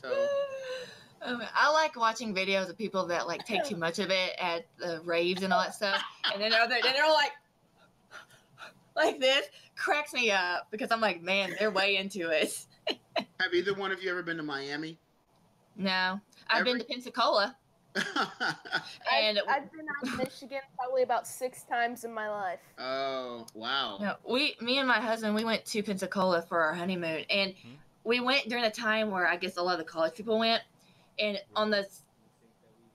So I like watching videos of people that like take too much of it at the raves and all that stuff, and then they're all like this. Cracks me up because I'm like, man, they're way into it. have either one of you ever been to Miami? No, I've been to Pensacola. And I've been out of Michigan probably about 6 times in my life. Oh, wow. No, me and my husband, we went to Pensacola for our honeymoon, and we went during a time where I guess a lot of the college people went, and on the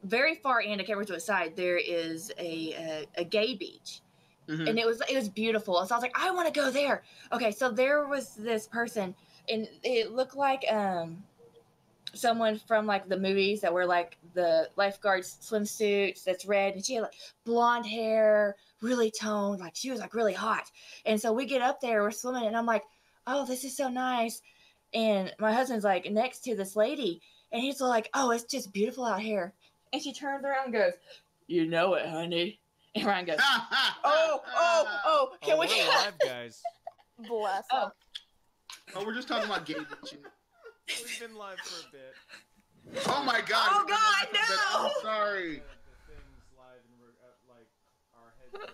very far end, I can't remember which side, there is a gay beach, and it was beautiful. So I was like, I want to go there. Okay, so there was this person, and it looked like someone from like the movies that were like the lifeguards swimsuits that's red, and she had like blonde hair, really toned, like she was like really hot. And so we get up there, we're swimming, and I'm like, oh, this is so nice. And my husband's like next to this lady, and he's like, oh, it's just beautiful out here. And she turns around and goes, you know it, honey. And Ryan goes, oh, can we get live, guys? Bless Oh, we're just talking about gay bitching. We've been live for a bit. Oh my God! Oh God, no! I'm sorry. The thing's live and we're like our heads.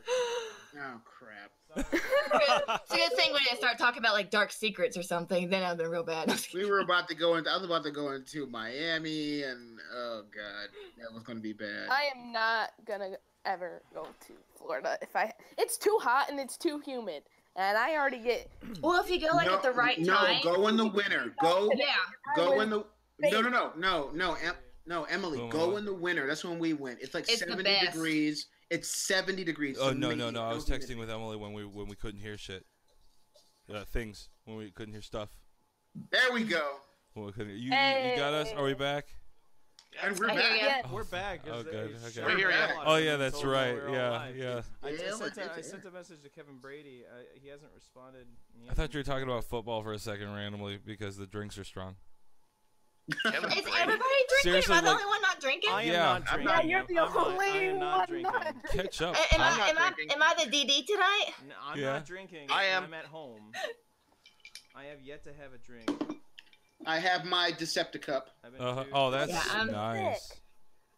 Oh crap! It's a good thing we didn't start talking about like dark secrets or something. Then I'd been real bad. We were about to go into. I was about to go into Miami, and oh God, that was going to be bad. I am not gonna ever go to Florida it's too hot and it's too humid. And I already get. Well, if you go like at the right time. No, go in the winter. Go. Yeah. Go in the. No, Emily. Go in the winter. That's when we went. It's like 70 degrees. It's 70 degrees. Oh no! I was texting with Emily when we couldn't hear shit. Things when we couldn't hear stuff. There we go. When we couldn't. You got us? Are we back? And we're back. Yeah. We're back. Oh, good. Okay. We're here. Oh yeah, that's right. Yeah. I sent a message to Kevin Brady. He hasn't responded. I thought you were talking about football for a second randomly because the drinks are strong. Is everybody drinking? Seriously, Am I the only one not drinking? I am not drinking. Yeah, you're the only one not drinking. Catch up. Am I the DD tonight? No, I'm not drinking. I am. I'm at home. I have yet to have a drink. I have my Decepticup. Oh, that's nice.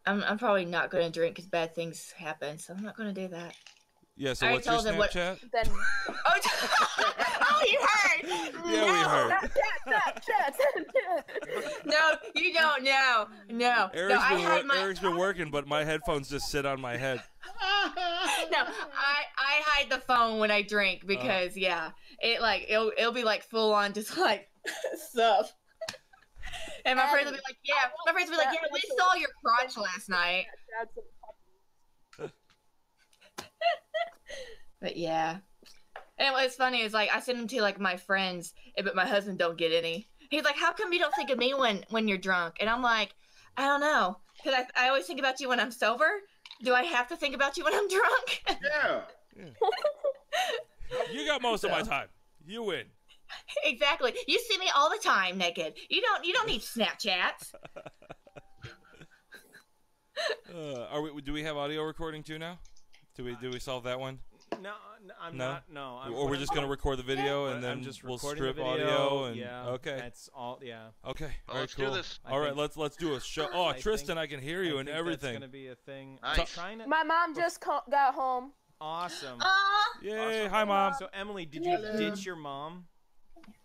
I'm probably not going to drink because bad things happen, so I'm not going to do that. Yeah, so what's your Snapchat? Oh, you heard? Yeah, we heard. No, you don't know. No. Eric's been working, but my headphones just sit on my head. No, I hide the phone when I drink because it'll be like full on just like stuff. And my friends will be like, yeah, we saw your crotch last night. But yeah. And what's funny is like I send them to like my friends, but my husband don't get any. He's like, how come you don't think of me when you're drunk? And I'm like, I don't know, because I always think about you when I'm sober. Do I have to think about you when I'm drunk? Yeah. You got most of my time. You win. Exactly. You see me all the time naked. You don't need Snapchats. Do we have audio recording too now? Do we solve that one? No, I'm not. No. Or we're just gonna record the video and then we'll strip audio and okay. That's all. Yeah. Okay. Well, all right. Cool. Do this. All right. Let's do a show. Oh, Tristan, I can hear you and everything. That's gonna be a thing. Nice. My mom just got home. Awesome. Yay! Hi, Mom. So Emily, did you ditch your mom?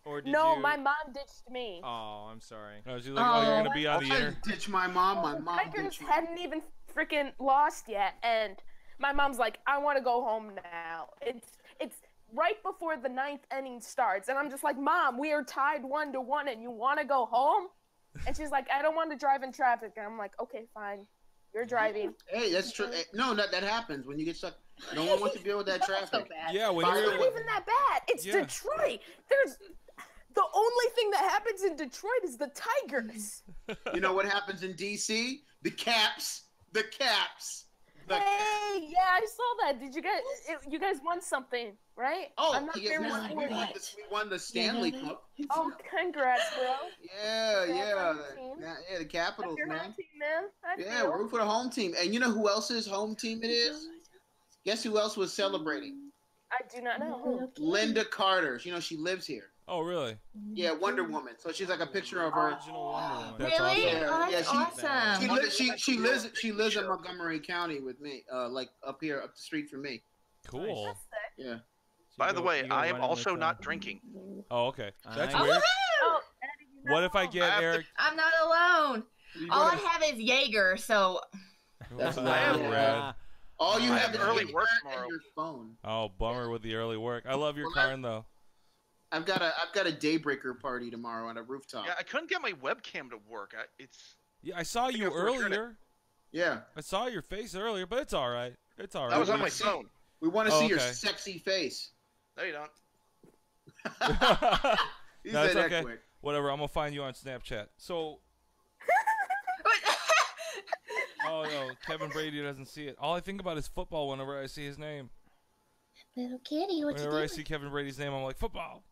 Or did No, you... my mom ditched me. Oh, I'm sorry. Oh, she's like, you're gonna be on the air. Ditch my mom. My mom Tigers ditched me. hadn't even freaking lost yet, and my mom's like, I want to go home now. It's right before the 9th inning starts, and I'm just like, Mom, we are tied 1-1, and you want to go home? And she's like, I don't want to drive in traffic. And I'm like, okay, fine. You're driving. Hey, that's true. No, that happens when you get stuck. No one wants to deal with that traffic. So bad. Yeah, when It's you're not even that bad. It's Detroit. There's the only thing that happens in Detroit is the Tigers. You know what happens in D.C.? The Caps. Hey, yeah, I saw that. Did you guys? You guys won something, right? Oh, I'm not sure what we won the Stanley Cup. Oh, congrats, bro. Yeah. The Capitals, Your man. home team, man. Yeah, we're for the home team. And you know who else's home team it is? Guess who else was celebrating? I do not know who. Linda Carter. You know, she lives here. Oh, really? Yeah, Wonder Woman. So she's like a picture of her. Original Wonder Woman. That's Really? awesome. Oh, that's She, awesome. she lives in Montgomery County with me, like up here, up the street from me. Cool. That's sick. Yeah. By the way, I am running also this, not drinking. Oh, okay. That's I- Oh, weird. woohoo! Oh, Eddie, you What if I know. get Eric? I'm not alone. You All I gotta- have is Jaeger, so That's Wow, loud. Brad. All you I have have is early your work car tomorrow. and your phone. Oh, bummer with the early work. I love your Well, Karn though. I've got a daybreaker party tomorrow on a rooftop. Yeah, I couldn't get my webcam to work. Yeah, I saw think you I have to return it. earlier. Yeah. I saw your face earlier, but it's all right. It's all right. That was on we my see- phone. We want to Oh, see your okay. sexy face. No, you don't. He No, it's said that okay. quick. Whatever. I'm gonna find you on Snapchat. So, oh no, Kevin Brady doesn't see it. All I think about is football whenever I see his name. little kitty, what you Whenever I doing? see Kevin Brady's name, I'm like football.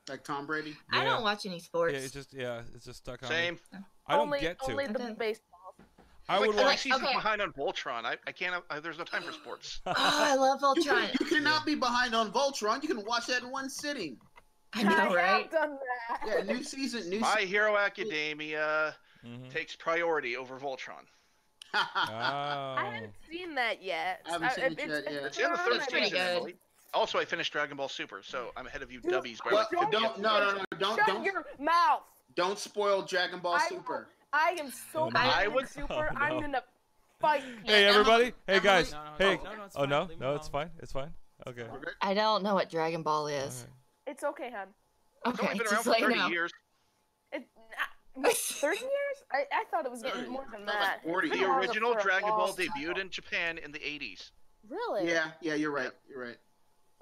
Like Tom Brady. I Yeah. don't watch any Yeah, sports. it's just stuck on. me. Same. I don't only, get to. Only the Okay. baseball. I I'm would like 3 watch. seasons Okay. behind on Voltron. I can't. There's no time for sports. Oh, I love Voltron. You cannot be behind on Voltron. You can watch that in one sitting. I know, I right? have done that. Yeah, new season. My Hero Academia Mhm. takes priority over Voltron. I Oh. haven't seen that yet. I haven't seen it yet, yeah. It's in the third It's pretty season. good. Emily. Also, I finished Dragon Ball Super, so I'm ahead of you Dude, dubbies. by Well, like 50 don't Shut don't your mouth. don't spoil Dragon Ball I Super. I am so Oh, no. bad I at would- Super. Oh, I'm no. gonna fight you. Hey everybody! Hey guys! No, no, Hey! no, no, it's Oh fine. no! Leave me No, it's alone. fine. It's fine. Okay. I don't know what Dragon Ball is. Alright. It's okay, hon. It's Okay, only been around just for let 30 know. years. It, 30 years? I thought it was getting more than Sounds that. like 40 It's The been on original for a Dragon Ball long time. debuted in Japan in the 80s. Really? Yeah, you're right. You're right.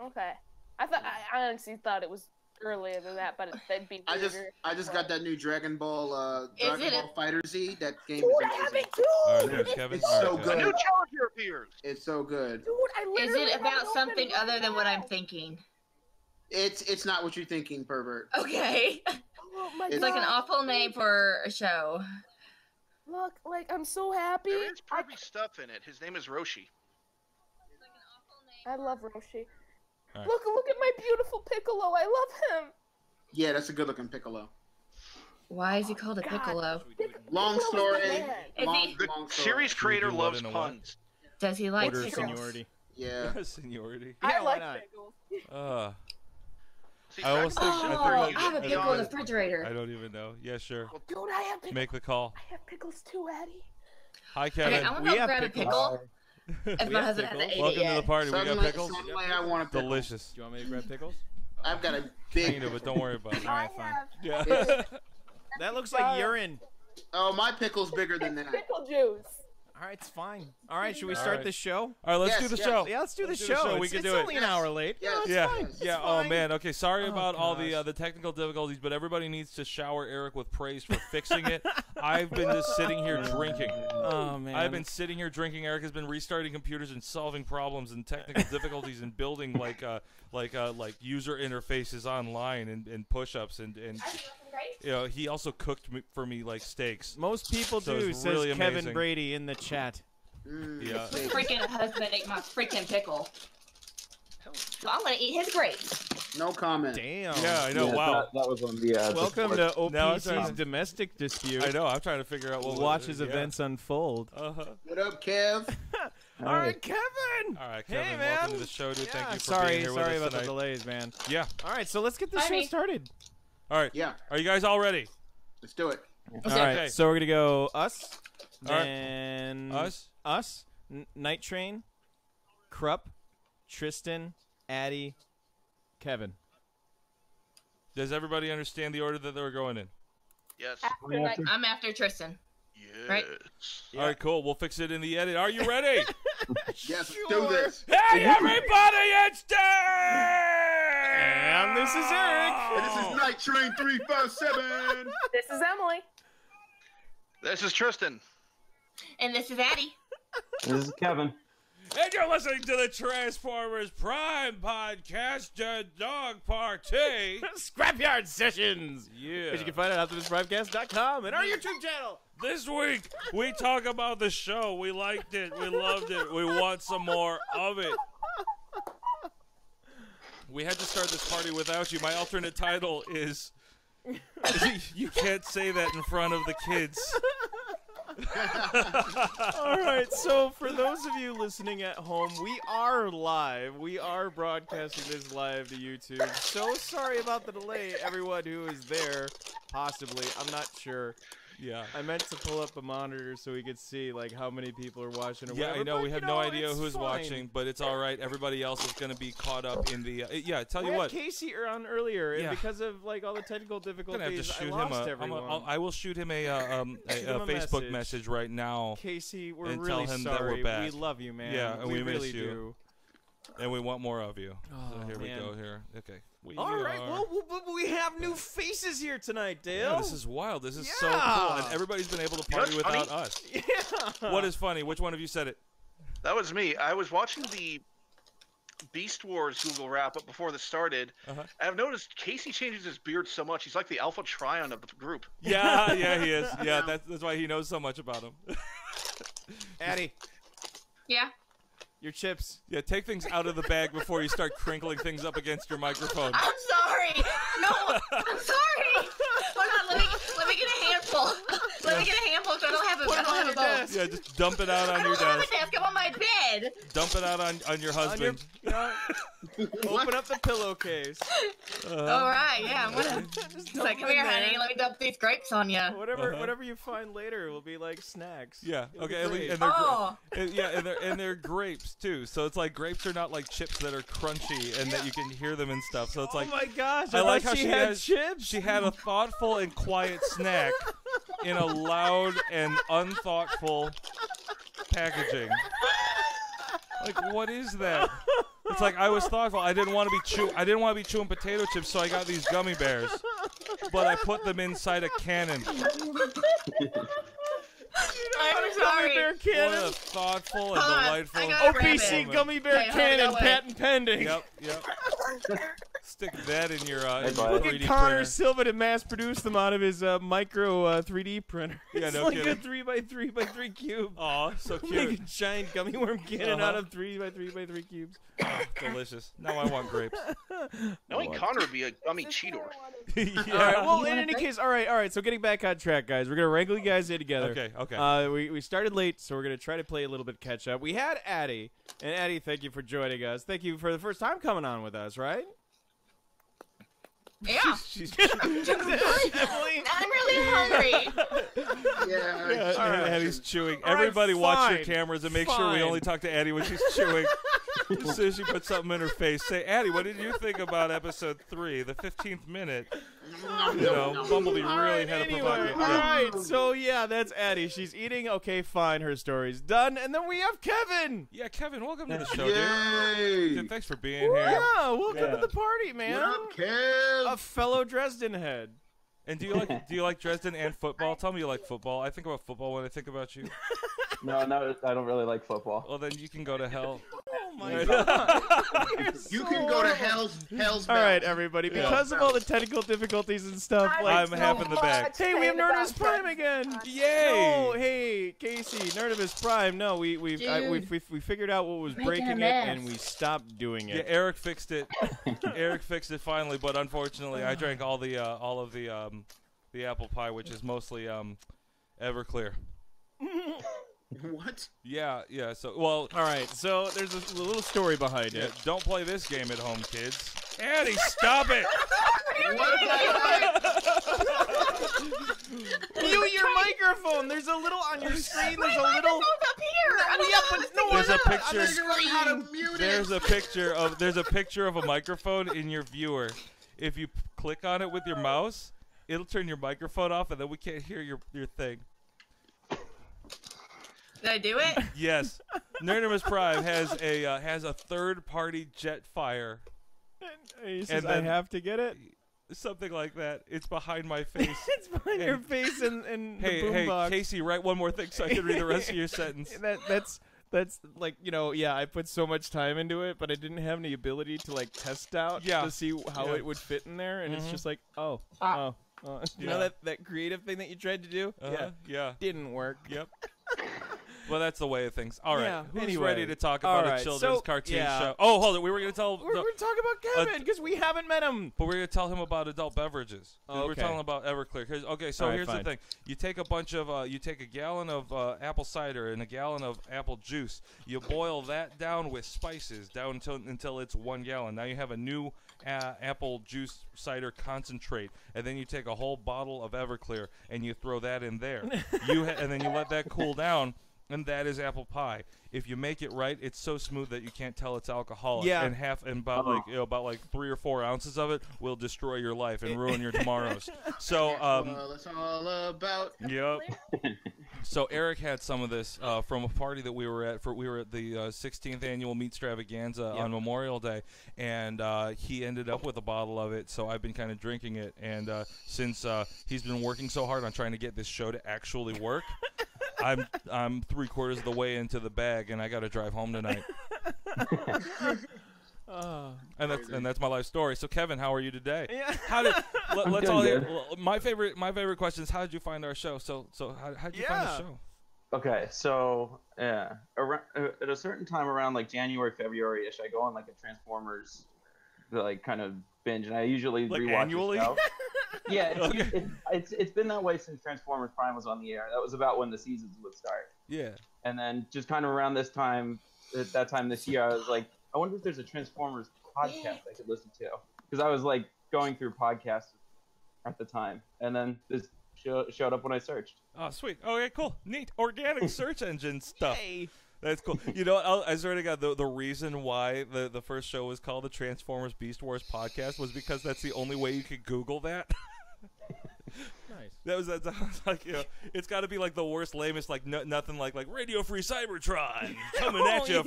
Okay. I honestly thought it was earlier than that, but that'd be I weirder. just got that new Dragon Ball Is it a- Fighter Z. That game Dude, is I have amazing. it too. Alright, there's Kevin. It's Alright, so Kevin. good. A new challenger appears. It's so good. Dude, I Is literally it have about open something right other than what I'm now. thinking? It's not what you're thinking, pervert. Okay. Oh my It's It's like an God. awful name for a show. Look, like I'm so happy. There is probably stuff in it. His name is Roshi. I love Roshi. Alright. Look at my beautiful Piccolo. I love him. Yeah, that's a good looking Piccolo. Why is he called a God. Piccolo? Long Piccolo's story. the man. Is Long, he- The long story. series creator do what loves in a what? puns. Does he like Order of pickles? seniority. Yeah. Seniority. I Yeah, why like not? pickles. See, I almost Dragon think- Ball I Oh, Super I think- have a uses pickle in the beyond- refrigerator. I don't even know. Yeah, sure. Dude, I have pickles. Make the call. I have pickles too, Eddie. Hi, Okay, Kevin. I'm We gonna go have grab a pickles. pickle if We my have husband hasn't pickles. ate Welcome it to the yet. party. We got Suddenly, pickles. suddenly I want a pickle. Delicious. Do you want me to grab pickles? I've got a big. Kind of, but don't worry about it. Alright, I fine. have Yeah. That looks like urine. Oh, my pickle's bigger than that. pickle juice. All right, it's fine. All right, should we All start right. this show? All right, let's Yes, do the yes. show. Yeah, let's do the Let's show. We It's, can it's do it. only an hour late. Yes. No, it's Yeah, fine. It's yeah. fine. Oh man. Okay, sorry Oh, about all gosh. the technical difficulties, but everybody needs to shower Eric with praise for fixing it. I've been just sitting here drinking. Oh man. I've been sitting here drinking. Eric has been restarting computers and solving problems and technical difficulties and building like user interfaces online and push-ups and you know, he also cooked for me like steaks. Most people So do, it's says really Kevin amazing. Brady in the chat. Yeah. Freaking husband ate my freaking pickle. So I'm gonna eat his grapes. No comment. Damn. Yeah, I know. Wow. That was on the. Welcome Discord. to Now it's OPC's on- domestic dispute. I know. I'm trying to figure out what Watches yeah. events unfold. Uh-huh. What up, Kev? All right, Kevin. All right, Hey, Kevin. man. Welcome to the show, dude. Thank Yeah, you for sorry, being here with sorry us about the tonight. delays, man. Yeah. All right, so let's get this Bye, show me. started. All right. Yeah, Are you guys all ready? let's do it. All right, Okay. so we're gonna go us, All right. then Us? Night Train, Krupp, Tristan, Addie, Kevin. Does everybody understand the order that they were going in? Yes. I'm after Tristan. Yes. Right. All right, cool. We'll fix it in the edit. Are you ready? Yes, let's do Sure. this. Hey, everybody, it's Dan! And this is Eric. And this is Night Train 357. This is Emily. This is Tristan. And this is Addie. This is Kevin. And you're listening to the Transformers Prime Podcast, the Dog Party. Scrapyard Sessions. Yeah. Which you can find at optimusprivecast.com and our YouTube channel. This week, we talk about the show. We liked it. We loved it. We want some more of it. We had to start this party without you. My alternate title is You Can't Say That in Front of the Kids. All right, so for those of you listening at home, we are live. We are broadcasting this live to YouTube. So sorry about the delay, everyone who is there, possibly. I'm not sure. Yeah. I meant to pull up a monitor so we could see like how many people are watching or Yeah, whatever. I know. But, We have you no know, idea it's who's fine. watching, but it's all right. Everybody else is going to be caught up in the. Yeah, tell you We what. had Casey on earlier, and Yeah. because of like all the technical I'm gonna difficulties, have to shoot I him lost a. everyone. I will shoot him a Shoot him a Facebook message right now, Casey, we're and really tell him that sorry. we're back. We love you, man. Yeah, and we miss really you. do. and we want more of you. Oh, So here we man. go. Here, okay. All right, well, we have new faces here tonight, Dale. Yeah, this is wild. This is so Yeah. cool, and everybody's been able to party what's without funny? us. Yeah. What is funny? Which one of you said it? That was me. I was watching the Beast Wars Google wrap up before this started. Uh-huh. I've noticed Casey changes his beard so much. He's like the Alpha Trion of the group. Yeah, yeah, he is. Yeah, that's why he knows so much about him. Addie, Yeah. your chips. Yeah, take things out of the bag before you start crinkling things up against your microphone. I'm sorry. No, I'm sorry. Hold on. Let me get a handful. Let me get a handful so I don't have a. Put I it don't on have your a bowl. desk. Yeah, just dump it out I on your don't have a desk. desk. I'm on my bed. Dump it out on your On your, husband. open up the pillowcase. All right. Yeah. I'm gonna. Just It's dump like, come it here, in there. honey. Let me dump these grapes on you. Whatever you find later will be like snacks. Yeah. It'll be Okay. great. And they're Oh. and they're grapes too. So it's like grapes are not like chips that are crunchy and that you can hear them and stuff. So it's like oh my gosh! I like thought how she had has chips. She had a thoughtful and quiet snack in a loud and unthoughtful packaging. Like, what is that? It's like I was thoughtful. I didn't want to be chewing potato chips, so I got these gummy bears. But I put them inside a cannon. I'm sorry. Bear What cannon. a thoughtful and Hold on, delightful. I gotta grab OPC it. gummy bear Hey, hold it cannon, away. patent pending. Yep. Stick that in your Hey, in bud. your Look at 3D Connor printer. Silva to mass produce them out of his micro 3D printer. Yeah, It's no like kidding. a 3x3x3 cube. Aw, so Make a cute. giant gummy worm cannon Uh-huh. out of 3x3x3 cubes. Oh, delicious. Now I want grapes. Knowing Connor would be a gummy cheater. Yeah. All right. Well, in any case, all right. So getting back on track, guys, we're gonna wrangle you guys in together. Okay. We started late, so we're gonna try to play a little bit catch up. We had Addie, and Addie, thank you for joining us. Thank you for the first time coming on with us, right? Yeah. She's Emily. I'm really hungry. Yeah. All right. Addie's chewing. All right, Everybody watch your fine. cameras and make sure we Fine. only talk to Addie when she's chewing. As soon as she puts something in her face, say, Addie, what did you think about episode 3, the 15th minute? You know, Bumblebee really had a Anyway, provocative. all right. So yeah, that's Addie. She's eating. Okay, fine. Her story's done. And then we have Kevin. Yeah, Kevin, welcome to the show, dude. Yay! Dude, thanks for being here. Yeah, welcome to Yeah. the party, man. What up, Kev? A fellow Dresden head. And do you like Dresden and football? Tell me you like football. I think about football when I think about you. No, I don't really like football. Well, then you can go to hell. Oh my god. You can go to hell's All right, bells. everybody. Yeah. Because of all the technical difficulties and stuff, like, I'm half in the bag. hey, we have Nerdimus Prime again. Yay! No, hey, Casey, Nerdimus Prime. No, we figured out what was Making breaking a it, mess. and we stopped doing Yeah, it. Eric fixed it. Eric fixed it finally, but unfortunately, I drank all of the apple pie, which is mostly Everclear. What? Yeah. So well, All right, so there's a little story behind yeah, it. don't play this game at home, kids. Addie, stop it! What Mute your microphone. There's a little on your screen. There's a little. Microphone's up here. I don't know how to no, There's a on the picture. Figure out how to mute There's it. a picture of a microphone in your viewer. If you click on it with your mouse, it'll turn your microphone off, and then we can't hear your thing. Did I do it? Yes, Nerdimus Prime has a third-party Jetfire, He says, And I then- have to get it. something like that. It's behind my face. It's behind your face and the Hey, boombox. Casey, write one more thing so I can read the rest of your sentence. That's like, yeah, I put so much time into it, but I didn't have any ability to like test out Yeah. to see how Yeah. it would fit in there, and it's Mhm. just like, you Yeah. know that creative thing that you tried to do? Yeah. Didn't work. Yep. Well, that's the way of things. All right. Yeah, Who's anyway. ready to talk about All right, a children's so, cartoon yeah. show? Oh, hold it. We were going to tell. We're talking about Kevin because we haven't met him. But we're going to tell him about adult beverages. Oh, We're okay. telling him about Everclear. So All right, here's fine. the thing. You take a bunch of, you take a gallon of apple cider and a gallon of apple juice. You boil that down with spices down until it's 1 gallon. Now you have a new apple juice cider concentrate. And then you take a whole bottle of Everclear and you throw that in there. And then you let that cool down. And that is apple pie. If you make it right, it's so smooth that you can't tell it's alcoholic. Yeah. And about like 3 or 4 ounces of it will destroy your life and ruin your tomorrows. So Well, it's all about. yep. So Eric had some of this from a party that we were at. We were at the 16th annual Meat Stravaganza on Memorial Day, and he ended up with a bottle of it. So I've been kind of drinking it, and since he's been working so hard on trying to get this show to actually work. I'm 3/4 of the way into the bag, and I got to drive home tonight. And that's my life story. So Kevin, how are you today? Yeah. Let's all hear. My favorite question is, how did you find our show? So how did you find the show? Okay, so yeah, at a certain time around like January, February-ish, I go on like a Transformers like kind of binge, and I usually Like rewatch annually? the show. Yeah, it's been that way since Transformers Prime was on the air. That was about when the seasons would start. Yeah. And then just kind of around this time, at that time this year, I was like, I wonder if there's a Transformers podcast I could listen to, because I was like going through podcasts at the time, and then this showed up when I searched. Oh, sweet. Okay, cool. Neat. Organic search engine stuff. Yay. That's cool. You know, I swear to God, the reason why the first show was called the Transformers Beast Wars podcast was because that's the only way you could Google that. Nice. That's like, you know, it's got to be like the worst, lamest, like nothing like Radio Free Cybertron coming at you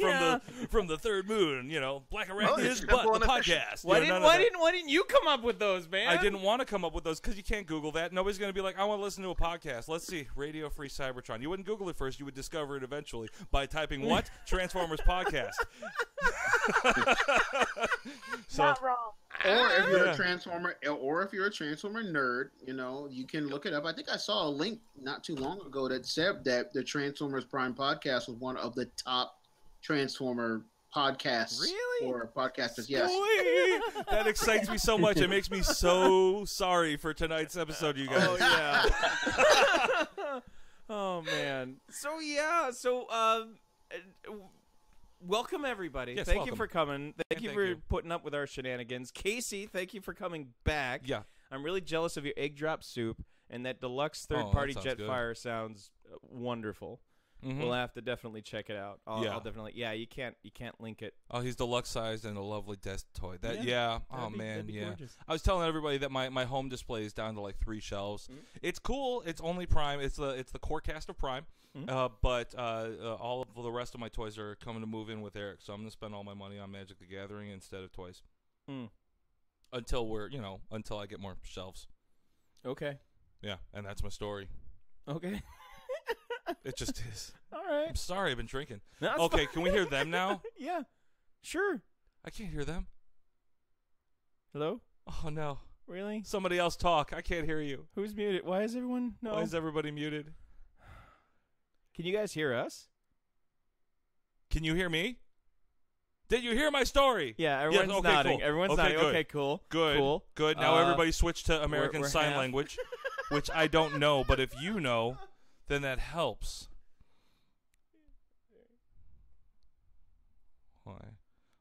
from the third moon. You know, Black Arachnids, but the podcast. Why You know, why didn't you come up with those, man? I didn't want to come up with those because you can't Google that. Nobody's going to be like, I want to listen to a podcast. Let's see, Radio Free Cybertron. You wouldn't Google it first. You would discover it eventually by typing what? Transformers podcast. Not wrong. Or if you're a Transformer, or if you're a Transformer nerd, you know, you can look it up. I think I saw a link not too long ago that said that the Transformers Prime podcast was one of the top Transformer podcasts. Really? Or podcasters, yes. Sweet. That excites me so much. It makes me so sorry for tonight's episode, you guys. Oh yeah. Oh man. So welcome everybody. Yes, thank welcome. you for coming. Thank you Thank for you. putting up with our shenanigans. Casey, thank you for coming back. Yeah. I'm really jealous of your egg drop soup, and that deluxe that third-party sounds good. Jetfire sounds wonderful. Mhm. We'll have to definitely check it out. I'll Yeah. definitely. Yeah, you can't link it. Oh, he's deluxe sized and a lovely desk toy. Oh That'd man, be yeah. gorgeous. I was telling everybody that my home display is down to like 3 shelves. Mhm. It's cool. It's only Prime. It's the core cast of Prime. Mhm. But all of the rest of my toys are coming to move in with Eric, so I'm gonna spend all my money on Magic the Gathering instead of toys. Mm. Until I get more shelves. Okay. Yeah, and that's my story. Okay. It just is. All right. I'm sorry, I've been drinking. No, that's Okay, fine. can we hear them now? Yeah. Sure. I can't hear them. Hello? Oh no. Really? Somebody else talk. I can't hear you. Who's muted? Why is everyone? No. Why is everybody muted? Can you guys hear us? Can you hear me? Did you hear my story? Yeah, everyone's okay, nodding. cool. Everyone's Okay, nodding. good. Okay, cool. Good. Cool. Good. Now everybody switch to American we're Sign half. Language, which I don't know, but if you know, then that helps.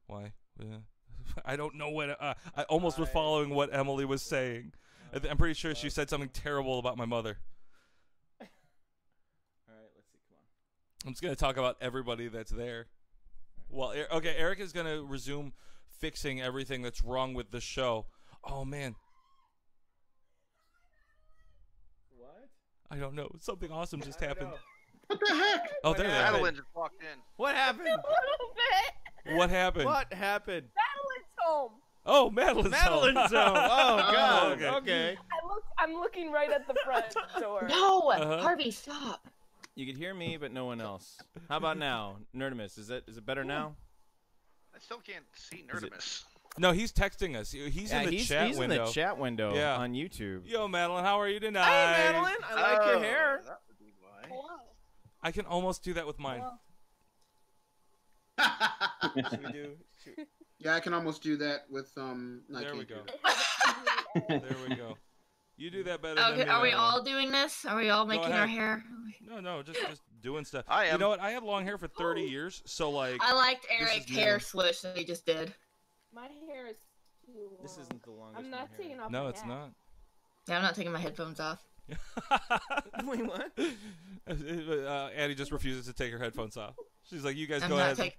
Why? I don't know what. I almost was following what Emily was saying. I'm pretty sure she said something terrible about my mother. All right, let's see. Come on. I'm just going to talk about everybody that's there. Well, okay, Eric is going to resume fixing everything that's wrong with the show. Oh, man. What? I don't know. Something awesome just happened. What the heck? Oh, there they are. Madeline just walked in. What happened? A little bit. What happened? What happened? Madeline's home. Oh, Madeline's home. Madeline's home. Oh, God. okay. Okay. I'm looking right at the front door. No, Uh-huh. Harvey, stop. You could hear me, but no one else. How about now? Nerdimus, is it better now? I still can't see Is it- Nerdimus. No, he's texting us. He's in the chat he's window. in the chat window Yeah. on YouTube. Yo, Madeline, how are you tonight? Hey, Madeline. I like your Oh, hair. that would be why. Hello. I can almost do that with mine. Should we do? Yeah, I can almost do that with There we go. There we go. You do that better than me. Are we all doing this? Are we all making our hair? No, just doing stuff. I am. You know what? I had long hair for 30 years, so like. I liked this Eric's is hair new. switch that he just did. My hair is too long. This isn't the longest. I'm not taking off No, my it's hat. not. Yeah, I'm not taking my headphones off. Wait, what? Addie just refuses to take her headphones off. She's like, "You guys I'm go not ahead."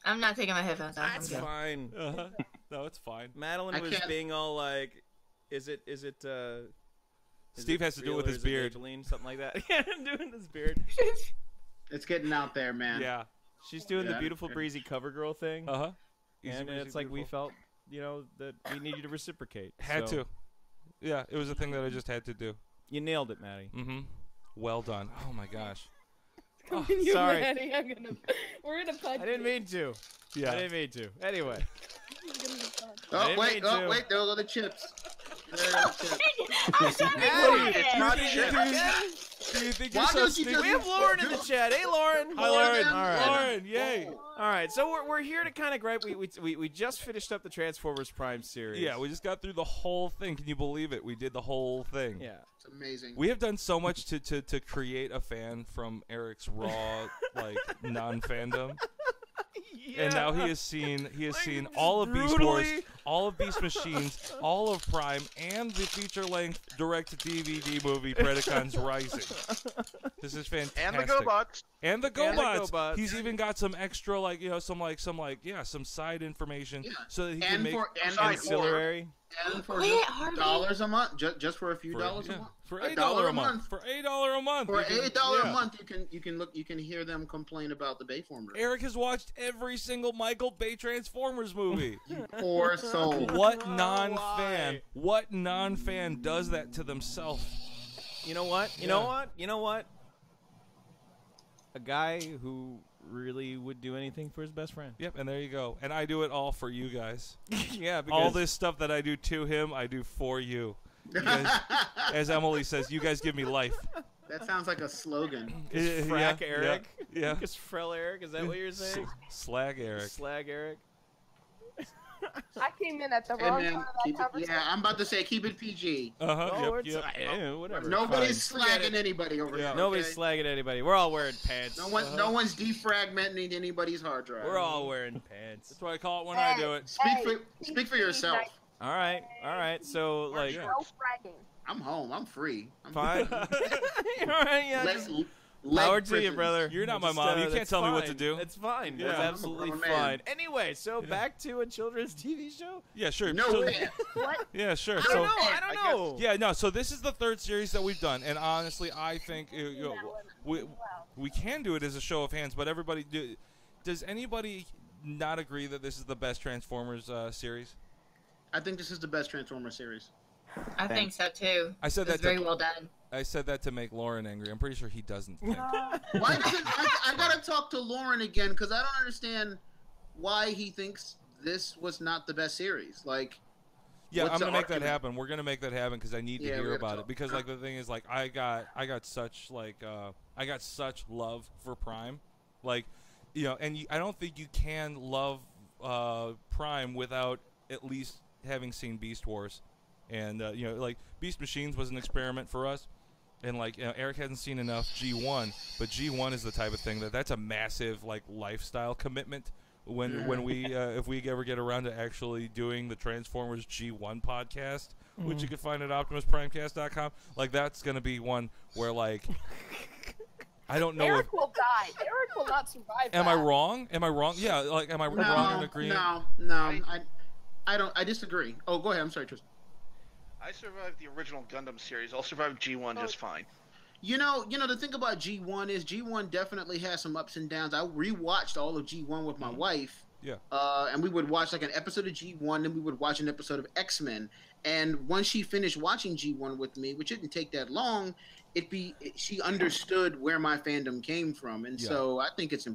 I'm not taking my headphones off. That's I'm good. fine. No, it's fine. Madeline I was can't- being all like, is it Steve has to do it real with or his is it beard. Maybelline? Something like that. Yeah, doing his beard. It's getting out there, man. Yeah. She's doing the Yeah. beautiful breezy cover girl thing. Uh-huh. And it's like we felt, that we needed to reciprocate. Had so to. Yeah, it was a thing that I just had to do. You nailed it, Maddie. Mm-hmm. Well done. Oh my gosh. Oh, You, sorry. Maddie, we're gonna punch I didn't you. mean to. Yeah. I didn't mean to. Anyway. He's gonna be punched. Oh didn't wait, mean to. there go the chips. There go the chips. I'm sorry, Maddie, it's not Do you think you're Why so don't you sneaky? We have Lauren in the chat. Hey, Lauren. Hi, Lauren. All right. Lauren, yay. All right, so we're here to kind of gripe. We just finished up the Transformers Prime series. Yeah, we just got through the whole thing. Can you believe it? We did the whole thing. Yeah. It's amazing. We have done so much to create a fan from Eric's raw like non-fandom. And now he has seen all of Beast Wars, brutally. all of Beast Machines, all of Prime, and the feature-length direct-to-DVD movie Predacons Rising. This is fantastic. And the GoBots. And the And the GoBots. GoBots. He's even got some extra some side information Yeah. so that he can And make for Ancillary. and for Wait, just Harvey. $dollars a month, just for a few for, dollars yeah, a month. for $1 $8 a a month. month. For $8 a month. For you can- $8 yeah. a month, you can hear them complain about the Bayformers. Eric has watched every single Michael Bay Transformers movie. Poor soul. What non-fan does that to themselves? You know what? You know what? A guy who really would do anything for his best friend. Yep, and there you go. And I do it all for you guys. Yeah, because All this stuff that I do to him, I do for you. You guys, as Emily says, you guys give me life. That sounds like a slogan. Frack Eric. Yeah. Because Frel Eric, is that what you're saying? Slag Eric. Slag Eric. I came in at the Hey wrong man, part of that keep it, conversation. yeah, I'm about to say keep it PG. Uh-huh. Oh, Yep, it's yep. whatever. Nobody's Fine. Forget slagging it. anybody over here. Nobody's okay? slagging anybody. We're all wearing pants. No one's defragmenting anybody's hard drive. We're all wearing pants. That's what I call it when I do it. Speak for yourself. All right. So like, Yeah. No fragging. I'm home. I'm free. I'm fine. All right, yeah. Power to you, brother. You're not my Just, mom. You can't that's tell me what fine. to do. It's fine. Yeah. That's I'm a absolutely grown man. fine. Anyway, so back to a children's TV show. Yeah, sure. No So- way. What? Yeah, sure. I So don't know. I don't know. yeah, no. So this is the third series that we've done, and honestly, I think we can do it as a show of hands. But everybody, does anybody not agree that this is the best Transformers series? I think this is the best Transformers series. I think so too. I said It was that. very well done. I said that to make Lauren angry. I'm pretty sure he doesn't. Think. Why doesn't I gotta talk to Lauren again because I don't understand why he thinks this was not the best series. Like, Yeah, what's I'm the gonna make that argument? happen. We're gonna make that happen because I need to Yeah, we hear gotta about talk. it. Because like the thing is, like I got such I got such love for Prime, like and I don't think you can love Prime without at least having seen Beast Wars, and like Beast Machines was an experiment for us. And like Eric hasn't seen enough G1, but G1 is the type of thing that's a massive like lifestyle commitment. When we if we ever get around to actually doing the Transformers G1 podcast, which you can find at OptimusPrimecast.com, like that's gonna be one where like I don't know. Eric will die. Eric will not survive. Am that. I wrong? Am I wrong? Yeah, like am I wrong in agreeing? No. I don't. I disagree. Oh, go ahead. I'm sorry, Tristan. I survived the original Gundam series. I'll survive G1 just fine. You know, the thing about G1 is G1 definitely has some ups and downs. I rewatched all of G1 with my wife. Yeah. And we would watch like an episode of G1, then we would watch an episode of X-Men. And once she finished watching G1 with me, which didn't take that long, she understood where my fandom came from, and so I think it's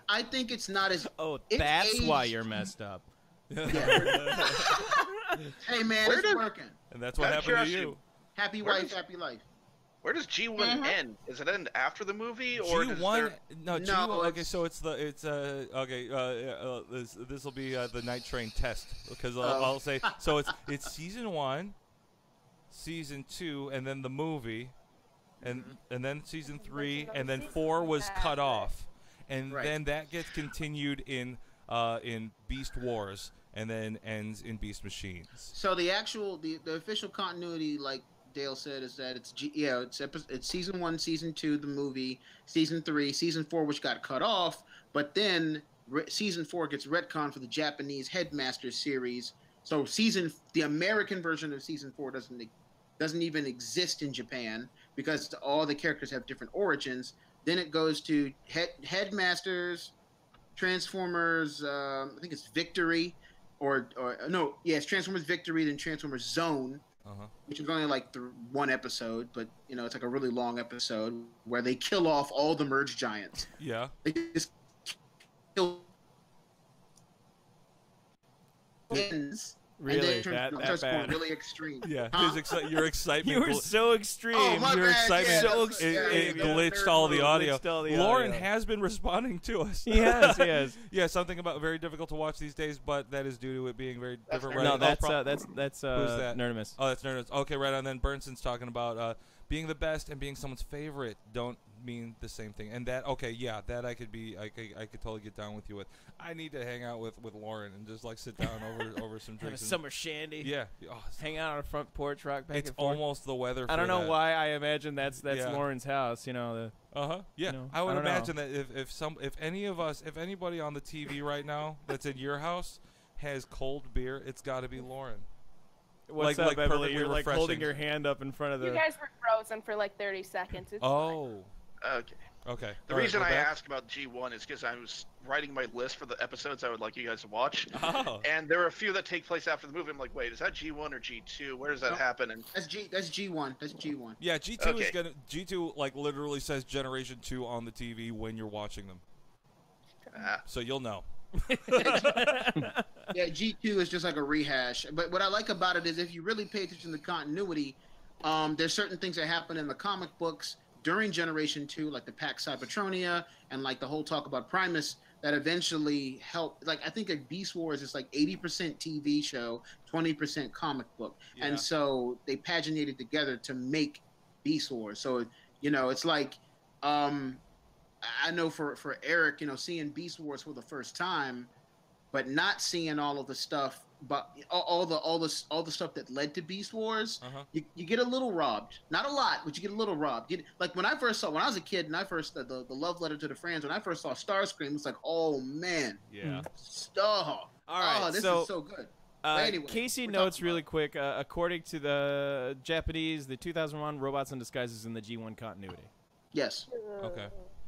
I think it's not as that's why aged- you're messed up. Hey man, it's working. And that's what Out of happened to curiosity, you. Happy Where wife, does- happy life. Where does G1 end? Is it end after the movie, or G1? No, No, G1. Okay, it's- so it's this will be the Night Train test because I'll say so. It's season 1, season 2, and then the movie, and then season 3, and then 4 was cut off, and Right. then that gets continued in Beast Wars, and then ends in Beast Machines. So the official continuity, like Dale said, is that it's season 1, season 2, the movie, season 3, season 4, which got cut off, but then season 4 gets retconned for the Japanese Headmaster series. So the American version of season 4 doesn't even exist in Japan because all the characters have different origins. Then it goes to Headmasters, Transformers. I think it's Victory, it's Transformers Victory, then Transformers Zone. Which is only like one episode, but it's like a really long episode where they kill off all the merge giants. Yeah. They just kill. Really? And then That starts going bad? really extreme. Yeah, Huh? your excitement. You were so extreme. Oh, my Your bad, excitement, yeah, so that's- it yeah, glitched all the audio. Glitched all the Lauren audio. has been responding to us. Yes, yes. Yeah, something about very difficult to watch these days, but that is due to it being very different. Nerd. No, right? that's Who's that? Nerdimus. Oh, that's Nerdist. Okay, right on. Then Bernson's talking about being the best and being someone's favorite don't mean the same thing. And that, okay, yeah, that I could totally get down with you with. I need to hang out with Lauren and just like sit down over some Have a drinks. and- summer shandy. Yeah. Oh, Hang out on a front porch, rock back it's and forth. almost the weather. I don't for know that. why I imagine that's Yeah. Lauren's house. Yeah, know, I would I don't know. imagine that if anybody on the TV right now that's in your house has cold beer, it's got to be Lauren. What's Like up, Emily? perfectly You're like holding refreshing. your hand up in front of the. You guys were frozen for like 30 seconds. It's fine. Oh, Okay. okay. The All right, reason we're I back. asked about G1 is because I was writing my list for the episodes I would like you guys to watch, Oh. and there are a few that take place after the movie. I'm like, wait, is that G1 or G2? Where does that No. happen? And That's G1. That's G1. Yeah, G2 is Okay. G2 like literally says Generation 2 on the TV when you're watching them, so you'll know. Yeah, G2 is just like a rehash. But what I like about it is if you really pay attention to the continuity, there's certain things that happen in the comic books during Generation 2, like the Pax Cybertronia and like the whole talk about Primus, that eventually help. Like, I think like Beast Wars is like 80% TV show, 20% comic book. Yeah. And so they paginated together to make Beast Wars. So, it's like, I know for Eric, seeing Beast Wars for the first time, but not seeing all of the stuff, but all the stuff that led to Beast Wars, you get a little robbed. Not a lot, but you get a little robbed. Like when I was a kid, and I first the love letter to the friends, when I first saw Starscream, it was like, oh man, Yeah. All right, this so- is so good. But anyway, Casey we're notes talking really about- quick. According to the Japanese, the 2001 Robots in Disguise is in the G1 continuity. Yes. Okay.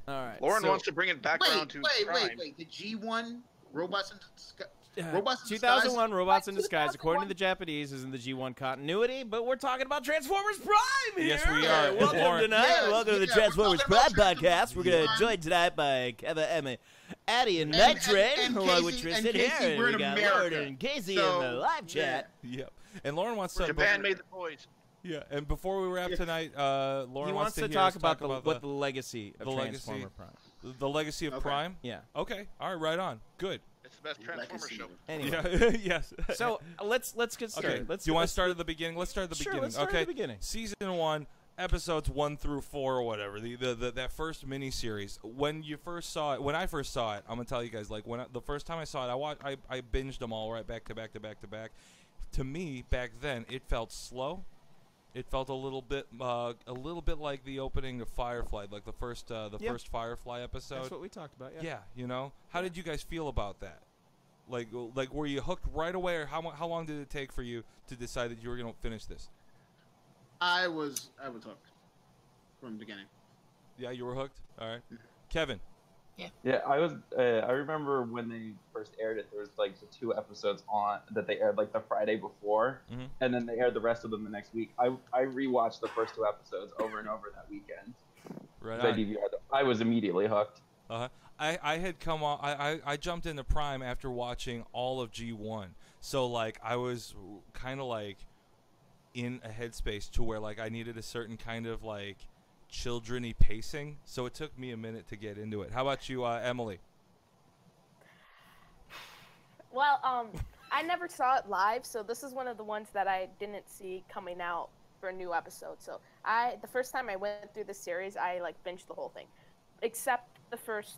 All right. Lauren so, wants to bring it back around to Prime. Wait. The G1 Robots in Disguise. uh, Robots in 2001 Robots in What, Disguise, according to 2001? the Japanese, is in the G1 continuity, but we're talking about Transformers Prime here. Yes, we are. Welcome Lauren- tonight. Yeah, Welcome to the yeah, Transformers we're talking Prime about podcast. We're going to Prime. joined tonight by Kevin, Emma, Addie, and And- Night Train, and along with Casey- Tristan and Casey, here. we're We in got America. Lauren and Casey So, in the live chat. Yep. And Lauren wants to. Japan made the toys. Yeah. And before we wrap tonight, Lauren He wants to hear talk us about, about the legacy of the legacy. Transformer Prime. the legacy of Okay. Prime. Yeah. Okay. All right. Right on. Good. It's the best Transformer Legacy. show. Anyway. Yeah. yes. So let's get started. Okay. Let's, Do you want to let's- start at the beginning? Let's start at the Sure, beginning. let's start at okay. the beginning. Season 1, episodes 1 through 4 or whatever. That first miniseries. When I first saw it, I'm gonna tell you guys. Like the first time I saw it, I binged them all right back to back to back to back. To me, back then, it felt slow. It felt a little bit like the opening of Firefly, like the first first Firefly episode. That's what we talked about. Yeah. Yeah, How did you guys feel about that? Like were you hooked right away, or how long did it take for you to decide that you were gonna finish this? I was hooked from the beginning. Yeah, you were hooked. All right, Kevin. Yeah, I was. I remember when they first aired it. There was like the 2 episodes on that they aired like the Friday before, Mhm. and then they aired the rest of them the next week. I rewatched the first 2 episodes over and over that weekend. Right I on. DVR'd them. I was immediately hooked. I had come on. I jumped into Prime after watching all of G1. So like I was kind of like in a headspace to where like I needed a certain kind of like children-y pacing. So it took me a minute to get into it. How about you, Emily? Well, I never saw it live, so this is one of the ones that I didn't see coming out for a new episode. So the first time I went through the series, I like binged the whole thing, except the first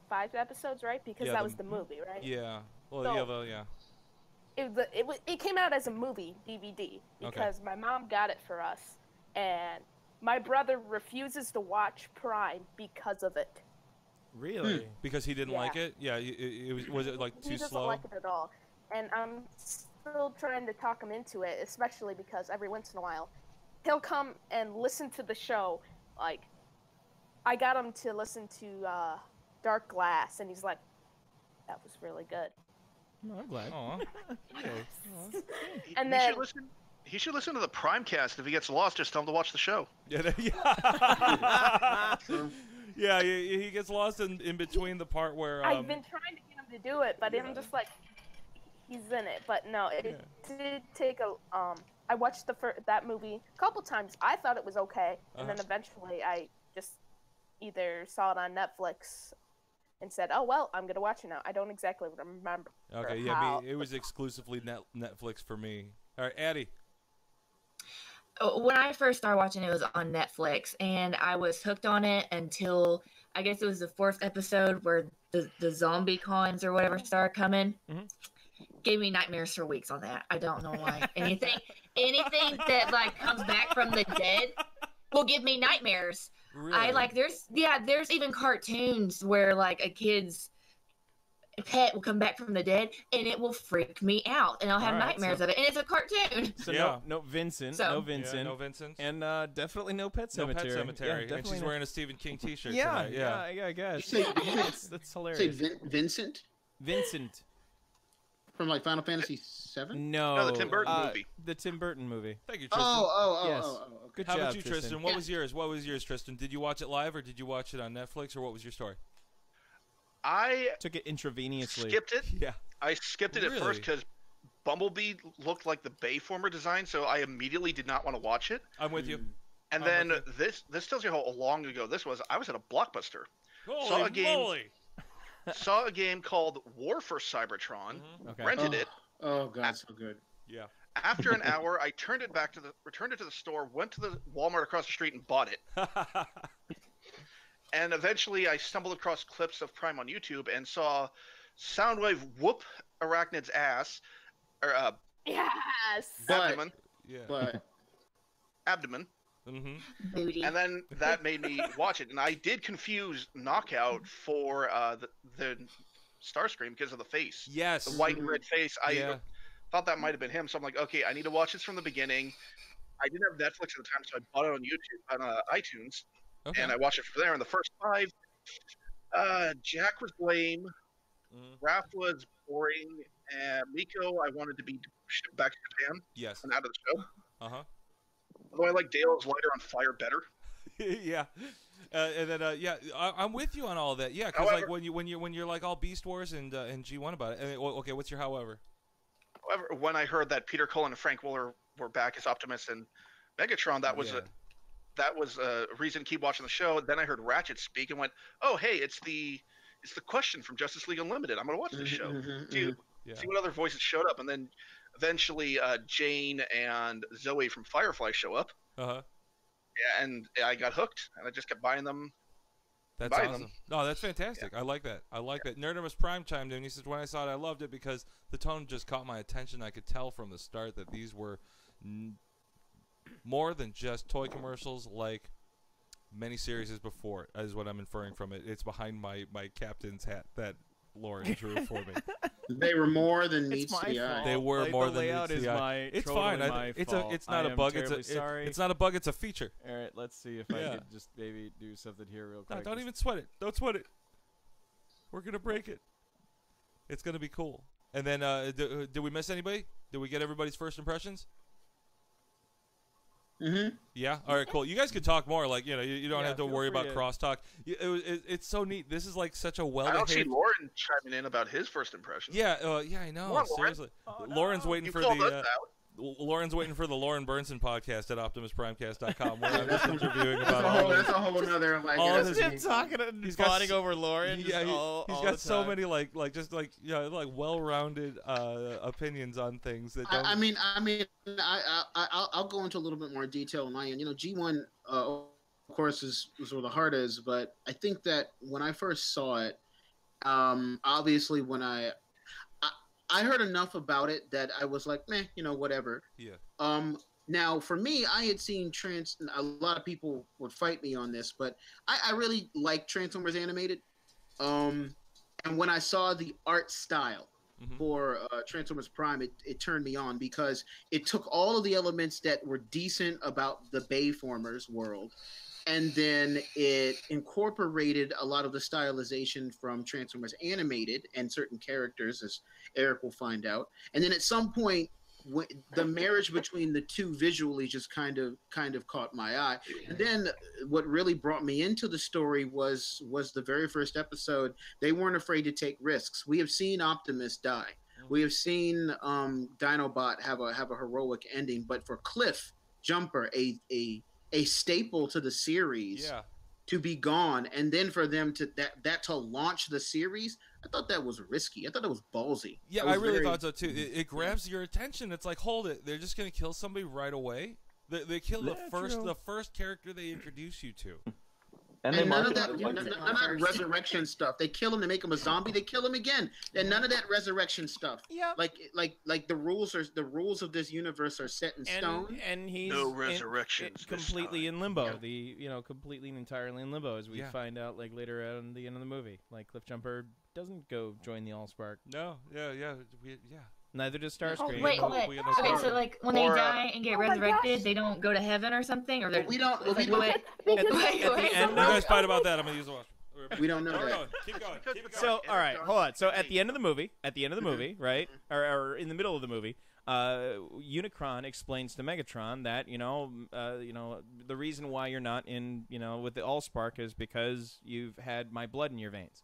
5 episodes, right? Because that was the movie, right? Yeah. Well, So- yeah. It came out as a movie DVD because my mom got it for us, and my brother refuses to watch Prime because of it. Really? Because he didn't Yeah. like it. Yeah. Was it like He too doesn't slow? like it at all, and I'm still trying to talk him into it, especially because every once in a while he'll come and listen to the show. Like, I got him to listen to Dark Glass, and he's like, "That was really good." No, I'm glad. Aw. Okay. And he then- should listen. He should listen to the Primecast. If he gets lost, just tell him to watch the show. Yeah. Yeah. He gets lost in between the part where. I've been trying to get him to do it, but I'm just like, he's in it. But no, it did take a. I watched that movie a couple times. I thought it was okay, and then eventually I just either saw it on Netflix and said, "Oh well, I'm gonna watch it now." I don't exactly remember. Okay. Yeah. It was exclusively Netflix for me. All right, Addie. When I first started watching it was on Netflix, and I was hooked on it until I guess it was the 4th episode where the zombie cons or whatever started coming. Mhm. Gave me nightmares for weeks on that. I don't know why. anything that like comes back from the dead will give me nightmares. Really? There's even cartoons where like a kid's pet will come back from the dead and it will freak me out and I'll have All right, nightmares so- of it, and it's a cartoon. So Yeah. no Vincent, So- no Yeah, Vincent, no Vincent. and definitely no Pet No Cemetery. Pet Cemetery. Yeah, And definitely she's no- wearing a Stephen King T-shirt Yeah, tonight. Yeah. I guess. You say- That's Say hilarious. Vincent Vincent. from like Final Fantasy VII. No. No, the Tim Burton movie. The Tim Burton movie. Thank you, Tristan. Yes. Okay. Good How job, about you, Tristan? What was yours, Tristan? Did you watch it live or did you watch it on Netflix or what was your story? I Took it intravenously. skipped it. Yeah. I skipped it at Really? first because Bumblebee looked like the Bayformer design, so I immediately did not want to watch it. I'm with you. And I'm then with this tells you how long ago this was. I was at a Blockbuster. Holy a game- moly! Saw a game called War for Cybertron. Okay. Rented it. Oh god, so good. Yeah. After an hour, I returned it to the store, went to the Walmart across the street and bought it. And eventually I stumbled across clips of Prime on YouTube and saw Soundwave whoop Arachnid's ass, or Yes. But- abdomen, Yeah. But abdomen, Mm-hmm. Booty. and then that made me watch it. And I did confuse Knockout for the Starscream because of the face, Yes. the white and red face. I Yeah. thought that might have been him, so I'm like, okay, I need to watch this from the beginning. I didn't have Netflix at the time, so I bought it on YouTube, on iTunes, Okay. and I watched it from there. And the first 5, Jack was lame, Mhm. Raph was boring, and Miko I wanted to be shipped back to Japan Yes. and out of the show. Uh-huh. Although I like Dale's Lighter on Fire better. Yeah. And then yeah, I'm with you on all that. Yeah, because like However- when you're like all Beast Wars and G1 about it. And, okay, what's your however? However, when I heard that Peter Cullen and Frank Willer were back as Optimus and Megatron, that was Yeah. a reason to keep watching the show. Then I heard Ratchet speak and went, "Oh, hey, it's the question from Justice League Unlimited. I'm gonna watch this show." See Yeah. what other voices showed up, and then eventually Jane and Zoe from Firefly show up, Uh-huh. and I got hooked, and I just kept buying them. That's Buy awesome. them. No, that's fantastic. I like that. Nerdimus Prime chimed in. He says, when I saw it, I loved it because the tone just caught my attention. I could tell from the start that these were more than just toy commercials like many series before, is what I'm inferring from it. It's behind my captain's hat that Lauren drew for me. they were more than It's meets my the eye. fault. They were Like, more the than layout meets is the eye. my It's totally fine. my It's fault. not I a am bug. terribly sorry. It's not a bug. It's a feature. All right, let's see if Yeah. I could just maybe do something here real No, quick. don't even sweat it. Don't sweat it. We're gonna break it. It's gonna be cool. And then, did we miss anybody? Did we get everybody's first impressions? Mm-hmm. Yeah. All right. Cool. You guys could talk more. Like, you don't Yeah, have to feel worry free about to- crosstalk. It's so neat. This is like such a I don't see well-behaved. Lauren chiming in about his first impression. Yeah. Yeah. I know. Come on, Lauren. Seriously, Oh, Lauren's no. waiting You for called the. us out. Lauren's waiting for the Lauren Burnson podcast at OptimusPrimecast.com where I'm just interviewing about that's a whole nother like. all that's his- Him talking and He's got bonding over Lauren. he's just all got the so time. many like well-rounded opinions on things that don't. I'll go into a little bit more detail on my end. G1, of course, is where the heart is. But I think that when I first saw it, obviously when I heard enough about it that I was like, meh, whatever. Yeah. Now, for me, I had seen a lot of people would fight me on this, but I really like Transformers Animated. And when I saw the art style for Transformers Prime, it turned me on because it took all of the elements that were decent about the Bayformers world, and then it incorporated a lot of the stylization from Transformers Animated and certain characters, as Eric will find out. And then at some point, the marriage between the two visually just kind of caught my eye. And then what really brought me into the story was the very first episode. They weren't afraid to take risks. We have seen Optimus die. We have seen Dinobot have a heroic ending. But for Cliff Jumper, a staple to the series, to be gone, and then for them to launch the series, I thought that was risky. I thought it was ballsy. Yeah, I really thought so too. It grabs your attention. It's like, hold it, they're just gonna kill somebody right away. They kill the first character they introduce you to. And none of that resurrection stuff. They kill him, they make him a zombie, they kill him again. And none of that resurrection stuff. Yeah. Like the rules of this universe are set in stone. And he's no resurrections. Completely in limbo. Completely and entirely in limbo, as we find out like later on the end of the movie. Like Cliff Jumper doesn't go join the Allspark. No, yeah. Neither does Starscream. Wait. Okay, so like when they die and get resurrected, they don't go to heaven or something, or we don't. At the end, you guys fight about that. I'm gonna use the watch. We don't know that. Keep going. So all right, hold on. So at the end of the movie, right, or in the middle of the movie, Unicron explains to Megatron that the reason why you're not in with the Allspark is because you've had my blood in your veins,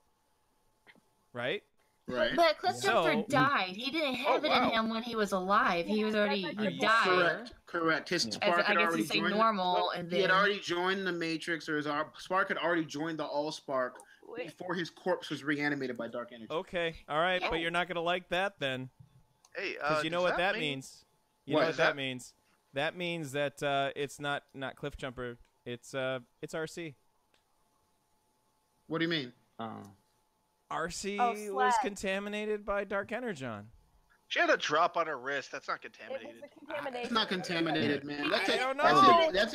right? Right. But Cliff Jumper died. He didn't have it in him when he was alive. He was already died. Correct. His spark had already joined. He had already joined the Matrix, or his spark had already joined the Allspark before his corpse was reanimated by dark energy. Okay. All right, but you're not gonna like that then. Hey, because you know what that means. You know what that means. That means that it's not Cliff Jumper. It's RC. What do you mean? RC was contaminaminated by Dark Energon. She had a drop on her wrist. That's not contaminated. It's not contaminated, man. That's I don't know. That's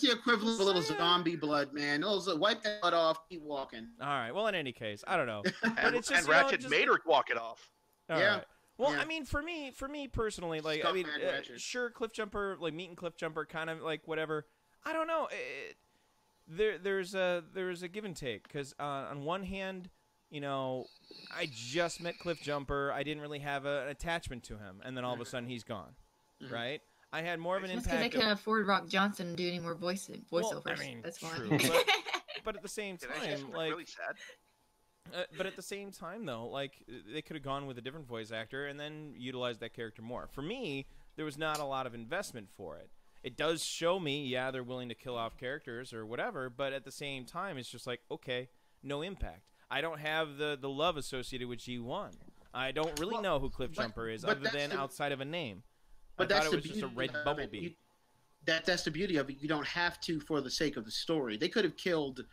the equivalent of a little zombie blood, man. Wipe that blood off, keep walking. All right. Well, in any case, I don't know. But it's just, and Ratchet made her walk it off. Yeah. Right. Well, I mean, for me personally, like, sure, Cliff Jumper, like meeting Cliff Jumper, kind of like whatever. I don't know. There's a give and take because on one hand, I just met Cliff Jumper. I didn't really have an attachment to him, and then all of a sudden he's gone, right? I had more of an impact. Because they couldn't afford Rock Johnson to do any more voiceovers. Well, I mean, that's why. True. but at the same time, like, really sad. But at the same time, though, like they could have gone with a different voice actor and then utilized that character more. For me, there was not a lot of investment for it. It does show me, they're willing to kill off characters or whatever, but at the same time, it's just like, okay, no impact. I don't have the love associated with G1. I don't really know who Cliff Jumper is, other than outside of a name. But I thought it was just a red bumblebee. That's the beauty of it. You don't have to for the sake of the story. They could have killed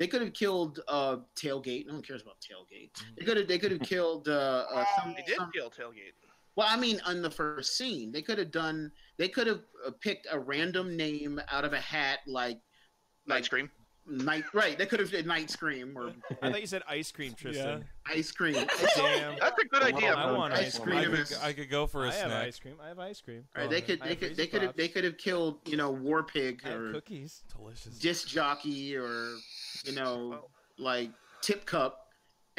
Tailgate. No one cares about Tailgate. They could have killed They did kill Tailgate. Well, I mean, on the first scene, they could have picked a random name out of a hat, like Night Scream. Right, they could have did Night Scream or. I thought you said ice cream, Tristan. Yeah. Ice cream. Damn, that's a good idea. I want ice cream. I could go for a snack. I have ice cream. Right, they could have killed War Pig or cookies. Delicious. Disc Jockey or like Tip Cup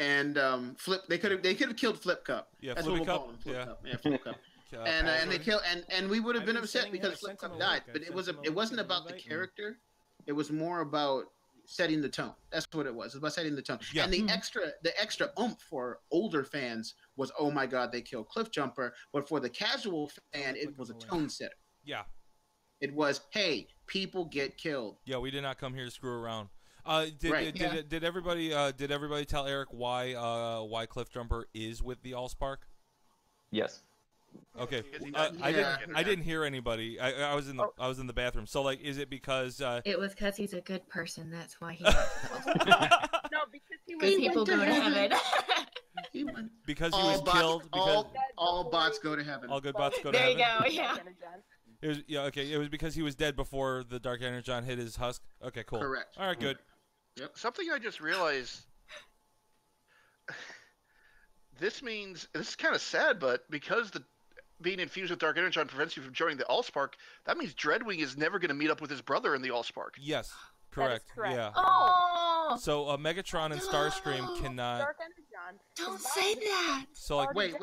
and Flip. They could have killed Flip Cup. Yeah, that's Flippy what we'll Cup. call him. Flip Cup. Yeah, Flip Cup. And they killed and we would have been upset because Flip Cup died. But it wasn't about the character. It was more about setting the tone. That's what it was. It was about setting the tone. Yeah. And the extra oomph for older fans was, oh my God, they killed Cliffjumper. But for the casual fan, it was a tone setter. Yeah. It was, hey, people get killed. Yeah, we did not come here to screw around. Did everybody tell Eric why Cliffjumper is with the Allspark? Yes. Okay, Yeah. I didn't hear anybody. I was in the bathroom. So like, is it because It was because he's a good person. That's why he. No, because he was. People go to heaven. because he was killed? Because All bots go to heaven. all good bots go to There heaven. you go. Yeah. It was okay. It was because he was dead before the Dark Energon hit his husk. Okay, cool. Correct. All right, good. Something I just realized. This is kind of sad, but because being infused with Dark Energon prevents you from joining the Allspark, that means Dreadwing is never going to meet up with his brother in the Allspark. Yes, That is correct. correct. Yeah. Oh, So Megatron and Starscream cannot. Dark Energon. don't say that. So like, Wait.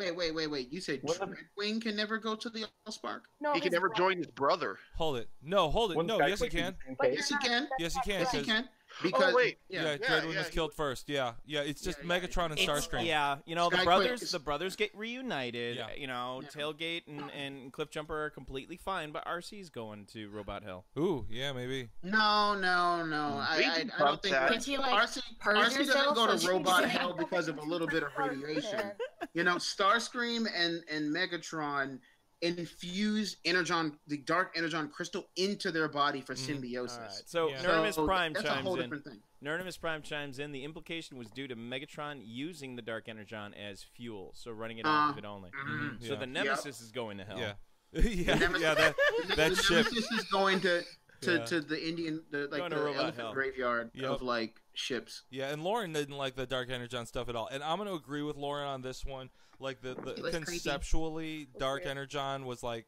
You said What the- Dreadwing can never go to the Allspark? No, He can his never brother. join his brother. hold it. No, hold it. Wouldn't No, Sky yes he Queen be can. the same But case? Yes, he can. Yes, he can. Yes, he 'cause- can. Because wait. Yeah, Dreadwing was killed first. Yeah, it's just Yeah, Megatron and It's- Starscream. Yeah, you know, the Sky brothers Queen- the brothers get reunited. Yeah. You know, Yeah. Tailgate and Cliffjumper are completely fine, but RC's going to Robot Hill. Ooh, yeah, maybe. No. I don't think that. Did you like RC purge doesn't yourself? go to So- robot hell because of a little bit of radiation. You know, Starscream and Megatron infuse the Dark Energon crystal into their body for symbiosis. All right. So Yeah. Nerdimus Prime that's a chimes whole in. different thing. Nerdimus Prime chimes in. The implication was due to Megatron using the Dark Energon as fuel, so running it off of it only. Mhm. So Yeah. the Nemesis is going to hell. Yeah. yeah, Nemesis- yeah, that The ship. Nemesis is going to Yeah. the Indian Going to the robot elephant hell. graveyard Yep. of like ships. Yeah, and Lauren didn't like the Dark Energon stuff at all. And I'm going to agree with Lauren on this one. Like the It was creepy. conceptually, Dark weird. Energon was like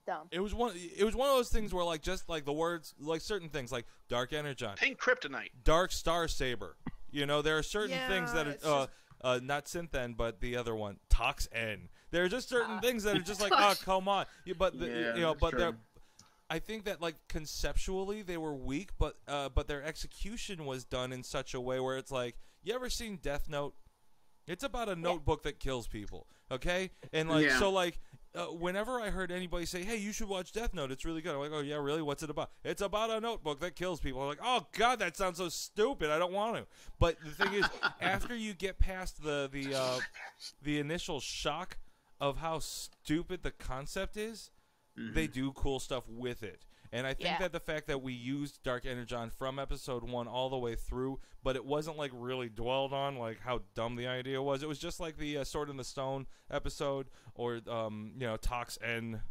Dumb. it was one of those things where like just like the words, like certain things like Dark Energon, Pink Kryptonite. Dark Star Saber. You know, there are certain things that it's are not Synthen, but the other one, Tox N. There are just certain things that are just like, oh, come on. But that's but true. they're. I think that like conceptually they were weak, but their execution was done in such a way where it's like, you ever seen Death Note? It's about a notebook that kills people, okay? And like Yeah. so like whenever I heard anybody say, "Hey, you should watch Death Note. It's really good." I'm like, "Oh yeah, really? What's it about?" It's about a notebook that kills people. I'm like, "Oh god, that sounds so stupid. I don't want to." But the thing is, after you get past the initial shock of how stupid the concept is, they do cool stuff with it. And I think Yeah. that the fact that we used Dark Energon from episode 1 all the way through, but it wasn't like really dwelled on like how dumb the idea was. It was just like the Sword in the Stone episode, or Tox N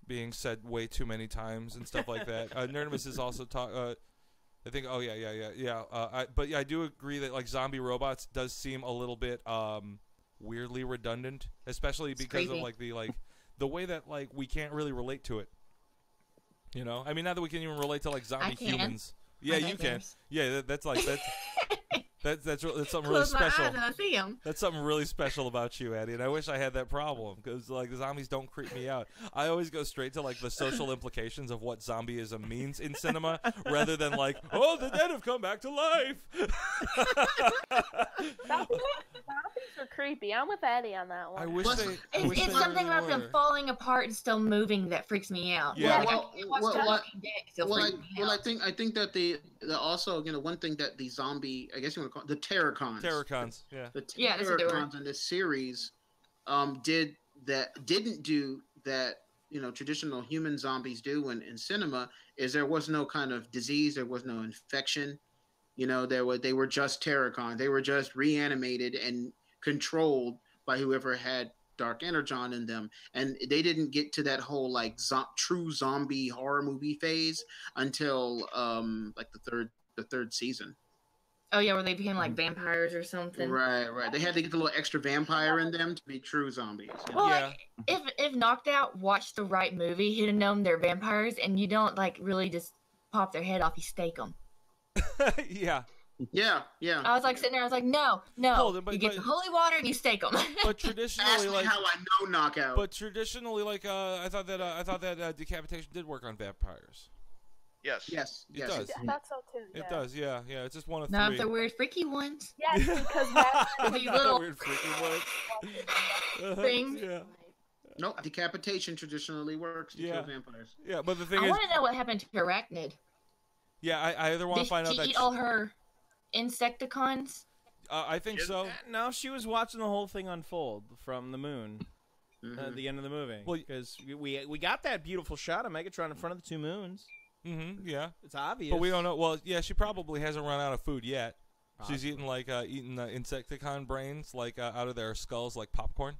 being said way too many times and stuff like that. Nerdimus is also I think. Oh yeah. But I do agree that like zombie robots does seem a little bit weirdly redundant, especially because of creepy. like the way that like we can't really relate to it. You know, I mean, not that we can even relate to like zombie can. humans. Yeah, My you can. nightmares. Yeah, that's that's something really Close my eyes special. and I see him. That's something really special about you, Addie, and I wish I had that problem because like the zombies don't creep me out. I always go straight to like the social implications of what zombieism means in cinema, rather than like, oh, the dead have come back to life. Zombies are creepy. I'm with Eddie on that one. I wish Plus, they. I wish It's they were something in about them order. falling apart and still moving that freaks me out. Yeah. Like, Well, I can't watch well, The well, Walking Dead, it still freaks me out. I think that the also one thing that the zombie, I guess you want to call it, the Terracons. Terracons, yeah. The Yeah, that's what they were. Terracons in this series didn't do that traditional human zombies do in cinema, is there was no kind of disease, there was no infection. They were just Terracons. They were just reanimated and controlled by whoever had Dark Energon in them, and they didn't get to that whole like true zombie horror movie phase until like the third season. Oh yeah, where they became like vampires or something. Right. They had to get the little extra vampire in them to be true zombies. Well, Yeah. like, if Knocked Out watched the right movie, he'd have known they're vampires, and you don't like really just pop their head off; you stake them. Yeah. Yeah. I was like sitting there, I was like, no, Hold on, but- you get the holy water and you stake them. But Ask traditionally, me like, how I know Knockout. but traditionally, like, I thought that decapitation did work on vampires. Yes. Yes. It does. I thought so too. It yeah. does. Yeah. Yeah. It's just one of Not three. the weird freaky ones. Yes, because that The Not little the weird freaky ones. thing. Yeah. Nope. Decapitation traditionally works to Yeah. kill vampires. Yeah. But the thing I is, want to know what happened to Arachnid. yeah, I either want Did to find out she that eat all her Insecticons? I think so. No, she was watching the whole thing unfold from the moon at the end of the movie. Well, Because we got that beautiful shot of Megatron in front of the two moons. Yeah. It's obvious. But we don't know. Well, yeah, she probably hasn't run out of food yet. She's eating Insecticon brains out of their skulls like popcorn.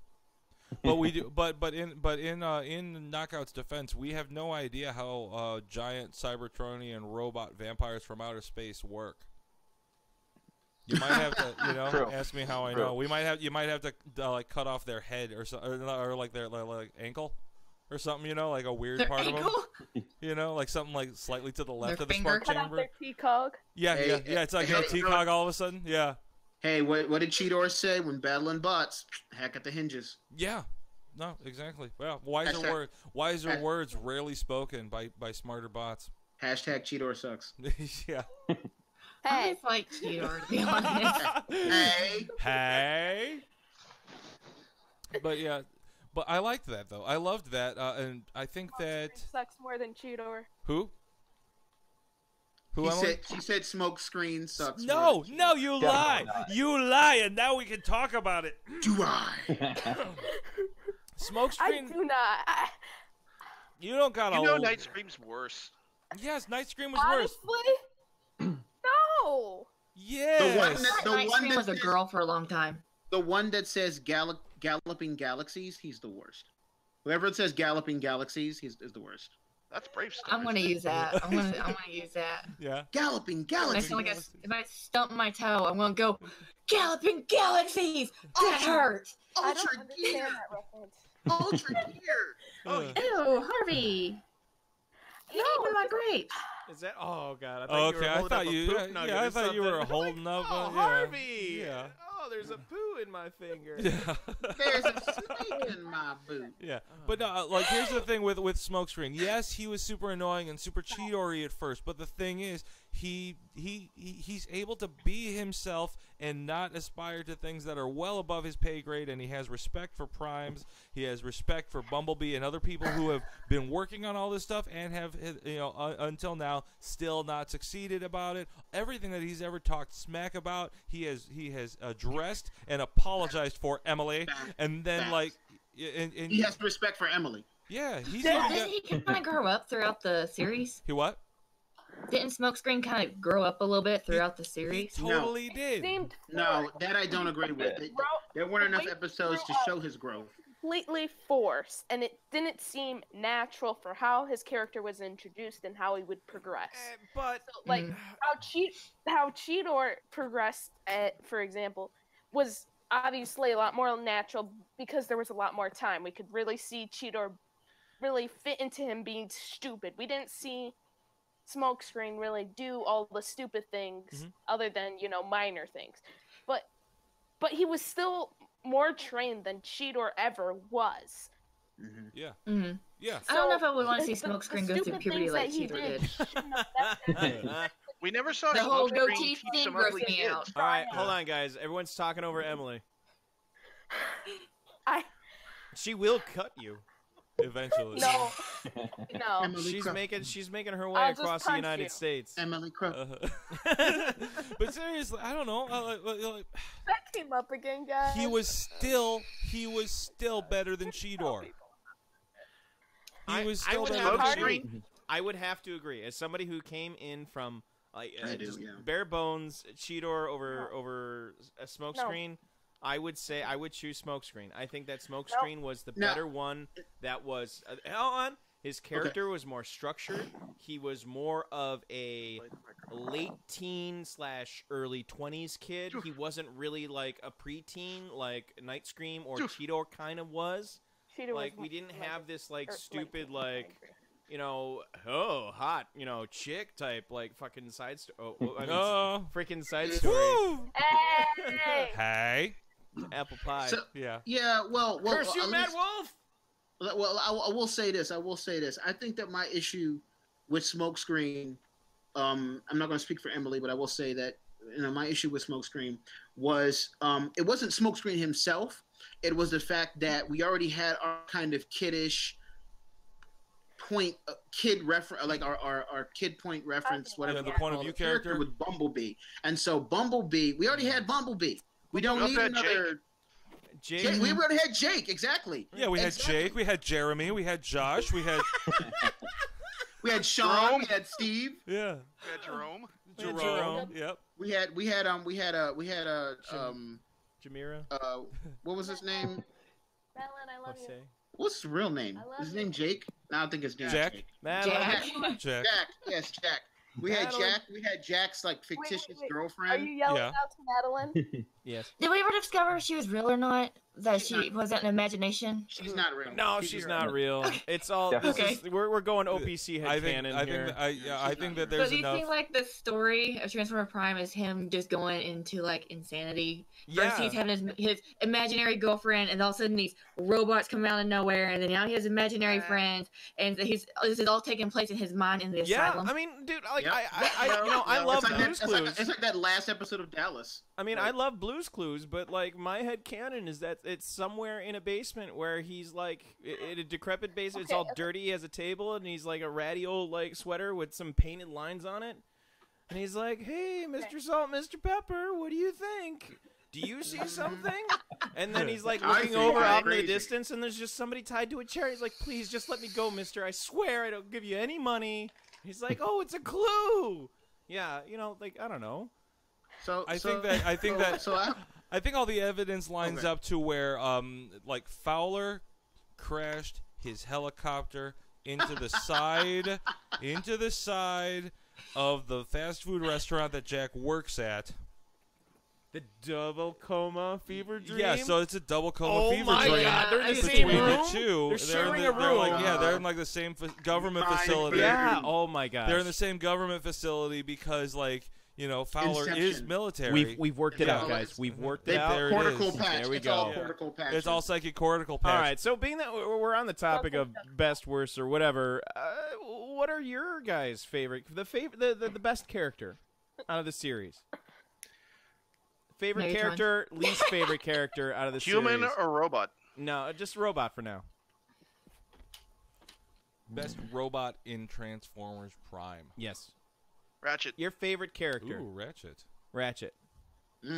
But we do. But in Knockout's defense, we have no idea how giant Cybertronian robot vampires from outer space work. You might have to, True. ask me how I True. know. You might have to cut off their head or like their like ankle. Or something, like a weird Their part ankle? of them. Like something like slightly to the left Their of the finger? spark cut out chamber. their T-cog. Yeah, Hey, yeah. It's like hey, a T-cog all of a sudden. Yeah. Hey, what did Cheetor say when battling bots? Hack at the hinges. Yeah. No, exactly. Well, wiser Hashtag- words rarely spoken by smarter bots. Hashtag Cheetor sucks. Yeah. I Hey, just like Cheetor, to be honest. Hey. Hey. But yeah, but I liked that though. I loved that, and I think that sucks more than Cheetor. who? He Emily? she said smoke screen sucks. No, more than no, you lie. not. You lie, and now we can talk about it. Do I? Smoke I screen. do not. You don't got a. You know Night Scream's worse. Yes, Night Scream was worse. Honestly, no. Yes. Night Scream was a girl for a long time. The one that says galloping galaxies, he's the worst. Whoever says galloping galaxies, is the worst. That's Brave Stories. I'm gonna use that. I'm gonna use that. Yeah. Galloping Next galaxies. time if I stump my toe, I'm gonna go galloping galaxies. That hurt. I don't Ultra understand gear. that reference. Ultra gear. Oh, Ew, Harvey. You eating my grapes. Is that? Oh God! I thought you were Okay, I holding thought up a you. poop nugget Yeah, I or thought you were something. holding up. Oh, yeah. Harvey! Yeah. Oh, there's a poo in my finger. Yeah. There's a snake in my boot. Yeah, but no, like here's the thing with Smokescreen. Yes, he was super annoying and super cheatory at first, but the thing is, he's able to be himself and not aspire to things that are well above his pay grade. And he has respect for Primes. He has respect for Bumblebee and other people who have been working on all this stuff and have, until now, still not succeeded about it. Everything that he's ever talked smack about, he has addressed and apologized for, Emily. And then and He has respect for Emily. yeah, he's Didn't he kind of grow up throughout the series? he what? Didn't Smokescreen kind of grow up a little bit throughout the He series? totally did. Seemed No, that I don't agree with. There weren't enough Wait, episodes to show his growth. completely forced, and it didn't seem natural for how his character was introduced and how he would progress. But So, like how Cheetor progressed, for example, was obviously a lot more natural because there was a lot more time. We could really see Cheetor really fit into him being stupid. We didn't see Smokescreen really do all the stupid things other than, minor things. But he was still more trained than Cheetor ever was. Yeah. Mm-hmm. Yeah. I don't know if I would want to see the Smokescreen go through stupid puberty things like that he Cheetor did. shouldn't have- We never saw The whole Smokescreen goatee teach thing some grossed ugly me kids. out. all right, hold on, guys. Everyone's talking over Emily. I She will cut you. Eventually. no. Emily She's making her way I'll just across the punch United you. States. Emily Crow. But seriously, I don't know. That came up again, guys. He was still better than Cheetor. He was still would better have than to Cheetor. agree. I would have to agree. As somebody who came in from I do, just yeah. bare bones Cheetor over a Smokescreen, I would say I would choose Smokescreen. I think that Smokescreen was the No. better one. That was hold on. His character was more structured. He was more of a late teen / early 20s kid. He wasn't really like a preteen like Night Scream or Cheetor kind of was. Cheetor Like was we didn't like- have this like or, stupid like, like hot chick type like fucking side story. Freaking side story. Woo! Hey! Hey. Apple pie. So, Yeah. yeah, well, Curse you, at Mad least- Wolf! Well, I will say this. I think that my issue with Smokescreen, I'm not going to speak for Emily, but I will say that my issue with Smokescreen was it wasn't Smokescreen himself. It was the fact that we already had our kind of kiddish kid reference, like our kid point reference, whatever the point of view character with Bumblebee. And so Bumblebee, we already had Bumblebee. We don't need another. Jake. We already had Jake, exactly. Yeah, we had Jake, we had Jeremy, we had Josh, we had we had Sean, we had Steve. Yeah. We had Jerome. Jerome. Yep. We had Jamira. What was his name? Madeline, I love you. What's his real name? Is his name Jake? No, I don't think it's Jack. Jake. Madeline. Jack. Jack. Yes, Jack. We had Jack. We had Jack's like fictitious Wait. girlfriend. Are you yelling out to Madeline? Yes. Did we ever discover if she was real or not? That she wasn't an imagination? She's not real. No, she's not real. It's all. This Okay. is, we're going OPC headcanon here. I think that So there's do you enough. think like the story of Transformer Prime is him just going into like insanity? First he's having his imaginary girlfriend, and all of a sudden these robots come out of nowhere, and then now he has imaginary friends, and this is all taking place in his mind in the asylum. I mean, dude, like Yep. I love It's like Blue's that, Clues. it's like that last episode of Dallas. I mean, I love Blue's Clues, but like my head canon is that it's somewhere in a basement where he's like in a decrepit basement. It's all dirty. He has a table, and he's like a ratty old like sweater with some painted lines on it. And he's like, "Hey, Mr. Salt, Mr. Pepper, what do you think? Do you see something?" And then he's like looking over out in the distance, and there's just somebody tied to a chair. He's like, "Please, just let me go, mister. I swear I don't give you any money." He's like, "Oh, it's a clue." Yeah, like I don't know. I think all the evidence lines up to where like Fowler crashed his helicopter into the side of the fast food restaurant that Jack works at. The double coma fever dream? Yeah, so it's a double coma fever my dream. God, they're in the between same the room? two. They're sharing a room. They're in like the same government facility. Yeah, oh my gosh. They're in the same government facility because like Fowler is military. We've worked it out, guys. We've worked it out. There cortical it is. patch. There we It's go. all cortical patch. It's all psychic cortical patch. All right, so being that we're on the topic of best, worst, or whatever, what are your guys' the best character out of the series? Favorite Megatron. character, least favorite character out of the Human series? or robot? No, just robot for now. Best robot in Transformers Prime. Yes. Ratchet. Your favorite character? Ooh, Ratchet. Ratchet. I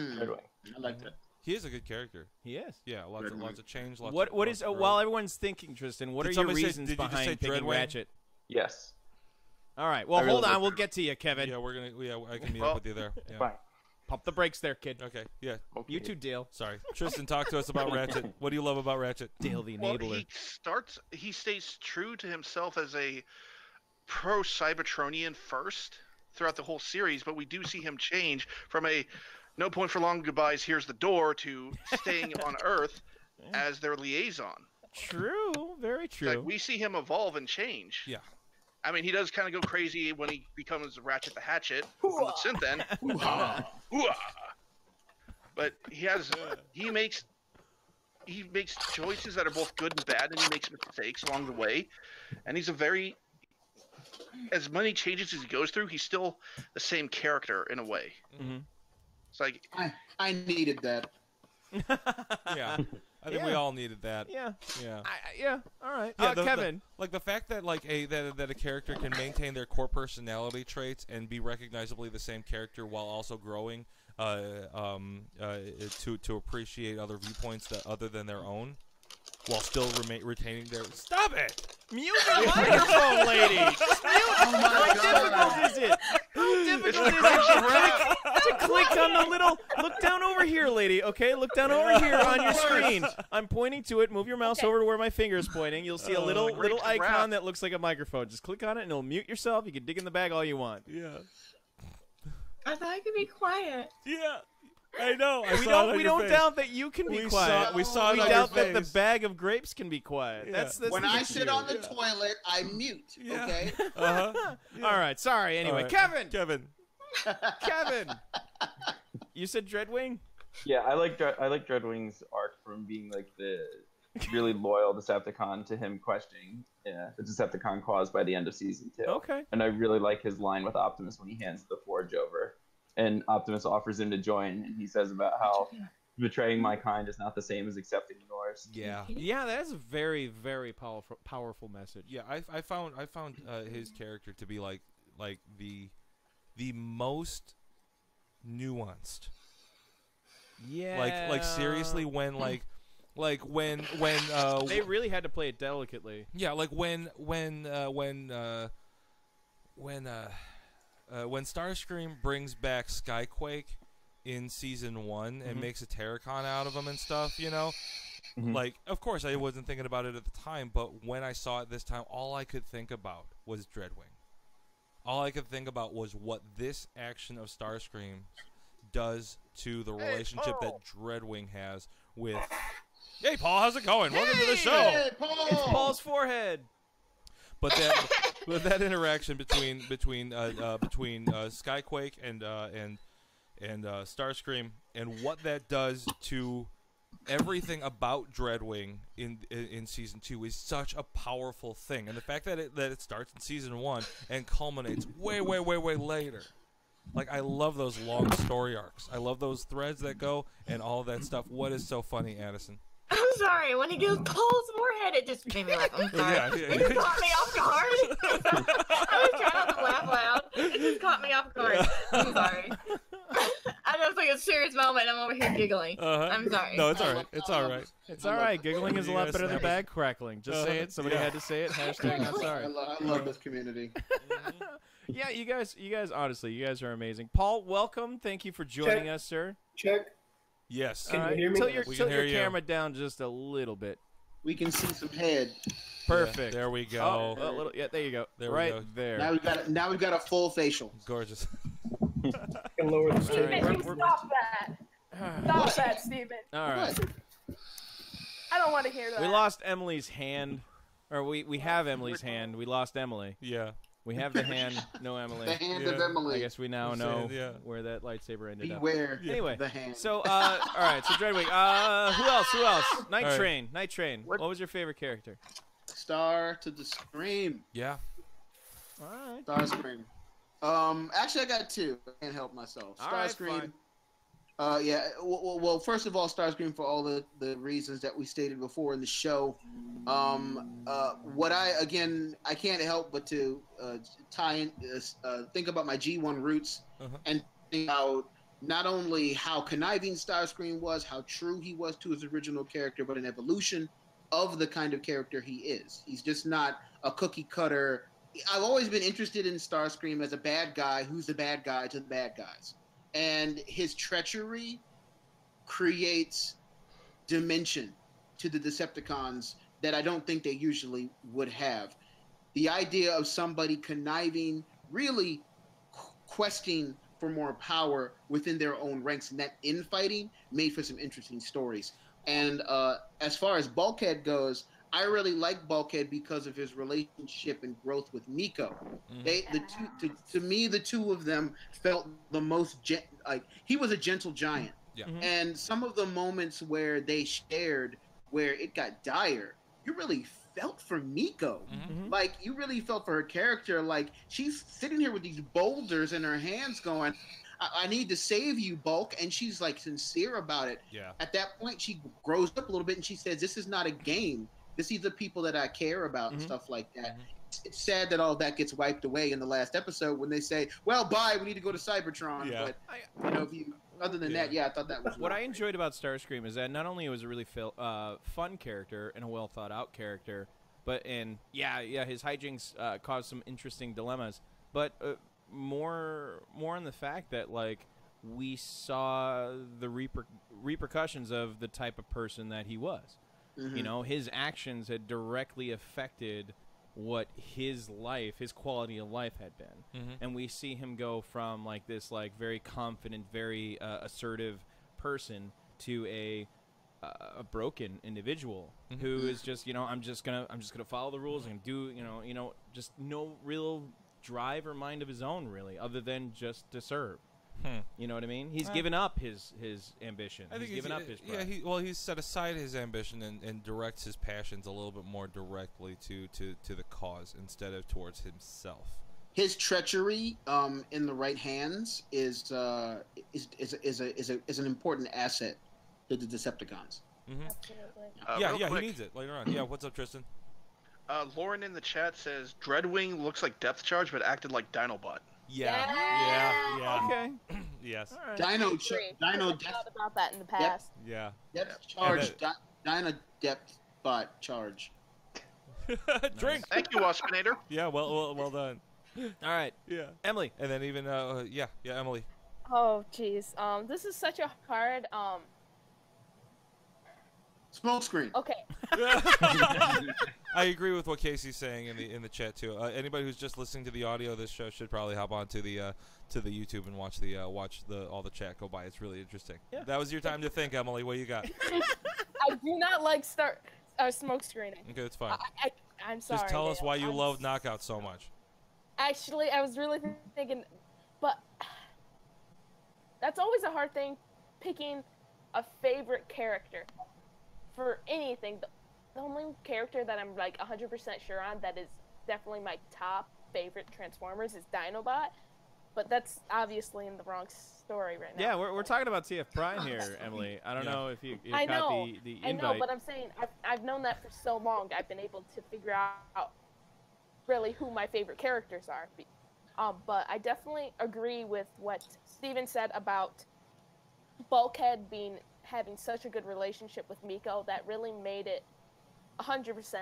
like that. He is a good character. He is. Yeah, lots of change. Lots What of is growth. while everyone's thinking, Tristan? What Did are your somebody say- reasons did you just say behind picking Dreadwing? Ratchet? Yes. All right. Well, I really hold on. like We'll get to you, Kevin. Yeah, I can meet up with you there. Yeah. Fine. Pump the brakes there, kid. Okay. Yeah. Okay. You too, Dale. Sorry, Tristan. Talk to us about Ratchet. What do you love about Ratchet? Dale the Well, enabler. he stays true to himself as a pro-Cybertronian first throughout the whole series, but we do see him change from a no point for long goodbyes, here's the door, to staying on Earth as their liaison. True. Very true. Like, we see him evolve and change. Yeah. I mean, he does kind of go crazy when he becomes Ratchet the Hatchet on the synth end. Hoo-ah. But he makes choices that are both good and bad, and he makes mistakes along the way. And he's as many changes as he goes through, he's still the same character in a way. Mm-hmm. It's like I needed that. Yeah. I think we all needed that. Yeah. Yeah. Yeah. All right. Yeah, Kevin. the fact that that a character can maintain their core personality traits and be recognizably the same character while also growing to appreciate other viewpoints that other than their own, while still retaining their. Stop it! Mute the microphone, lady. Just mute. How difficult is it? How difficult is it to click on the little? Look down over here, lady. Okay, look down over here on your screen. I'm pointing to it. Move your mouse over to where my finger is pointing. You'll see a little icon that looks like a microphone. Just click on it, and it'll mute yourself. You can dig in the bag all you want. Yeah. I thought I could be quiet. Yeah. I know. We don't doubt that you can be quiet. We saw it We on doubt your that the face. bag of grapes can be quiet. Yeah. That's When the I issue. sit on the toilet, I mute. Yeah. Okay. Uh-huh. Yeah. All right. Sorry. Anyway, All right. Kevin. You said Dreadwing? Yeah, I like Dreadwing's arc from being like the really loyal Decepticon to him questioning the Decepticon clause by the end of season 2. Okay. And I really like his line with Optimus when he hands the Forge over. And Optimus offers him to join, and he says about how betraying my kind is not the same as accepting yours. Yeah. Yeah, that's a very, very powerful message. Yeah, I found his character to be like the most nuanced. Yeah. Like seriously, when when they really had to play it delicately. Yeah, like when Starscream brings back Skyquake in season 1 and makes a Terracon out of him and stuff, you know. Like, of course, I wasn't thinking about it at the time, but when I saw it this time, all I could think about was Dreadwing. All I could think about was what this action of Starscream does to the relationship that Dreadwing has with. Hey, Paul, how's it going? Welcome to the show. Hey, Paul! It's Paul's forehead. But that interaction between Skyquake and Starscream and what that does to everything about Dreadwing in season 2 is such a powerful thing, and the fact that it starts in season 1 and culminates way later. Like, I love those long story arcs. I love those threads that go and all that stuff. What is so funny, Addison? I'm sorry. When he goes Paul's forehead, it just made me laugh. I'm sorry. Yeah. It just caught me off guard. I was trying not to laugh loud. It just caught me off guard. I'm sorry. I know it's like a serious moment, and I'm over here giggling. I'm sorry. No, it's all right. It's all right. It's all right. Giggling is a lot better than bag crackling. Just say it. Somebody Yeah. had to say it. Hashtag not sorry. I love this community. Yeah, you guys, honestly, you guys are amazing. Paul, welcome. Thank you for joining us, sir. Check. Yes. Can you hear me? Tilt your, We tilt can your hear you. camera down just a little bit. We can see some head. Perfect. There we go. Oh, a little, yeah, there you go. There we right go. there. Now we've got a full facial. Gorgeous. Can lower the Steven, stream. We're- you stop that. Stop that, Steven. All right. What? I don't want to hear that. We lost Emily's hand. Or we have Emily's hand. We lost Emily. Yeah. We have the hand, no Emily. The hand Yeah. of Emily. I guess we now I'm know saying, yeah. where that lightsaber ended up. Beware Anyway, the hand. so all right, so Dreadwing. Who else? Night All right. Train. Night Train. What was your favorite character? Star to the Scream. Yeah. All right. Starscream. Actually, I got 2. I can't help myself. All right, Starscream. fine. Yeah. Well, first of all, Starscream for all the reasons that we stated before in the show. What I can't help but to tie in, think about my G1 roots and think about not only how conniving Starscream was, how true he was to his original character, but an evolution of the kind of character he is. He's just not a cookie cutter. I've always been interested in Starscream as a bad guy who's the bad guy to the bad guys. And his treachery creates dimension to the Decepticons that I don't think they usually would have. The idea of somebody conniving, really questing for more power within their own ranks, and that infighting made for some interesting stories. And as far as Bulkhead goes, I really like Bulkhead because of his relationship and growth with Nico. To me, the two of them felt the most like he was a gentle giant. Yeah. And some of the moments where they shared, where it got dire, you really felt for Nico. Like you really felt for her character. Like she's sitting here with these boulders in her hands, going, I need to save you, Bulk. And she's like sincere about it. Yeah. At that point, she grows up a little bit and she says, this is not a game. These are the people that I care about and stuff like that. It's sad that all that gets wiped away in the last episode when they say, well, bye, we need to go to Cybertron. Yeah. But, other than that, I thought that was What I enjoyed about Starscream is that not only was a really fun character and a well thought out character, but his hijinks caused some interesting dilemmas. But more on the fact that like we saw the repercussions of the type of person that he was. You know, his actions had directly affected what his quality of life had been. And we see him go from like this like very confident, very assertive person to a broken individual who is just, I'm just gonna follow the rules and do, just no real drive or mind of his own really, other than just to serve. You know what I mean? He's given up his ambition. I think he's given up his pride. Yeah, he's set aside his ambition and directs his passions a little bit more directly to the cause instead of towards himself. His treachery in the right hands is an important asset to the Decepticons. Absolutely. He needs it later on. Yeah, what's up, Tristan? Lauren in the chat says Dreadwing looks like Depth Charge, but acted like Dinobot. Yeah. Okay. Yes. All right. Dino Thought Depth. about that in the past. Yeah. Depth charge. Dino Depth bot charge. Drink. Thank you, Waspinator. Yeah. Well done. All right. Yeah. Emily. And then even Emily. Oh, jeez. This is such a hard. Smoke screen. Okay. I agree with what Casey's saying in the chat too. Anybody who's just listening to the audio of this show should probably hop on to the YouTube and watch all the chat go by. It's really interesting. Yeah. That was your time to think, Emily. What you got? I do not like smoke screening. Okay, that's fine. I'm sorry. Just tell us Dale. why you love Knockout so much. Actually, I was really thinking, but that's always a hard thing, picking a favorite character for anything. The only character that I'm like 100% sure on that is definitely my top favorite Transformers is Dinobot, but that's obviously in the wrong story right now. Yeah, we're talking about TF Prime here, Emily. I don't know if you I got know, the I invite. know, but I'm saying I've known that for so long. I've been able to figure out really who my favorite characters are. But I definitely agree with what Steven said about Bulkhead having such a good relationship with Miko. That really made it 100%.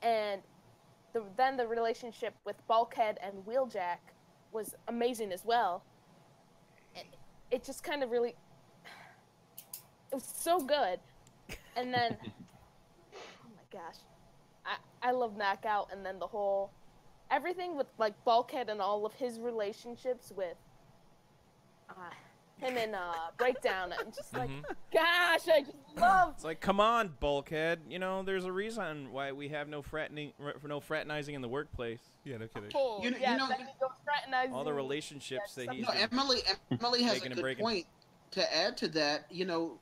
And then the relationship with Bulkhead and Wheeljack was amazing as well. It just kind of really, it was so good. And then, oh my gosh, I love Knockout, and then the whole, everything with like Bulkhead and all of his relationships with him and Breakdown. I'm just like, gosh, I just love. It's like, come on, Bulkhead. You know, there's a reason why we have no fraternizing in the workplace. Yeah, no kidding. Oh, You know- then he goes fraternizing. All the relationships that he's No, Emily has a Making and good breaking. point to add to that. You know,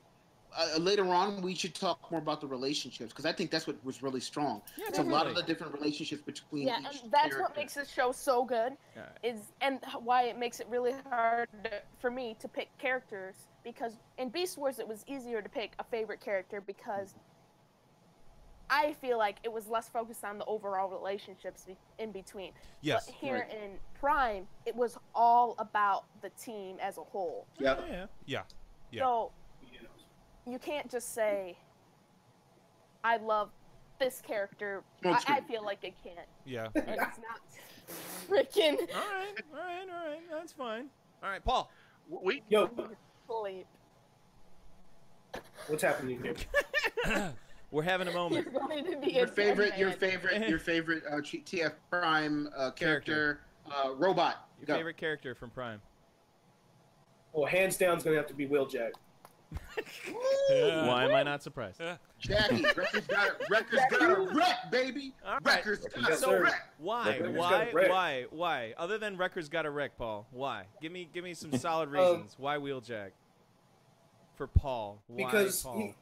later on we should talk more about the relationships because I think that's what was really strong. Yeah, It's a lot of definitely. the different relationships between Yeah, each and that's character. what makes this show so good, and why it makes it really hard for me to pick characters, because in Beast Wars it was easier to pick a favorite character because I feel like it was less focused on the overall relationships in between. Yes. But here in Prime, it was all about the team as a whole. Yep. Yeah. So you can't just say, I love this character. I feel like it can't. Yeah. And it's not freaking All right. That's fine. All right, Paul. Yo, sleep. what's happening here? We're having a moment. You're going to be Your a favorite dead man. TF Prime character, Robot. Your Go. favorite character from Prime. Well, hands down, it's gonna have to be Wheeljack. Why am I not surprised? Jackie, Records got a wreck, baby. All right. Records got Yes, a sir. wreck. Why? Records got a wreck. Why? Other than Records got a wreck, Paul. Why? Give me some solid reasons. Why Wheeljack? For Paul. Why Because Paul?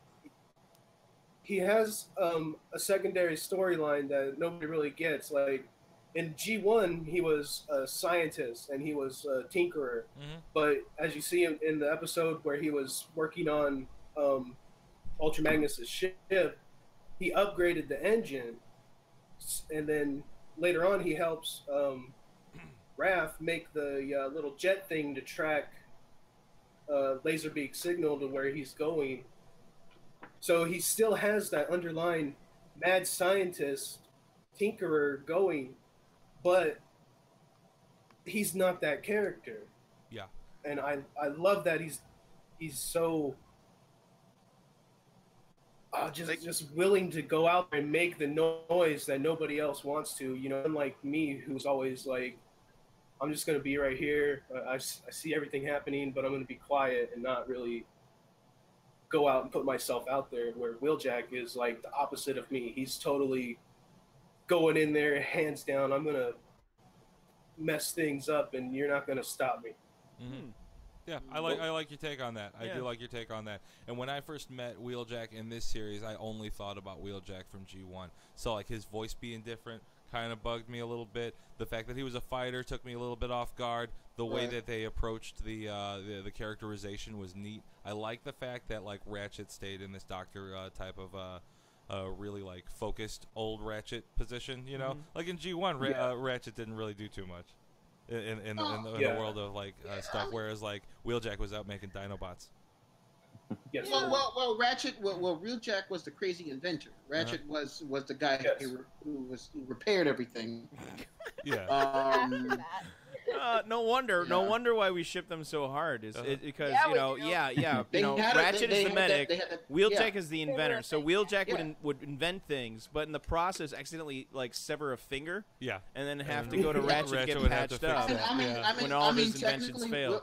he has a secondary storyline that nobody really gets. Like in G1, he was a scientist and he was a tinkerer. But as you see in the episode where he was working on Ultra Magnus' ship, he upgraded the engine, and then later on he helps Raph make the little jet thing to track Laserbeak signal to where he's going. So he still has that underlying mad scientist, tinkerer going, but he's not that character. Yeah. And I love that he's so just willing to go out and make the noise that nobody else wants to. You know, unlike me, who's always like, I'm just gonna be right here. I see everything happening, but I'm gonna be quiet and not really go out and put myself out there. Where Wheeljack is like the opposite of me. He's totally going in there, hands down. I'm gonna mess things up, and you're not gonna stop me. Yeah, I like your take on that. I do like your take on that. And when I first met Wheeljack in this series, I only thought about Wheeljack from G1. So like his voice being different kind of bugged me a little bit. The fact that he was a fighter took me a little bit off guard. The way that they approached the characterization was neat. I like the fact that like Ratchet stayed in this doctor type of really like focused old Ratchet position. You know, like in G1, Ratchet didn't really do too much in the world of like stuff. Whereas like Wheeljack was out making Dinobots. Yes. Well, Ratchet. Well, Wheeljack was the crazy inventor. Ratchet was the guy who repaired everything. Yeah. No wonder why we ship them so hard. Because Ratchet is the medic, Wheeljack is the inventor. So Wheeljack would invent things, but in the process accidentally like sever a finger. Yeah. And then have to go to Ratchet to get patched up. When all of his inventions fail.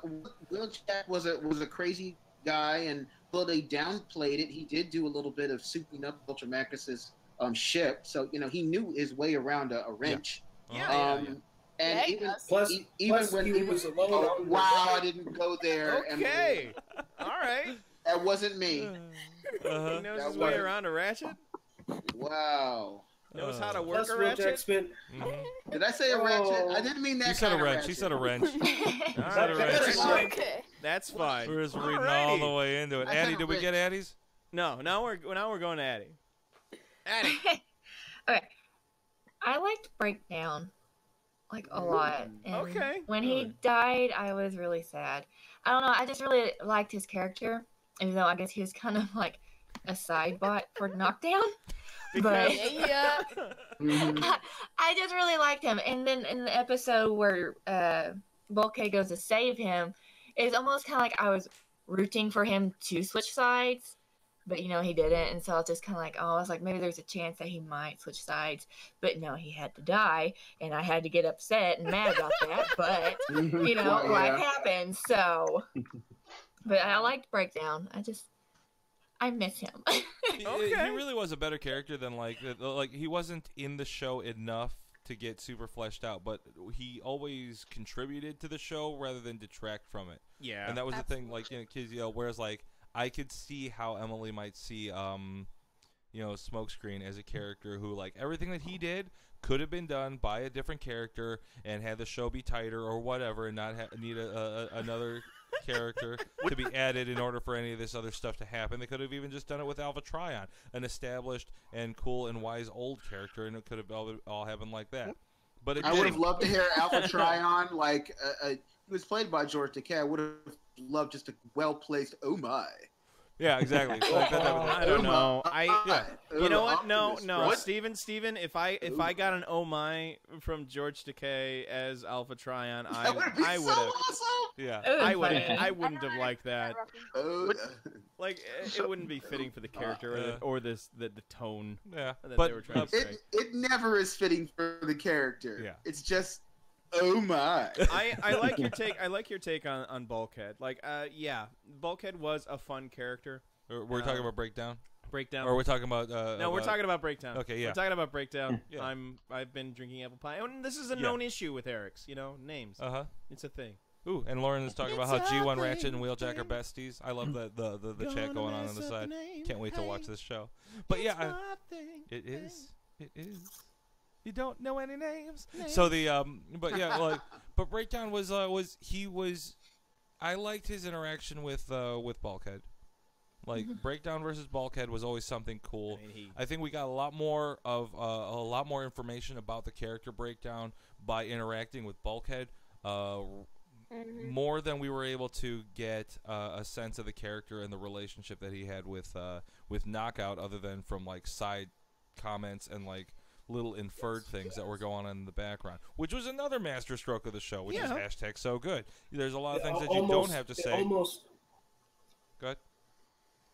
Wheeljack was a crazy guy, and though they downplayed it, he did do a little bit of souping up Ultramachus's ship. So he knew his way around a wrench. And even when he was alone. Wow, I didn't go there. Okay. All right. That wasn't me. He knows his way around a Ratchet? Wow. Knows how to work a Ratchet? Did I say a Ratchet? I didn't mean that. He said a wrench. He said a wrench. That's fine. We're just reading all the way into it. Addie, did we get Addie's? No. Now we're going to Addie. Addie. Okay. I liked Breakdown. Like a lot. And when he died, I was really sad. I don't know. I just really liked his character, even though I guess he was kind of like a side bot for Knockdown. But I just really liked him. And then in the episode where Bulkhead goes to save him, it's almost kind of like I was rooting for him to switch sides. But, he didn't. And so I was just kind of like, I was like, maybe there's a chance that he might switch sides. But no, he had to die. And I had to get upset and mad about that. But, life happens. So, but I liked Breakdown. I miss him. He really was a better character than, like, he wasn't in the show enough to get super fleshed out. But he always contributed to the show rather than detract from it. Yeah. And that was the thing, like, kids, whereas, like, I could see how Emily might see, Smokescreen as a character who, like, everything that he did could have been done by a different character and had the show be tighter or whatever and not need another character to be added in order for any of this other stuff to happen. They could have even just done it with Alpha Trion, an established and cool and wise old character, and it could have all happened like that. But I would have loved to hear Alpha Trion, like, he was played by George Takei. I would have loved just a well-placed oh my. Yeah, exactly. I don't know. You know what? No. Steven, if I got an oh my from George Takei as Alpha Trion, I would have. Awesome. Yeah. I wouldn't have liked that. Like, it wouldn't be fitting for the character or the tone. Yeah. That but they were trying to strike. It never is fitting for the character. Yeah. It's just oh my. I like your take. I like your take on Bulkhead. Like, Bulkhead was a fun character. We're talking about Breakdown. Or we're talking about no, we're talking about Breakdown. Okay, yeah. We're talking about Breakdown. Yeah. I've been drinking apple pie. And this is a known issue with Eric's, names. It's a thing. Ooh, and Lauren is talking about how G1 Ratchet and Wheeljack are besties. I love the chat going on the side. Can't wait to watch this show. But yeah, it is. You don't know any names. So but Breakdown was I liked his interaction with Bulkhead. Like Breakdown versus Bulkhead was always something cool. I think we got a lot more information about the character Breakdown by interacting with Bulkhead. More than we were able to get a sense of the character and the relationship that he had with Knockout, other than from like side comments and like little inferred things that were going on in the background, which was another masterstroke of the show, which is #SoGood. There's a lot of things that you don't have to say. Go ahead.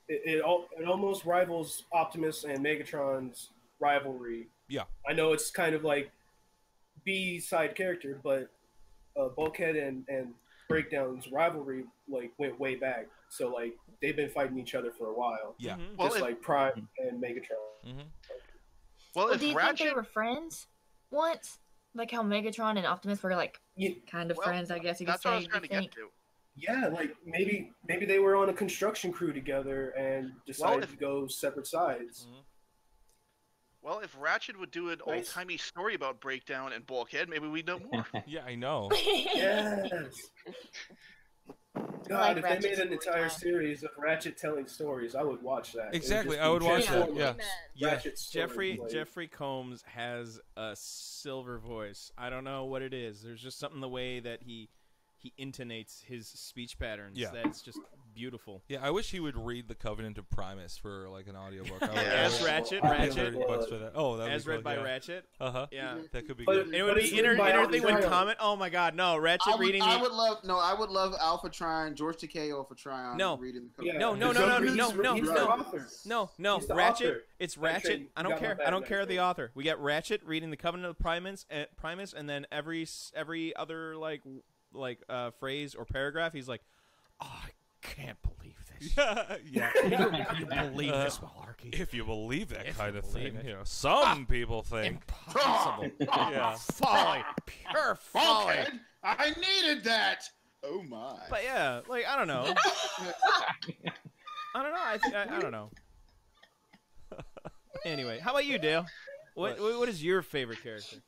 It almost rivals Optimus and Megatron's rivalry. Yeah. I know it's kind of like B-side character, but Bulkhead and Breakdown's rivalry like went way back. So like they've been fighting each other for a while. Yeah. Just like Prime and Megatron. Well, do you think they were friends once? Like how Megatron and Optimus were like kind of friends, I guess you could say. That's what I was trying to get to. Yeah, like maybe they were on a construction crew together and decided to go separate sides. Well, if Ratchet would do an old-timey story about Breakdown and Bulkhead, maybe we'd know more. Yeah, I know. Yes. God, if they made an entire series of Ratchet telling stories, I would watch that. Exactly, I would watch that. Yeah. Ratchet story, Jeffrey Combs has a silver voice. I don't know what it is. There's just something the way that he intonates his speech patterns that's just beautiful. Yeah, I wish he would read The Covenant of Primus for like an audiobook. As Ratchet. For that. Oh, that as read by Ratchet. Yeah, that could be But good. It would be interesting when comment. Oh my God, no! Ratchet reading. I would love Alpha Tryon, George Takei Alpha Tryon reading the Covenant. No. Ratchet. It's Ratchet. I don't care. I don't care the author. We got Ratchet reading the Covenant of Primus, and then every other phrase or paragraph, he's like, "Oh, I can't believe this. Yeah. I can't believe this malarkey. If you believe that kind of thing, some people think impossible. Yeah, folly, pure folly. Okay, I needed that. Oh my. But yeah, like I don't know. I don't know. Anyway, how about you, Dale? What is your favorite character?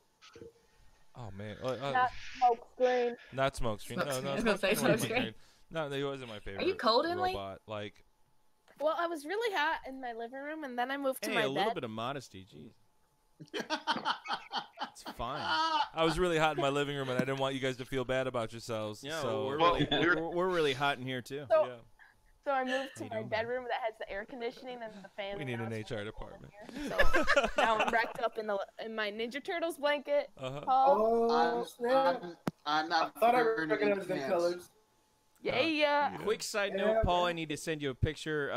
Oh man, Not Smokescreen. not Smokescreen. No, I was gonna say Smokescreen. No, he wasn't my favorite. Are you cold, Emily? Robot. Like, Well, I was really hot in my living room, and then I moved to Hey, my a bed. little bit of modesty, jeez. It's fine. I was really hot in my living room, and I didn't want you guys to feel bad about yourselves. Yeah, so we're really hot in here too. So, yeah. so I moved to my bedroom that has the air conditioning and the fan. We need an downstairs HR department. here. So now I'm wrapped up in my Ninja Turtles blanket. Oh, snap. I'm not. I thought I wearing any recognized the pants. colors. Yeah. Quick side note, Paul, I need to send you a picture.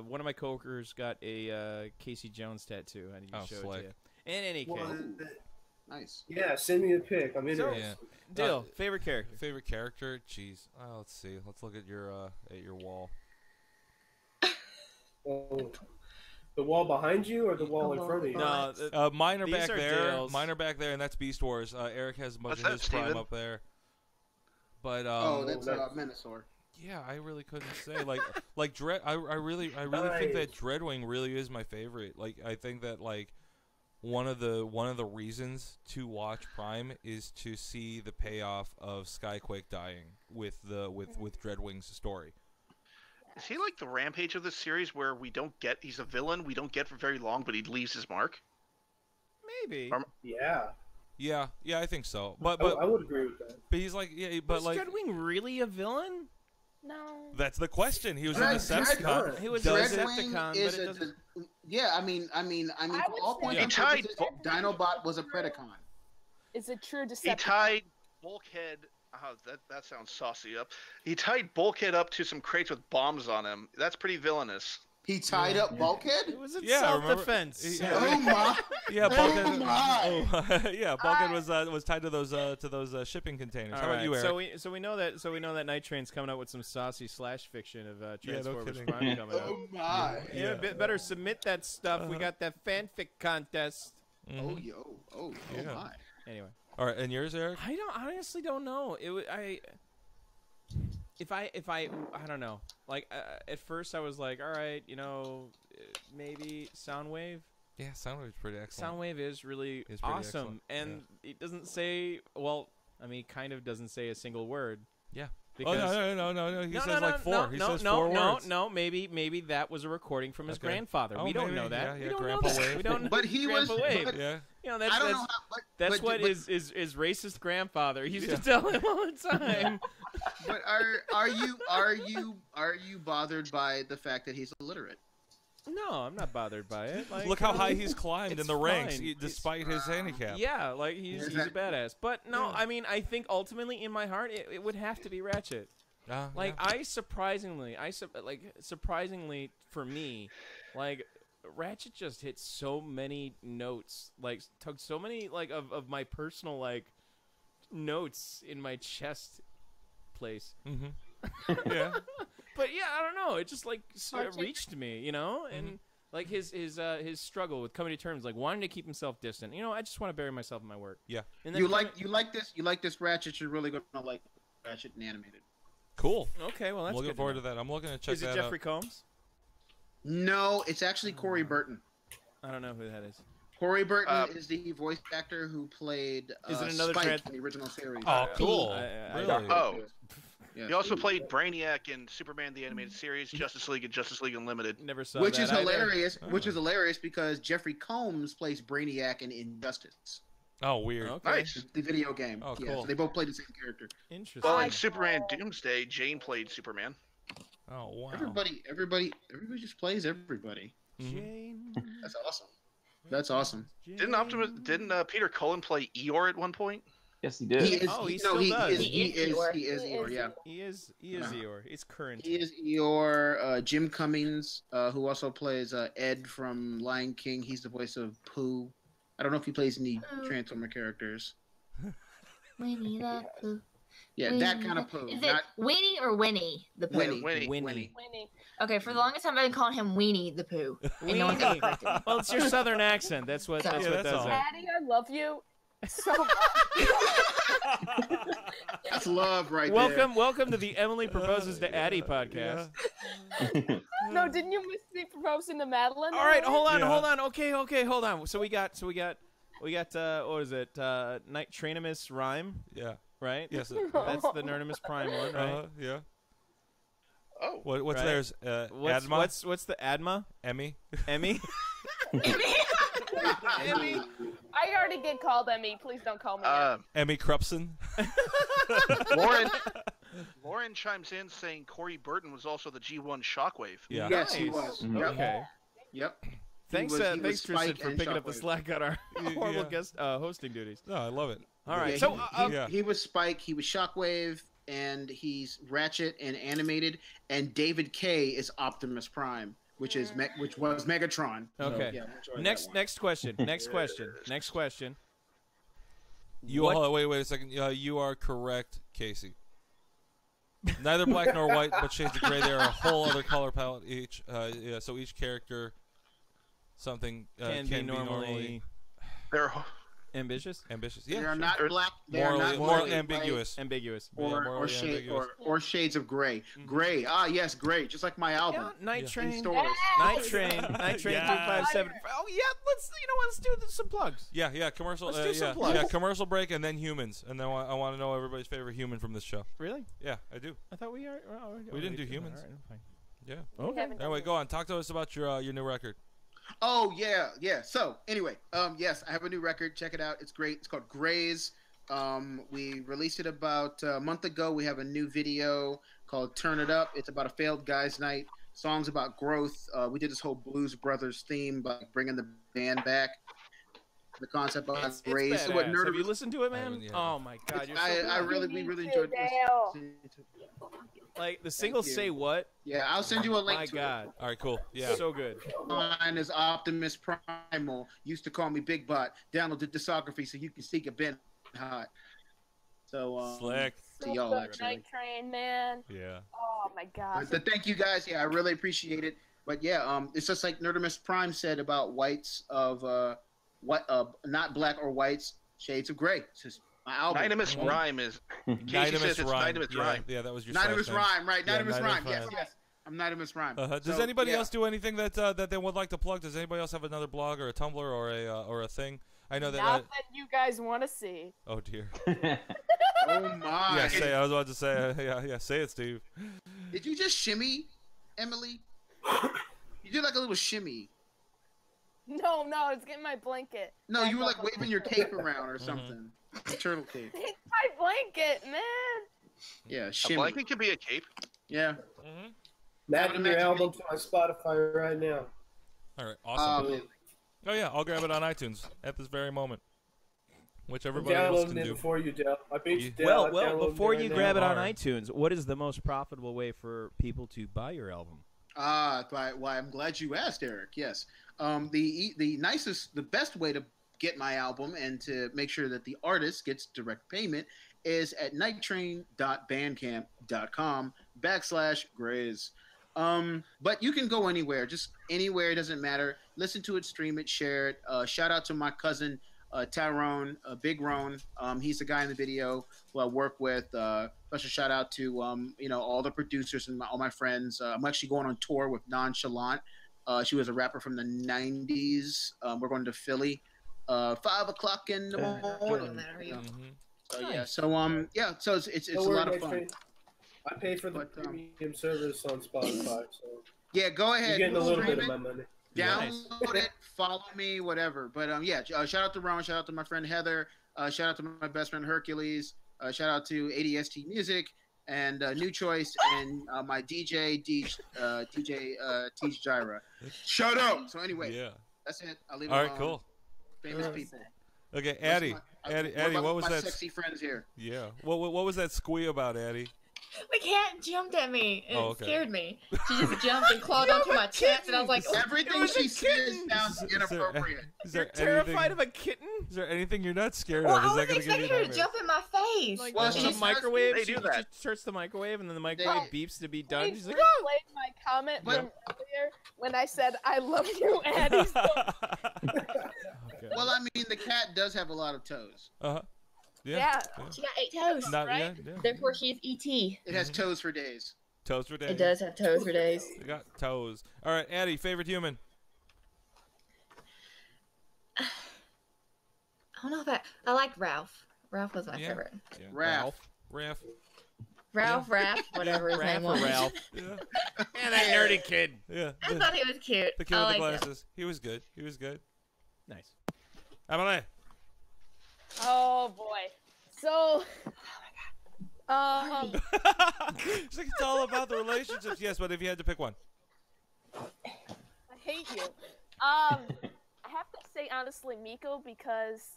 One of my coworkers got a Casey Jones tattoo. I need to show it to you. In any case, Nice. Yeah, send me a pic. I'm interested. Yeah. Dale, favorite character. Favorite character? Jeez. Let's see. Let's look at your wall. Oh, the wall behind you or the wall in front of you? No, mine are these back are there. Dale's. Mine are back there, and that's Beast Wars. Eric has much of his Steven? prime up there. But That's Minosaur. yeah, I really couldn't say. Like Dread. I really think that Dreadwing really is my favorite. Like, I think that one of the reasons to watch Prime is to see the payoff of Skyquake dying with Dreadwing's story. Is he like the Rampage of this series where he's a villain, we don't get for very long, but he leaves his mark? Maybe. Yeah. Yeah, I think so. But I would agree with that. But he's like, Was Dreadwing really a villain? No. That's the question. He was in the Decepticon. He was a Dreadwing Decepticon, is but it doesn't. I mean, for all points He and tied purposes, Dinobot was a Predacon. It's a true He deception. tied Bulkhead. That sounds saucy up. He tied Bulkhead up to some crates with bombs on him. That's pretty villainous. He tied up Bulkhead? It was in Yeah, self-defense. Oh my! Yeah, Bulkhead. Oh my! Yeah, Bulkhead was tied to those shipping containers. How about you, Eric? So we know that Night Train's coming out with some saucy slash fiction of Transformers kidding. Prime coming out. Oh my! Yeah, better submit that stuff. We got that fanfic contest. Oh yo! Oh my! Anyway. All right, and yours, Eric? I honestly don't know. If I don't know. Like at first I was like, all right, maybe Soundwave. Yeah, Soundwave's pretty excellent. Soundwave is really It's pretty awesome, excellent, and it doesn't say. Well, I mean, kind of doesn't say a single word. Yeah. Because No. He says like four. He says four words. No. Maybe that was a recording from his grandfather. Oh, we don't maybe. know that. Yeah, we don't Grandpa know that. Wave. We don't know. But he was. Grandpa Wave. But, Yeah. I don't know how. That's what his racist grandfather used to tell him all the time. But are you bothered by the fact that he's illiterate? No, I'm not bothered by it. Like, Look how high he's climbed in the ranks, fine. despite his handicap. Yeah, like he's a badass. But no, I mean, I think ultimately in my heart, it would have to be Ratchet. Like surprisingly for me, like Ratchet just hit so many notes, like took so many of my personal notes in my chest place. Mm-hmm. Yeah. But yeah, I don't know. It just reached me, and like his struggle with coming to terms, like wanting to keep himself distant. I just want to bury myself in my work. Yeah. And then You like this Ratchet. You're really gonna like Ratchet and animated. Cool. Okay, well that's I'm looking good forward to to that. I'm looking to check Is it that Jeffrey out. Combs? No, it's actually Corey Burton. I don't know who that is. Corey Burton is the voice actor who played Is it another Spike trans- in the original series. Oh, cool. Really? Oh. Yeah. He also played Brainiac in Superman the Animated Series, Justice League, and Justice League Unlimited. Never saw Which that is either. hilarious. Which Oh. is hilarious because Jeffrey Combs plays Brainiac in Injustice, Oh, weird. Okay. Nice. the video game. Oh, Yeah, cool. so they both play the same character. Interesting. Well, in Superman Doomsday, Jane played Superman. Oh, wow. Everybody just plays everybody. Jane. That's awesome. That's awesome. Didn't Peter Cullen play Eeyore at one point? Yes, he did. He is. Oh, he no, still he does. is. He is. Eeyore. He is He Eeyore. is Yeah. He is Eeyore. He's current. He is Eeyore. Jim Cummings, who also plays Ed from Lion King. He's the voice of Pooh. I don't know if he plays any Transformer characters. Winnie the Pooh. Yeah, Winnie that kind the- of Pooh. Is it Not Winnie or Winnie the Pooh? Winnie. Winnie. Winnie. Winnie. Okay, for the longest time I've been calling him Weenie the Pooh. And no one got me corrected. Well, it's your southern accent. That's what. That's Yeah, what that's does all. it. Addie, I love you so much. That's love right Welcome to the Emily Proposes to Addie podcast. No, didn't you miss me proposing to Madeline? All right, hold on, Yeah. hold on. Okay, hold on. So we got what is it? Night Trainimus Rhyme, Yeah. right? Yes. That's the Nerdimus Prime one, right? Yeah. Oh. What's Right. theirs? Adma? What's the Adma? Emmy? Emmy? Emmy? I already get called Emmy. Please don't call me. Emmy Crupson? Lauren chimes in saying Corey Burton was also the G1 Shockwave. Yeah. Yes, he Nice. was. Mhm. Yep. Okay. Yep. Thanks, was thanks, Spike Tristan, for and picking up the Shockwave. slack on our horrible Yeah. guest hosting duties. No, I love it. All right, Yeah, so yeah. he was Spike, he was Shockwave, and he's Ratchet and animated, and David K is Optimus Prime, which was Megatron. So, Okay. yeah, we'll enjoy that next one. next question. You What- wait a second. You are correct, Casey. Neither black nor white, but shades of gray. They are a whole other color palette each. Yeah, so each character, something Can be normally They're ambitious, ambitious. They Yeah, are not Sure. black. They are not morally black, ambiguous. ambiguous. white, or morally shade ambiguous. or shades of gray. Gray. Ah, yes, gray. Just like my album. Yeah, Night Yeah. Train, In stores. Night Train, Night Train Yeah. 257. Oh yeah, let's do some plugs. Yeah. Commercial. Let's do some yeah, plugs. yeah. Commercial break and then humans, and then I want to know everybody's favorite human from this show. Really? Yeah, I do. I thought we are. We didn't do humans. All right, fine. Yeah. Okay. Anyway, go on. Talk to us about your new record. Oh yeah. So anyway, yes, I have a new record. Check it out. It's great. It's called Grays. We released it about a month ago. We have a new video called Turn It Up. It's about a failed guys' night. Songs about growth. We did this whole Blues Brothers theme by bringing the band back. The concept of It's Grays. So what badass. Have you Nerd? listened to it, I man? haven't yet. Oh my god, you're so I good. we really enjoyed Dale. listening to it. Like the single Thank you. "Say What." Yeah, I'll send you a link My to god, All right, cool. Yeah. so good. it. Mine is Optimus Primal. Used to call me Big Bot. Download the discography so you can see a Ben Hot. So Slick. to y'all Night actually. Train, man. Yeah. Oh my gosh. But thank you guys. Yeah, I really appreciate it. But yeah, it's just like Nerdimus Prime said about whites of not black or whites, shades of gray. It's just my album. Nidamus Mhm. Rhyme is. Casey says it's Nidamus Rhyme. Yeah, that was your Nidamus slash name. Rhyme, right? Yeah, Nidamus Nidamus Rhyme. Rhyme. Yes. I'm Nidamus Rhyme. Does So, anybody yeah. else do anything that they would like to plug? Does anybody else have another blog or a Tumblr or a thing? I know that. Not that you guys want to see. Oh dear. Oh my! Yeah, say. I was about to say. Yeah. Say it, Steve. Did you just shimmy, Emily? You did like a little shimmy. No, it's getting my blanket. No, you were Back like up. waving your cape around or something. Turtle cape. It's my blanket, man. Yeah, A shimmy. blanket could be a cape. Yeah. Adding your album to my Spotify right now. All right. Awesome. Um, Oh yeah, I'll grab it on iTunes at this very moment, which I'm everybody else downloading can it do. before you, Dale. I beat you, Dale. Well, I'm well. downloading Before it you right grab now. it on Alright. iTunes, what is the most profitable way for people to buy your album? why I'm glad you asked, Eric. Yes. The best way to get my album and to make sure that the artist gets direct payment is at nighttrain.bandcamp.com/grays. But you can go anywhere, just anywhere. It doesn't matter. Listen to it, stream it, share it. Shout out to my cousin Tyrone, Big Roan. He's the guy in the video who I work with. Special shout out to all the producers and all my friends. I'm actually going on tour with Nonchalant. She was a rapper from the '90s. We're going to Philly, 5 o'clock in the morning. So it's a lot of fun. I pay for the premium service on Spotify, so yeah, go ahead. You're getting a little bit of my money. Download it, follow me, whatever. But shout out to Ron, shout out to my friend Heather, shout out to my best friend Hercules, shout out to ADST Music and New Choice and my DJ Teach Gyra. Shout out. So anyway, that's it. I'll leave it alone. All right, cool. Famous people. Okay, Addie, what was that? Sexy friends here. Yeah. What was that squee about, Addie? The cat jumped at me and okay. Scared me. She just jumped and clawed onto my chest, and I was like, oh. Everything she says sounds inappropriate. You're terrified of a kitten? Is there anything you're not scared Well, of? Is I that was going to give you expecting her to jump in my face. Like, well, the microwave. They do that. She starts the microwave, and then the microwave beeps to be done. She's like, oh! Played my comment from earlier when I said, I love you, Addie. Okay. Well, I mean, the cat does have a lot of toes. Uh-huh. Yeah. She got 8 toes. Right? Yeah. Therefore, she's E.T. It has toes for days. Toes for days. It does have toes for days. It got toes. All right, Addie, favorite human? I don't know if I like Ralph. Ralph was my favorite. Yeah. Ralph, whatever his name was. Ralph. Yeah. And that nerdy kid. Yeah. I thought he was cute. The kid I with the liked him. glasses. He was good. Nice. Emily. Oh, boy. So, It's like it's all about the relationships. Yes, but if you had to pick one. I hate you. I have to say, honestly, Miko, because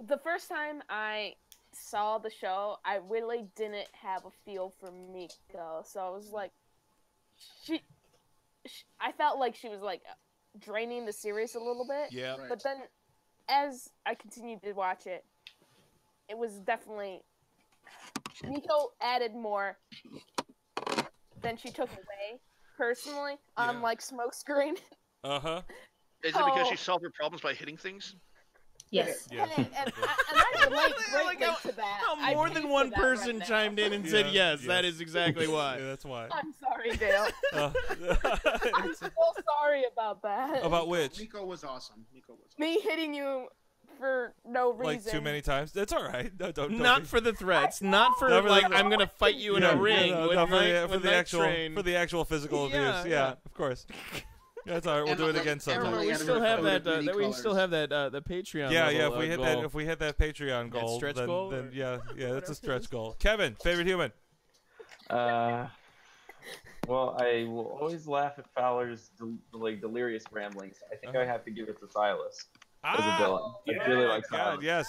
the first time I saw the show, I really didn't have a feel for Miko. So I was like, I felt like she was like draining the series a little bit. Yeah. Right. But then, as I continued to watch it, it was definitely Miko added more than she took away. Personally, unlike Smokescreen. Uh-huh. Is it because she solved her problems by hitting things? Yes. And I relate greatly to that. How more than one person chimed in and said yes. That is exactly why. Yeah, that's why. I'm sorry, Dale. I'm so sorry about that. About which? Miko was awesome. Me hitting you for no reason. Like too many times? That's all right. No, don't Not be- for the threats. Not for like I'm gonna fight you in a ring. for the actual physical abuse. Yeah, of course. Yeah, that's all right. We'll do it again sometime. We still have that. The Patreon. Yeah, level, if we hit that Patreon goal, stretch then, goal, then yeah, that's a stretch goal. Kevin, favorite human? Well, I will always laugh at Fowler's delirious ramblings. I think I have to give it to Silas as a villain. I really like Silas. God, yes.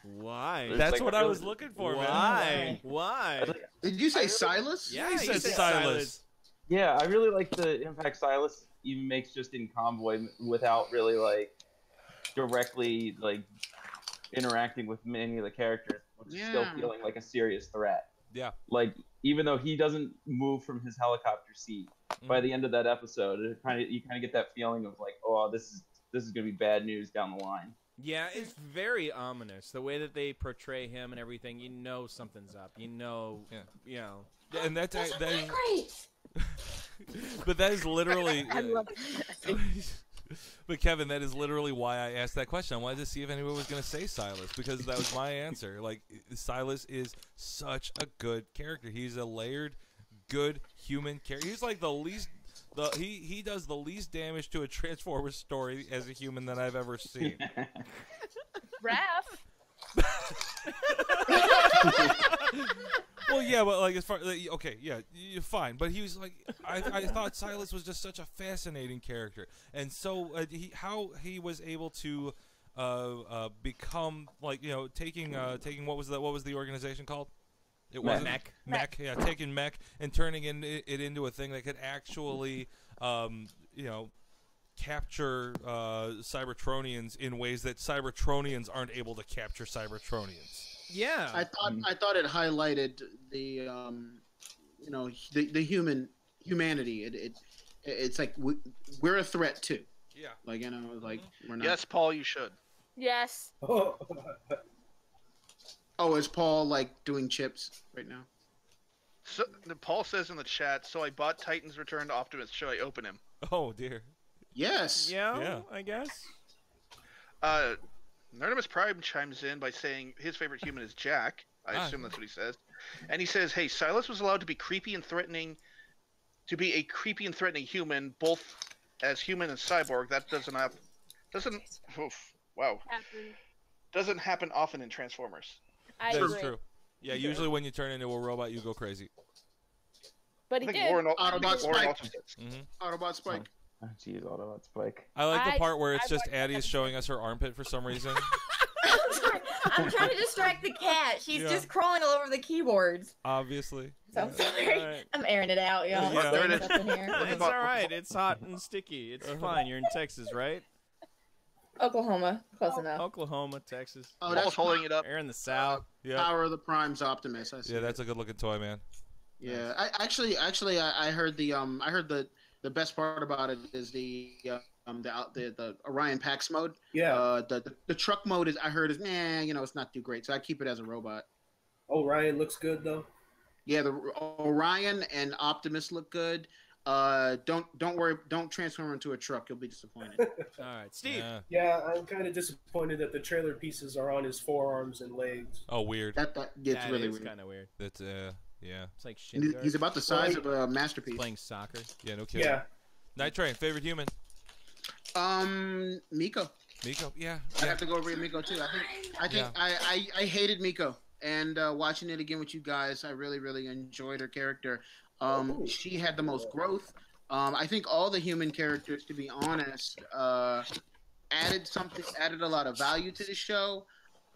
Why? There's That's like what a I really- was looking for, man. Why? Why? Did you say Silas? Yeah, He said Silas. Yeah, I really like the impact Silas even makes just in Convoy without really like directly like interacting with many of the characters, which is still feeling like a serious threat. Yeah. Like even though he doesn't move from his helicopter seat, by the end of that episode, you kind of get that feeling of like, oh, this is gonna be bad news down the line. Yeah, it's very ominous the way that they portray him and everything. You know something's up. You know. And that's Great. but that is literally. I love it. But Kevin, that is literally why I asked that question. I wanted to see if anyone was going to say Silas because that was my answer. Like Silas is such a good character. He's a layered, good human character. He's like the least. He does the least damage to a Transformers story as a human that I've ever seen. Raph. Well, yeah, but like as far okay, yeah, you're fine. But he was like, I thought Silas was just such a fascinating character, and so how he was able to become like taking what was the organization called? It was Mech. Yeah, taking Mech and turning it into a thing that could actually capture Cybertronians in ways that Cybertronians aren't able to capture Cybertronians. Yeah, I thought it highlighted the the humanity. It's like we're a threat too. Yeah. Like, you know, like we're not. Yes, Paul, you should. Yes. Oh, is Paul like doing chips right now? So Paul says in the chat, so I bought Titan's Return to Optimus. Should I open him? Oh dear. Yes. Yeah, I guess. Nerdimus Prime chimes in by saying his favorite human is Jack. I assume that's what he says. And he says, hey, Silas was allowed to be creepy and threatening, to be a creepy and threatening human, both as human and cyborg. That doesn't happen often in Transformers. I That's agree. true. Yeah, usually when you turn into a robot, you go crazy. But he I think did. Autobot Spike. Autobot Spike. Oh, jeez, Autobot Spike. I like the part where it's just watched Addie that is showing us her armpit for some reason. I'm trying to distract the cat. She's just crawling all over the keyboards. Obviously. So I'm sorry. Alright. I'm airing it out, y'all. Yeah. Stirring it up in here. It's all right. It's hot and sticky. It's fine. You're in Texas, right? Oklahoma, close enough. Oklahoma, Texas. Oh, Paul's holding it up. You're in the South. Yeah. Power of the Prime's Optimus. I see. Yeah, that's a good looking toy, man. Yeah, I heard the best part about it is the Orion Pax mode. Yeah. The truck mode is it's not too great, so I keep it as a robot. Oh, Ryan looks good though. Yeah, the Orion and Optimus look good. Don't worry, don't transform into a truck. You'll be disappointed. All right, Steve. Yeah, I'm kind of disappointed that the trailer pieces are on his forearms and legs. Oh, weird. That gets That really is weird. kind of weird. That's yeah. It's like He's about the size of a masterpiece. playing soccer. Yeah, no kidding. Yeah. Night Train, favorite human. Miko. Miko, yeah. I have to go over Miko too. I hated Miko, and watching it again with you guys, I really enjoyed her character. She had the most growth. I think all the human characters, to be honest, added a lot of value to the show.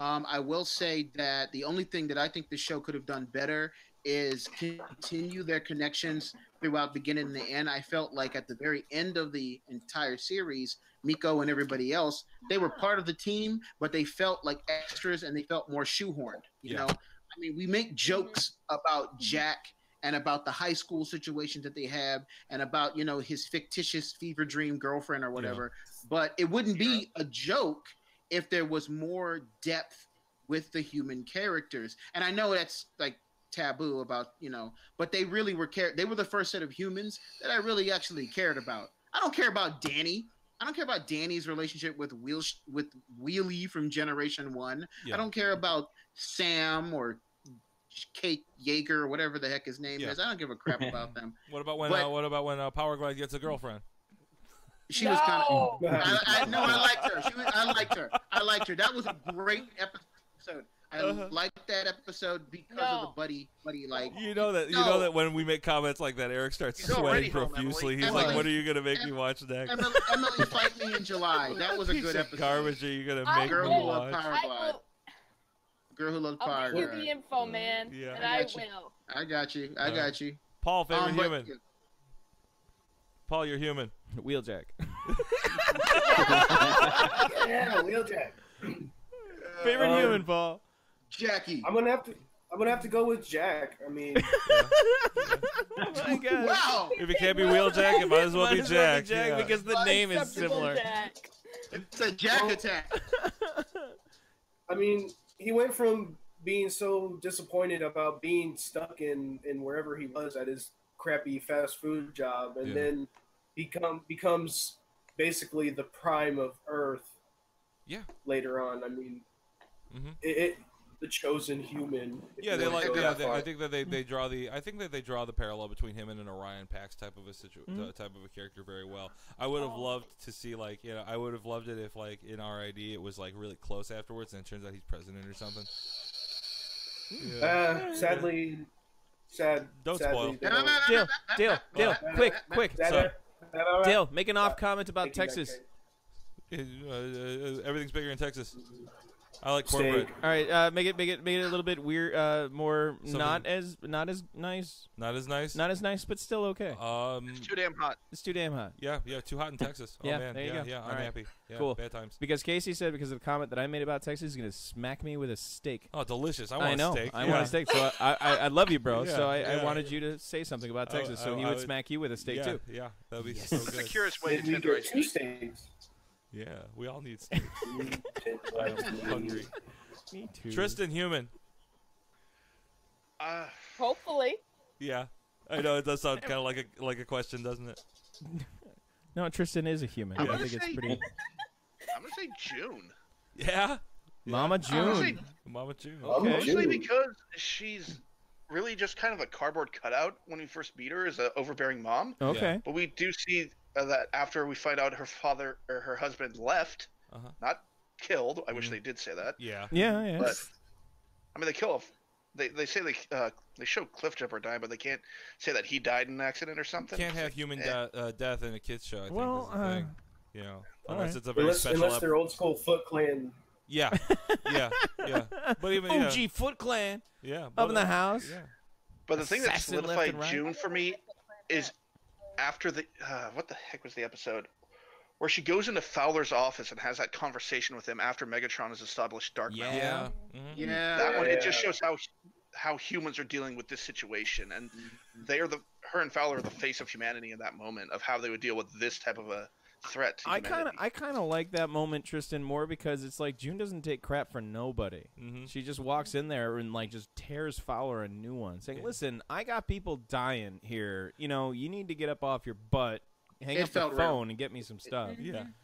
I will say that the only thing that I think the show could have done better is continue their connections throughout beginning and the end. I felt like at the very end of the entire series, Miko and everybody else, they were part of the team, but they felt like extras and they felt more shoehorned. You know, I mean, we make jokes about Jack and about the high school situation that they have and about, his fictitious fever dream girlfriend or whatever, but it wouldn't be a joke if there was more depth with the human characters. And I know that's like taboo about, but they really were they were the first set of humans that I really actually cared about. I don't care about Danny. I don't care about Danny's relationship with Wheelie from Generation 1. I don't care about Sam or Kate Yeager or whatever the heck his name is. I don't give a crap about them. What about when Power Glide gets a girlfand? She was kind of. I liked her. That was a great episode. I liked that episode because of the buddy like. You know that when we make comments like that, Eric starts sweating profusely. He's like, "What are you gonna make me watch next?" Emily Fight Me in July. That was a good episode. Garbage are you gonna make Girl me Who Loved watch? Power Glide. Girl Who Loved Power I'll Glide. give you the info, man, and I will. I got you. Paul, favorite human. Paul, you're human. Wheeljack. Yeah, Wheeljack. Favorite human, Paul. Jackie. I'm gonna have to go with Jack. I mean, Oh my God. Wow. If it can't be Wheeljack, it might as well be Jack. Yeah. Because the name is similar. Jack. It's a Jack attack. I mean, he went from being so disappointed about being stuck in wherever he was at his crappy fast food job, and then becomes basically the prime of Earth. Yeah. Later on, I mean, the chosen human. Yeah, I think that they draw the parallel between him and an Orion Pax type of a character very well. I would have loved to see I would have loved it if in RID it was really close afterwards and it turns out he's president or something. Sadly, sad. Don't sadly, spoil. Deal, quick. That all right? Deal, make an off comment about Thank you, Texas. Everything's bigger in Texas. I like cornbread. All right, make it a little bit weird, more not as nice. Not as nice. Not as nice, but still okay. It's too damn hot. It's too damn hot. Yeah, too hot in Texas. Oh Yeah, man, there you go. yeah, All I'm right. happy. Yeah, Cool. Bad times. Because Casey said because of the comment that I made about Texas, he's gonna smack me with a steak. Oh, delicious! I want know. a steak. I want a steak. So I love you, bro. Yeah, so I wanted you to say something about Texas, so he would smack you with a steak too. Yeah, that'd be so good. The curious way to Then we tenderize get two meat. steaks. Yeah, we all need steak. I'm hungry. Me too. Tristan, human. Hopefully. Yeah, I know it does sound kind of like a question, doesn't it? No, Tristan is a human. I'm I gonna think it's say- pretty. I'm gonna say June. Yeah. Mama June. Mama June. Okay. Mostly because she's really just kind of a cardboard cutout when we first meet her as an overbearing mom. Okay. But we do see that after we find out her father or her husband left, not killed. I wish they did say that. Yeah. Yeah. But I mean, they kill. They say they show Cliff Jumper die, but they can't say that he died in an accident or something. Can't have human death in a kids show. I think Well, is the thing. You know, unless right. it's a very special. Unless they're old school Foot Clan. Yeah. But even OG Foot Clan. Yeah. Up in the house. Yeah. But the thing that Assassin left solidified and right. June for me is after the what the heck was the episode where she goes into Fowler's office and has that conversation with him after Megatron has established Dark Mountain. Yeah. Yeah. That one, it just shows how humans are dealing with this situation, and her and Fowler are the face of humanity in that moment of how they would deal with this type of a threat to humanity. I kind of like that moment, Tristan, more because it's like June doesn't take crap for nobody. She just walks in there and like just tears Fowler a new one, saying, "Listen, I got people dying here. You know, you need to get up off your butt, hang up the phone, and get me some stuff."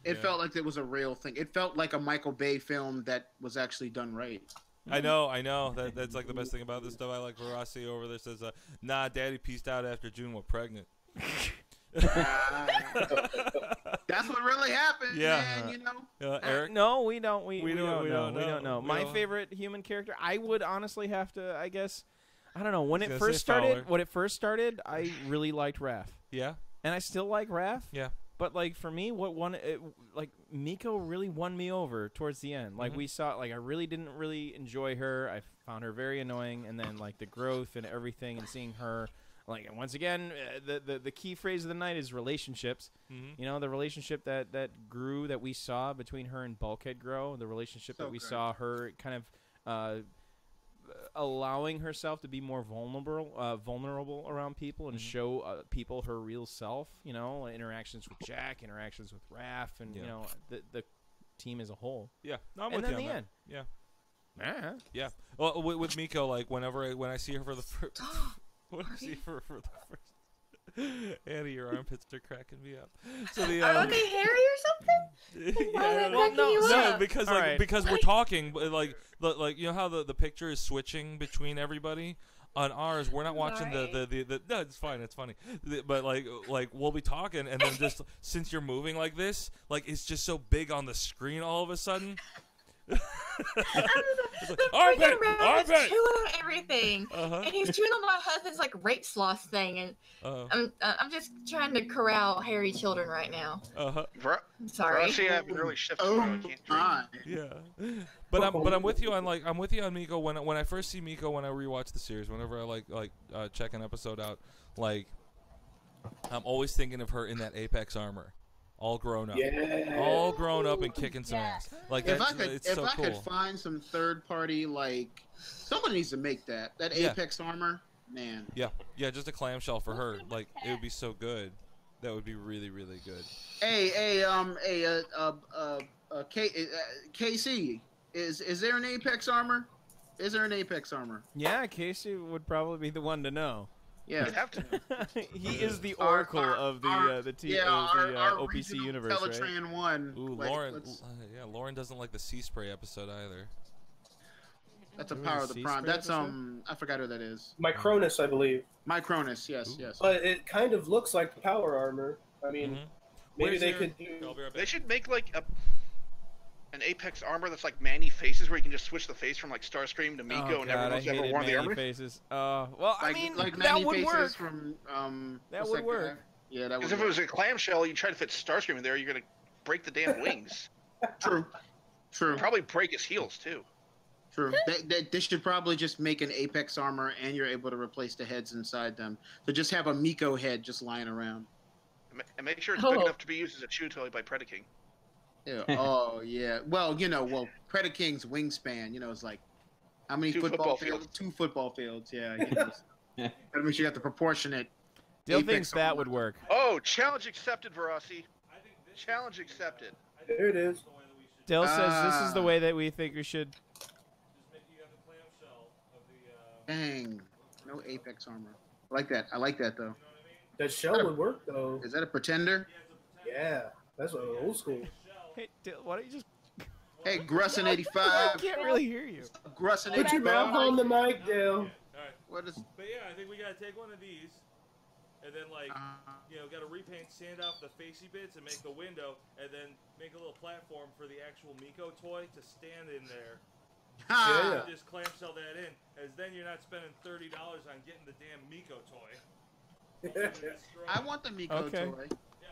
It felt like it was a real thing. It felt like a Michael Bay film that was actually done right. I know. That's like the best thing about this stuff. I like Rossi over there says, "Nah, Daddy pieced out after June was pregnant." That's what really happened. Yeah. Man, you know. Eric? No, we don't. We We don't don't know. know. My favorite human character, I would honestly have to. I guess, I don't know. When it gonna first say started, Fowler. I really liked Raph, Yeah. and I still like Raph. Yeah. But like for me, like Miko really won me over towards the end. Like we saw, like I really didn't really enjoy her. I found her very annoying, and then like the growth and everything, and seeing her. Like once again, the key phrase of the night is relationships. You know, the relationship that grew, that we saw between her and Bulkhead grow, the relationship that we saw her kind of allowing herself to be more vulnerable around people and show people her real self. You know, interactions with Jack, interactions with Raph, and you know the team as a whole. Yeah. No, I'm And with then you the on end. that. Yeah. Yeah. Well, with Miko, like when I see her for the first. What I see for the first. Annie, your armpits are cracking me up. So Are they hairy or something? Why are they cracking you no, up? because because we're talking, but like you know how the picture is switching between everybody. On ours, we're not watching the no, it's fine, it's funny. But like we'll be talking, and then just since you're moving like this, like it's just so big on the screen all of a sudden. The freaking rabbit's chewing on everything, and he's chewing on my husband's like rape sloth thing, and I'm just trying to corral hairy children right now. I'm sorry. I haven't really shifted. Yeah, but I'm with you on Miko. When I first see Miko, when I rewatch the series, whenever I check an episode out, like I'm always thinking of her in that Apex armor. All grown up, all grown up and kicking some ass. Like if it's so I cool. could find some third party, like somebody needs to make that Apex armor, man. Yeah, just a clamshell for her. Like it would be so good. That would be really, really good. KC, is there an Apex armor? Is there an Apex armor? Yeah, Casey would probably be the one to know. Yeah, you'd have to. He is the oracle of the OPC universe, Teletran right? one. Ooh, Lauren. Lauren doesn't like the Sea Spray episode either. That's a Power of the Prime. That's I forgot who that is. Micronus, I believe. Micronus, yes. But it kind of looks like the power armor. I mean, maybe they could do. They should make like an Apex armor that's like Manny faces, where you can just switch the face from like Starscream to Miko, and everyone else ever worn the armor. Faces. Well, I mean, like that would work. From, that would work. Yeah, that would. Because if it was a clamshell, you try to fit Starscream in there, you're gonna break the damn wings. True. Probably break his heels too. True. They should probably just make an Apex armor, and you're able to replace the heads inside them. So just have a Miko head just lying around. And make sure it's big enough to be used as a chew toy by Predaking. Yeah. Oh yeah. Well, Predaking's wingspan, is like how many football fields? 2 football fields. Yeah. Gotta make sure you got the proportionate. Still thinks that would work. Oh, challenge accepted, Verasi. Challenge accepted. There it is. Dale says this is the way that we think we should. Dang. No Apex armor. I like that. I like that, though. That shell would work, though. Is that a pretender? Yeah. That's what old school. Hey, Dale, why don't you just... Hey, Grussin I 85. can't really hear you. Grussin Put your 85. mouth on the mic, Dale. What is... But yeah, I think we gotta take one of these, and then like, gotta repaint, sand off the facey bits, and make the window, and then make a little platform for the actual Miko toy to stand in there. Yeah. Just clamshell that in, as then you're not spending $30 on getting the damn Miko toy. I want the Miko Okay. toy. Yeah,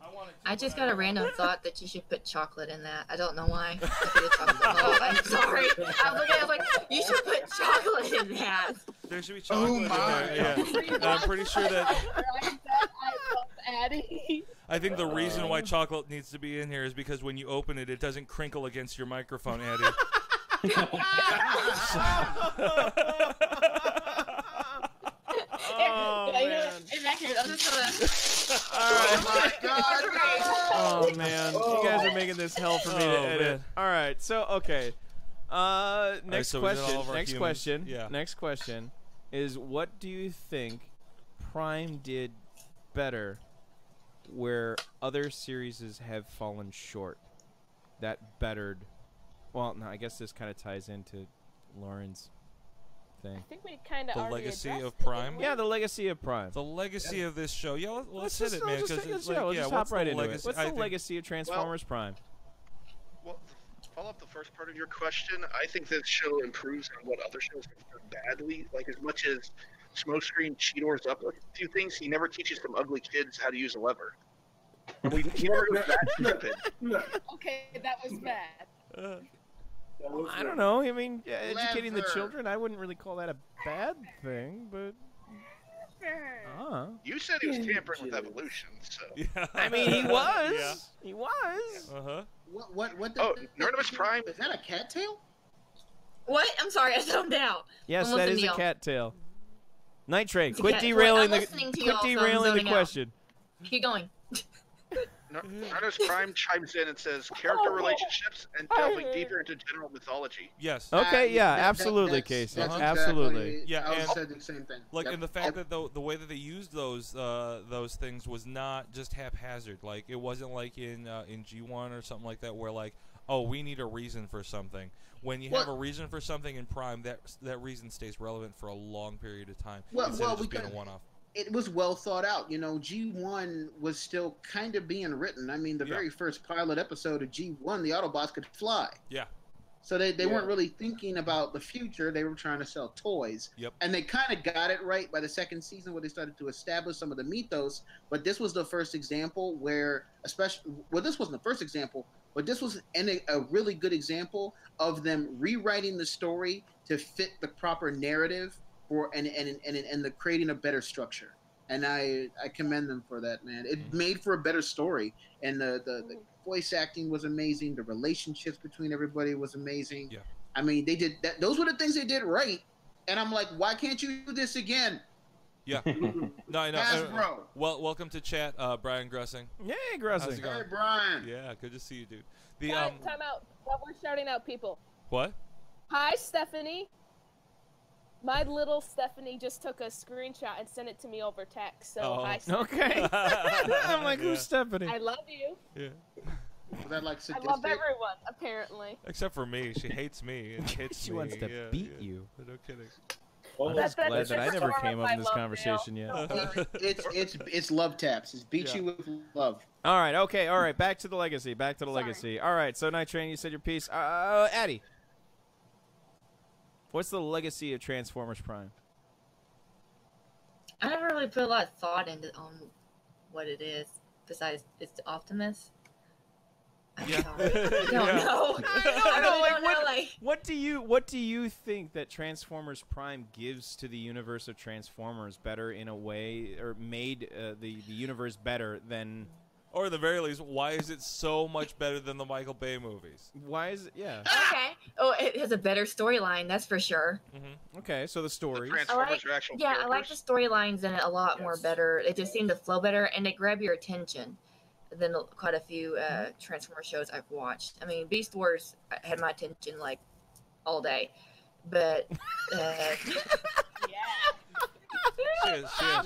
I want it too. I just got a random thought that you should put chocolate in that. I don't know why. I'm sorry. I was looking, I was like, you should put chocolate in that. There should be chocolate in there. Yeah. I'm pretty sure that. I love Addie. I think the reason why chocolate needs to be in here is because when you open it, it doesn't crinkle against your microphone, Addie. Oh, man. Oh man, you guys are making this hell for me to edit. Man. All right, so okay. Next so we did all of question. our Next humans. question. Yeah. Next question is, what do you think Prime did better, where other series have fallen short? That bettered. Well, no, I guess this kind of ties into Lauren's thing. I think we kind of The already legacy addressed of it, Prime? didn't we? Yeah, the legacy of Prime. The legacy of this show. Yeah, let's hit it, man. Let's Because it's like, let's yeah, just what's hop right the into it. legacy? What's I the think- legacy of Transformers Prime? Well, to follow up the first part of your question, I think this show improves on what other shows have done badly. Like, as much as Smokescreen cheators up a few things, he never teaches some ugly kids how to use a lever. He never goes that stupid. Okay, that was bad. I don't know. I mean, educating the Lever. children, I wouldn't really call that a bad thing, but You said he was tampering with evolution, so. Yeah. I mean, he was. Yeah. He was. Uh-huh. What Oh, Nerdimus Prime. Is that a cattail? What? I'm sorry, I zoned out. Yes, I'm that listening is to a y'all. cattail. Nitrate, It's a quit cat- derailing I'm the listening to quit y'all, so I'm derailing the zoning out. question. Keep going. Nerdimus Prime chimes in and says character relationships and delving deeper into general mythology. Yes. Okay, yeah, That- absolutely, that's- Casey. that's Absolutely. exactly- Yeah, I and- said the same thing. Like, Yep. and the fact that the way that they used those things was not just haphazard. Like, it wasn't like in G1 or something like that, where like, oh, we need a reason for something. When you have a reason for something in Prime, that reason stays relevant for a long period of time instead of just being a one-off. It was well thought out. You know, G1 was still kind of being written. I mean, the very first pilot episode of G1, the Autobots could fly. Yeah. So they weren't really thinking about the future. They were trying to sell toys. Yep. And they kind of got it right by the second season where they started to establish some of the mythos. But this was the first example where, this wasn't the first example, but this was a really good example of them rewriting the story to fit the proper narrative and the creating a better structure. And I commend them for that, man. It made for a better story. And the voice acting was amazing. The relationships between everybody was amazing. Yeah. I mean, they did that. Those were the things they did right. And I'm like, why can't you do this again? Yeah. No, I know. Hasbro. Well, welcome to chat, Brian Grussing. Yay, How's Grussing. it going? Hey, Brian. Yeah, good to see you, dude. The Time out. Well, we're shouting out people. what? Hi, Stephanie. My little Stephanie just took a screenshot and sent it to me over text. So, Oh. hi, Stephanie. Okay. I'm like, Yeah. who's Stephanie? I love you. Yeah. Was that like I sadistic? love everyone, apparently. Except for me, she hates me and hits She me. wants to Yeah, beat yeah. you. No kidding. I'm That's just glad that I never form came of up in my this love conversation mail. yet. It's love taps. It's beat you with love. All right, okay, all right. Back to the legacy. Sorry. Legacy. All right, so Night Train, you said your piece. Addie, what's the legacy of Transformers Prime? I never really put a lot of thought into what it is. Besides, it's Optimus. I'm Yeah. sorry. I don't Yeah. know. I really don't know. Like, What do you think that Transformers Prime gives to the universe of Transformers better in a way, or made the universe better than? Or at the very least, why is it so much better than the Michael Bay movies? Why is it? Yeah. okay. Oh, it has a better storyline, that's for sure. Okay, so the The story. Transformers are actual Yeah, I like the characters. storylines in it a lot more Yes. better. It just seemed to flow better, and they grab your attention. than quite a few Transformer shows I've watched. I mean, Beast Wars had my attention like all day, but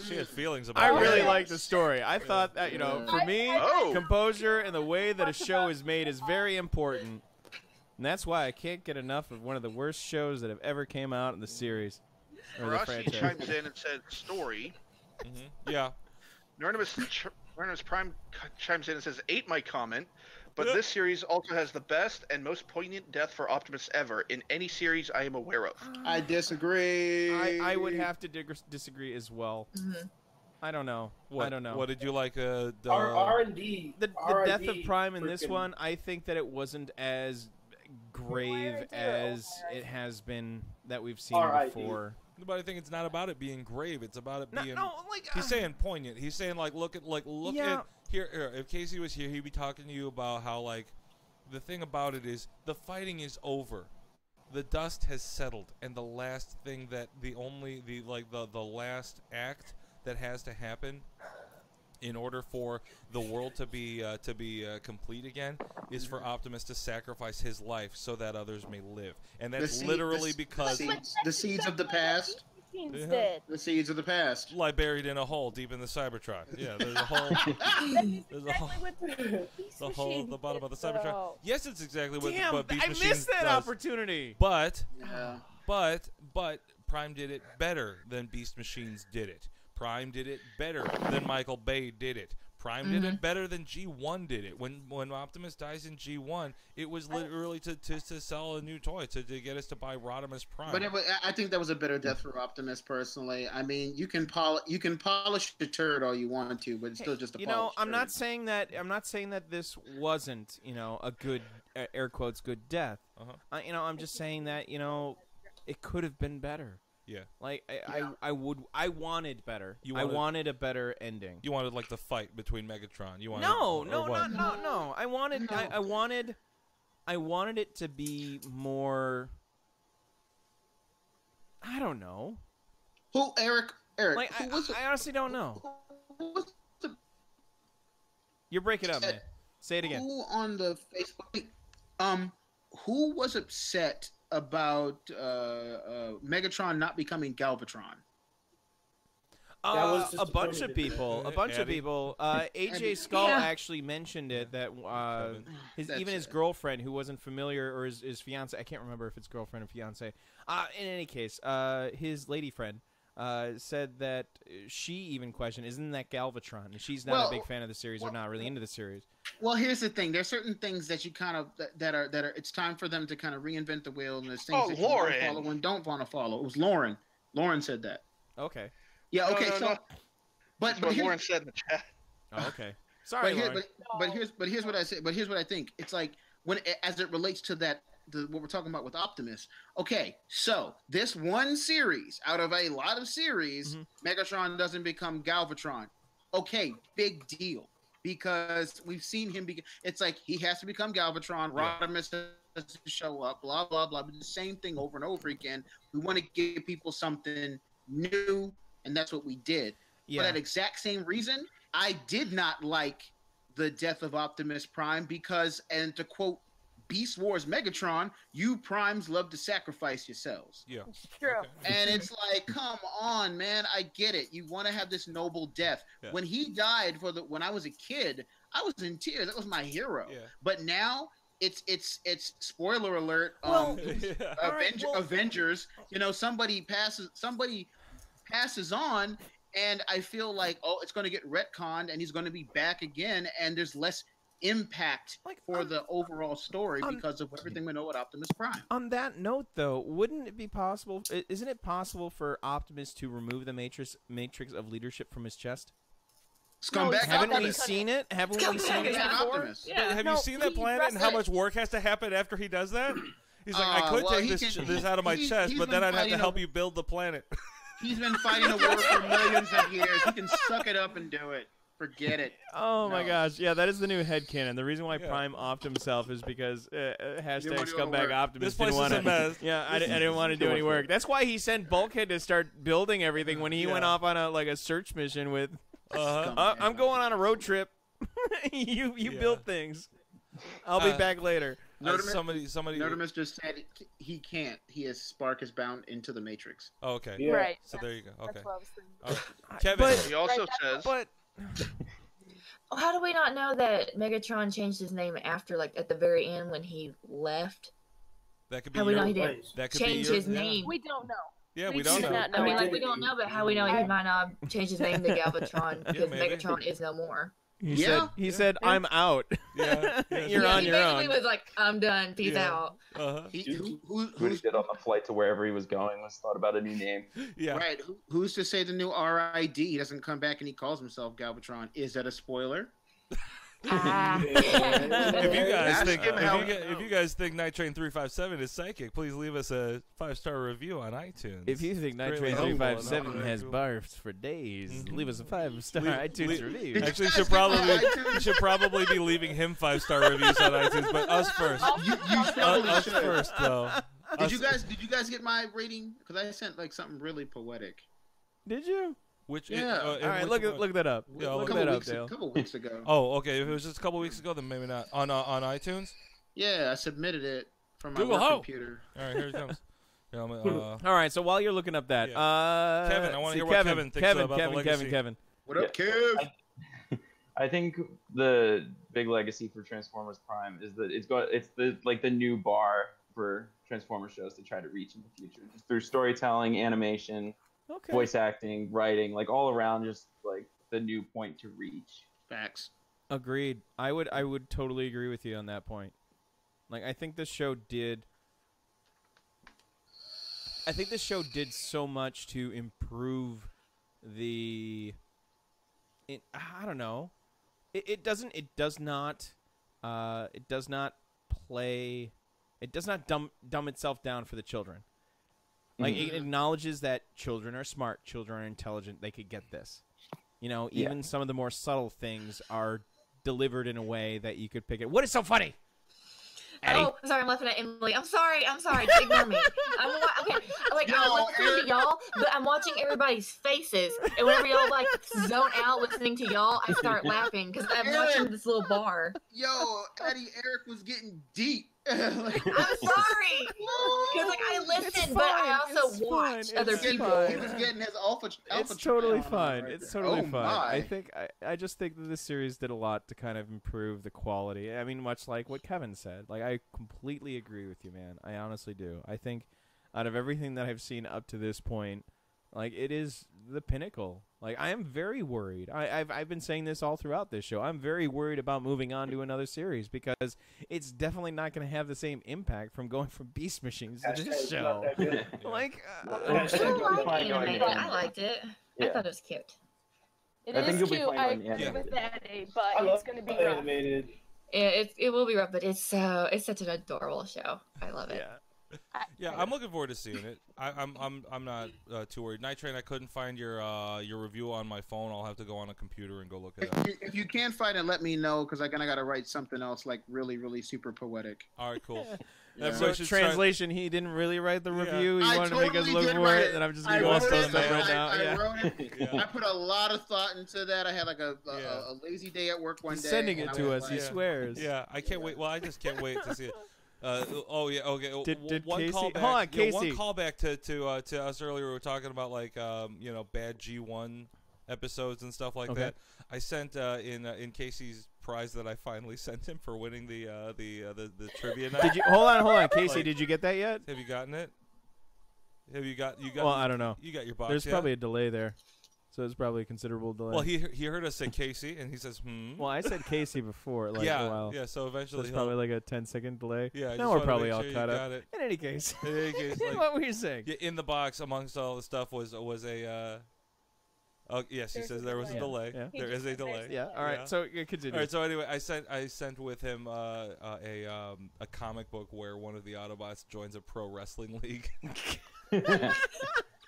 She has feelings about I it. really like the story. I thought that, for me, Oh. composure and the way that a show is made is very important. And that's why I can't get enough of one of the worst shows that have ever came out in the series. Or the Rashi franchise. chimes in and said, story. Yeah. Nernimus Prime chimes in and says, ate my comment, but this series also has the best and most poignant death for Optimus ever in any series I am aware of. I disagree. I would have to disagree as well. I don't know. What, I don't know. What did you like? Our R&D. The death of Prime in this one, I think that it wasn't as grave as it has been that we've seen before. But I think it's not about it being grave. It's about it being. No, like he's saying poignant. He's saying look at here. If Casey was here, he'd be talking to you about how the thing about it is the fighting is over, the dust has settled, and the last thing that the last act that has to happen in order for the world to be complete again is for Optimus to sacrifice his life so that others may live, and that's literally because the seeds of the past. Did. The seeds of the past lie buried in a hole deep in the Cybertron. Yeah, there's a hole. There's a hole. The hole at the bottom of the Cybertron. Yes, it's exactly what Beast I Machine missed that does. opportunity. But Prime did it better than Beast Machines did it. Prime did it better than Michael Bay did it. Prime did it better than G1 did it. When Optimus dies in G1, it was literally to sell a new toy, to get us to buy Rodimus Prime. But I think that was a better death for Optimus, personally. I mean, you can polish the turd all you want to, but it's still just a polish I'm turd. not saying that this wasn't, a good air quotes good death. I'm just saying that, it could have been better. Yeah. Like I wanted better. I wanted a better ending. You wanted the fight between Megatron. You wanted No. I wanted it to be more. I don't know. Who Eric? Like who was I honestly don't know. who was the You're breaking up, man. Say it again. Who on the Facebook? Who was upset about Megatron not becoming Galvatron? A bunch of people. AJ Skull actually mentioned it, that his girlfriend, who wasn't familiar, or his fiance, I can't remember if it's girlfriend or fiance. In any case, his lady friend said that she even questioned, isn't that Galvatron? And she's not a big fan of the series, or not really into the series. Well, here's the thing. There's certain things that you kind of that are it's time for them to kind of reinvent the wheel, and there's things that you want to follow and don't want to follow. It was Lauren. Lauren said that. Okay. Yeah. Okay. No. But what Lauren said in the chat. Oh, okay. Sorry, Lauren. But here's what I say. But here's what I think. It's like as it relates to that. What we're talking about with Optimus. Okay, so this one series out of a lot of series, Megatron doesn't become Galvatron. Okay, big deal, because we've seen him. It's like he has to become Galvatron. Rodimus has to show up. Blah blah blah. But the same thing over and over again. We want to give people something new, and that's what we did. For that exact same reason, I did not like the death of Optimus Prime because, and to quote Beast Wars Megatron, you Primes love to sacrifice yourselves. Yeah. True. Okay. And it's like, come on, man, I get it. You want to have this noble death. Yeah. When he died when I was a kid, I was in tears. That was my hero. Yeah. But now it's spoiler alert. Avengers. Somebody passes on, and I feel like, it's going to get retconned, and he's going to be back again, and there's less impact for the overall story because of everything we know about Optimus Prime. On that note, though, isn't it possible for Optimus to remove the matrix of leadership from his chest? Scumbag. Haven't we seen it? Haven't we seen it before? Yeah. Have you seen that planet and how much work has to happen after he does that? He's like, I could take this out of my chest, but then I'd have to help you build the planet. He's been fighting a war for millions of years. He can suck it up and do it. Forget it. Oh my gosh. Yeah, that is the new headcanon. The reason why Prime offed himself is because hashtag scumbag Optimus didn't want to. Yeah, I didn't want to do any work. That's why he sent Bulkhead to start building everything when he went off on a search mission with. I'm going on a road trip. you built things. I'll be back later. Somebody. Nerdimus just said he can't. Spark is bound into the Matrix. Oh, okay. Yeah. Right. So there you go. Okay. That's what I was thinking. Kevin. But- He also says, But How do we not know that Megatron changed his name after, like, at the very end when he left? that could be How we know he your, didn't that could change be your, his name? We don't know. Yeah, we We don't do know. not know. I mean, like, we don't know, but how we know he might not change his name to Galvatron because maybe. Megatron is no more. he said, I'm out. Yeah. You're on he your basically own. was like, I'm done. Peace Yeah. out. Uh-huh. When he did on the flight to wherever he was going, was thought about a new name. Yeah. Right. Who's to say the new RID doesn't come back and he calls himself Galvatron? Is that a spoiler? If you guys think Night Train 357 is psychic, please leave us a 5-star review on iTunes. If you think Night Train Greatly helpful. 357 has barfs for days, leave us a 5-star iTunes review. Actually, you guys should probably be leaving him 5-star reviews on iTunes, but us first. You probably Us should. first, though. Did you guys get my rating? Because I sent like something really poetic. Did you? Which? Yeah. All right, look that up. Yeah, look a that up, A Dale. couple weeks ago. Oh, okay. If it was just a couple weeks ago, then maybe not. On iTunes. Yeah, I submitted it from my Google work how? computer. All right, here it comes. Yeah, All right, so while you're looking up that, Kevin, I want to hear what Kevin thinks about the legacy. Kevin. What up, Kev? I think the big legacy for Transformers Prime is that it's the new bar for Transformers shows to try to reach in the future, just through storytelling, animation, Okay. voice acting, writing, like all around, just like the new point to reach. Facts. Agreed. I would totally agree with you on that point. Like, I think this show did so much to improve I don't know. It does not dumb itself down for the children. Like, it acknowledges that children are smart, children are intelligent, they could get this. You know, even some of the more subtle things are delivered in a way that you could pick it. What is so funny? Eddie? Oh, sorry, I'm laughing at Emily. I'm sorry. Ignore me. Okay. Like, I'm listening to y'all, but I'm watching everybody's faces. And whenever y'all like zone out listening to y'all, I start laughing because I'm watching this little bar. Yo, Eric was getting deep. Like, I'm sorry. Because like I listen, but I also watch other people. He was getting his alpha. It's totally try on fine. right It's there. totally Oh, fine. my. I just think that this series did a lot to kind of improve the quality. I mean, much like what Kevin said. Like, I completely agree with you, man. I honestly do. I think out of everything that I've seen up to this point, like, it is the pinnacle. Like, I am very worried. I've been saying this all throughout this show. I'm very worried about moving on to another series because it's definitely not going to have the same impact from going from Beast Machines to this show. Like, I still like animated. I liked it. I Yeah. thought it was cute. It I think is you'll be cute. fine I on agree animated. with that, but I love it's going to be rough. animated. Yeah, it will be rough, but it's such an adorable show. I love it. Yeah, I'm looking forward to seeing it. I'm not too worried. Night Train, I couldn't find your review on my phone. I'll have to go on a computer and go look it up. If you can't find it, let me know because I gotta write something else like really, really super poetic. All right, cool. Yeah. Everybody so should try- translation, he didn't really write the Yeah. review. He I wanted to make us totally look did for write it, it. and I'm just I going to wrote lost it. stuff right I now. Yeah. wrote it. Yeah. I put a lot of thought into that. I had like a lazy day at work one He's day. sending and it I to was us. He like, swears. Yeah, I can't wait. Well, I just can't wait to see it. Oh yeah, okay. Did one Casey- callback. hold on, yeah, one Casey. callback to us earlier. We were talking about like bad G1 episodes and stuff like Okay. that. I sent in Casey's prize that I finally sent him for winning the trivia night. Did you hold on, Casey? Like- Did you get that yet? Have you gotten it? Have you got? Well, I don't know. You got your box. There's yeah? probably a delay there, so it's probably a considerable delay. Well, he heard us say Casey, and he says, Well, I said Casey before, like yeah, a while. yeah. So So eventually, it's probably like a 10-second delay. yeah. I Now just we're wanna probably make all sure you caught up. got it. In any case, In any case, like, what were you saying? yeah, in the box amongst all the stuff was a. Oh yes, he There's says a there was a delay. delay. Yeah. There is a delay. Yeah. All right. Yeah. So continue. All right. So anyway, I sent with him a comic book where one of the Autobots joins a pro wrestling league.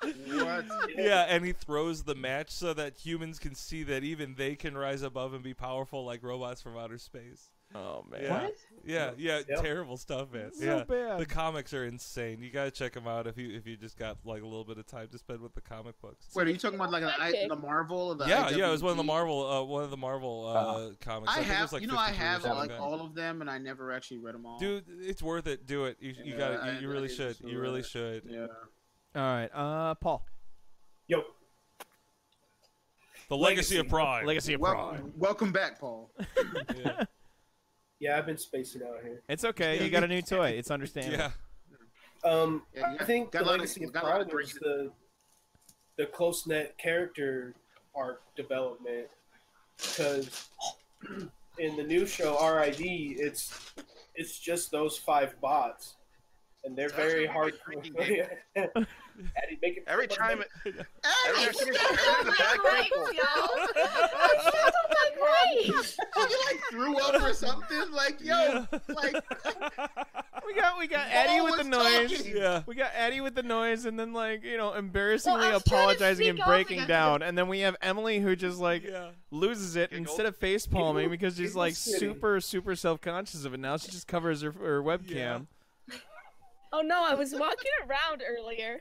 What? Yeah, and he throws the match so that humans can see that even they can rise above and be powerful like robots from outer space. Oh man. Yeah. What? Yeah, Yep. terrible stuff, man. So Yeah, bad. the comics are insane. You gotta check them out if you just got like a little bit of time to spend with the comic books. Wait, are you talking about like the Marvel? Or the Yeah, it was IWG? one of the Marvel comics. I think it have, was like you know, I 53 or have something like like that. all of them, and I never actually read them all. Dude, it's worth it. Do it. You Yeah, got it. You I really need should. to You really read it. should. Yeah. All right, Paul. Yo. The Legacy of Prime. Legacy of Prime. Welcome back, Paul. Yeah. Yeah, I've been spacing out here. It's okay. You got a new toy. It's understandable. Yeah. Yeah, I think got the a lot of- Legacy of got a lot of Prime was the close knit character arc development, because in the new show RID, it's just those 5 bots, and they're very hard. Eddie, make it Every time, Hey, Every shut time up, the back Mike, cripple. yo. Shut up, Mike. You like threw up or something? Like, yo, like We got Eddie with the Paul was noise. talking. Yeah. We got Eddie with the noise, and then like embarrassingly Well, I was trying to apologizing and speak breaking over down, and then we have Emily who just like Yeah. loses it Giggle. instead of face palming because she's Giggle like City. super self conscious of it now. She just covers her webcam. Oh no, I was walking around earlier.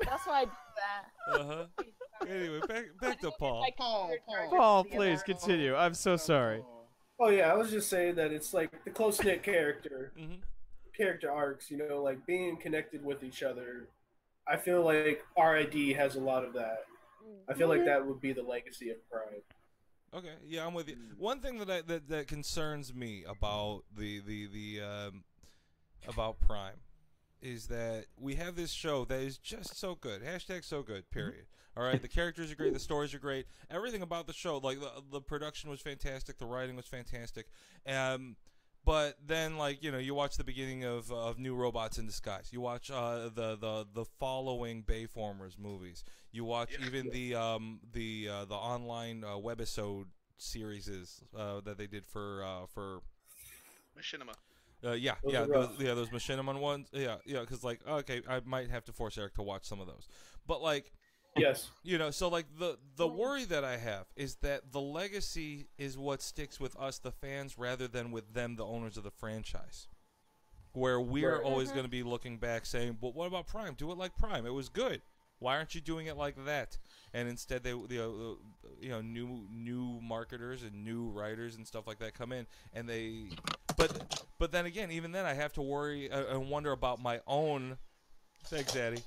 That's why I did that. Uh-huh. Anyway, back to Paul. Paul. Paul, please continue. I'm so sorry. Oh yeah, I was just saying that it's like the close knit character Mhm. arcs. You know, like being connected with each other. I feel like RID has a lot of that. I feel like that would be the legacy of Prime. Okay, yeah, I'm with you. One thing that concerns me about about Prime is that we have this show that is just so good. Hashtag so good, period. All right, the characters are great, the stories are great, everything about the show, like the production was fantastic, the writing was fantastic. But then, like, you know, you watch the beginning of New Robots in Disguise. You watch the following Bayformers movies. You watch even the online webisode series that they did for Machinima. Those Machinima ones. Yeah, because like, okay, I might have to force Eric to watch some of those, but like, Yes. you know, so like the worry that I have is that the legacy is what sticks with us, the fans, rather than with them, the owners of the franchise, where we're Right. always going to be looking back saying, "But what about Prime? Do it like Prime. It was good. Why aren't you doing it like that?" And instead, they new marketers and new writers and stuff like that come in, and they, but then again, even then, I have to worry and wonder about my own. Thanks, Daddy.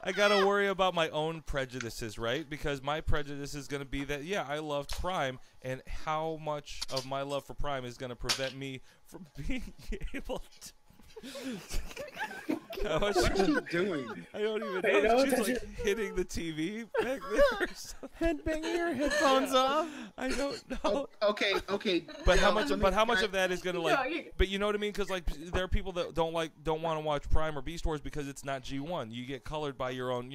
I gotta worry about my own prejudices, right? Because my prejudice is gonna be that, yeah, I loved Prime, and how much of my love for Prime is gonna prevent me from being able to. How much What are you doing? I don't even Hey, know. no She's like attention. hitting the TV back there or something. Headbanging your headphones off. I don't know. Okay. But how Now, much? let me- But how much can I- of that is gonna like? No, you- But you know what I mean? Because like there are people that don't want to watch Prime or Beast Wars because it's not G1. You get colored by your own,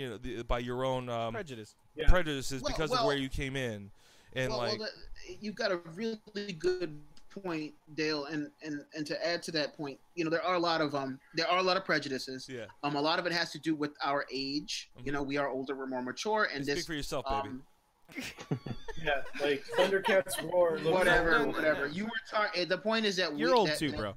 by your own Prejudice. Yeah. prejudices Well- because of where you came in, and you've got a really good point, Dale, and to add to that point, you know, there are a lot of prejudices. yeah. A lot of it has to do with our age. You know, we are older, we're more mature, and Speak this for yourself, baby. Yeah, like Thundercats Roar. looks whatever. like- You were the point is that You're old too, bro.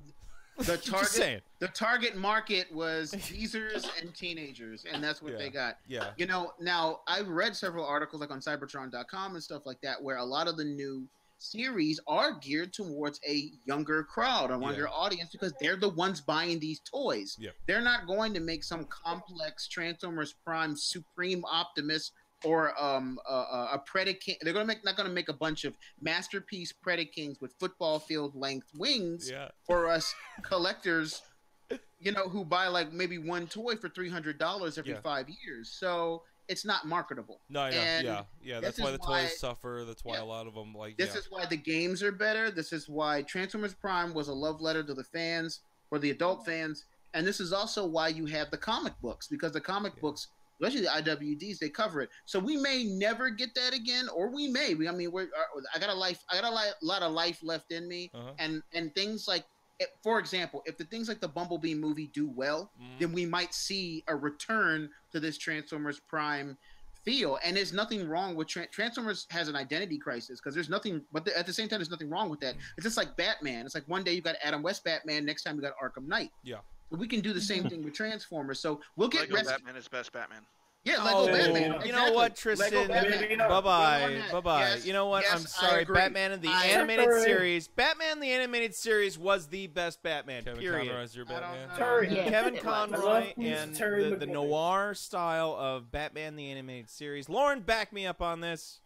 The Just saying. target market was geezers and teenagers, and that's what they got. Yeah. You know, now I've read several articles like on Cybertron.com and stuff like that, where a lot of the new series are geared towards a younger crowd, a younger audience, because they're the ones buying these toys. Yeah. They're not going to make some complex Transformers Prime Supreme Optimus or a Predaking. They're not going to make a bunch of masterpiece Predakings with football field length wings Yeah. for us collectors, you know, who buy like maybe one toy for $300 every 5 years. So it's not marketable. No, I know. And Yeah. That's this why is the toys why- suffer. That's why yeah. a lot of them like. This is why the games are better. This is why Transformers Prime was a love letter to the fans, or the adult fans. And this is also why you have the comic books, because the comic books, especially the IWDs, they cover it. So we may never get that again, or we may. I got a lot of life left in me, and things like, for example, if the things like the Bumblebee movie do well, then we might see a return to this Transformers Prime feel, and there's nothing wrong with Transformers has an identity crisis because there's nothing, but at the same time, there's nothing wrong with that. It's just like Batman. It's like one day you got Adam West Batman, next time you got Arkham Knight. Yeah. So we can do the same thing with Transformers. So we'll get Lego Batman is best Batman. Yeah, Lego Batman. You Exactly. know what, Tristan? Bye-bye. Bye-bye. Yes, You know what? yes, I'm sorry. agree. Batman in the animated series. Batman the animated series was the best Batman, Kevin period. Conroy's your Batman. Yes, Kevin it was. Conroy and Terry the McGinnis. noir style of Batman the animated series. Lauren, back me up on this.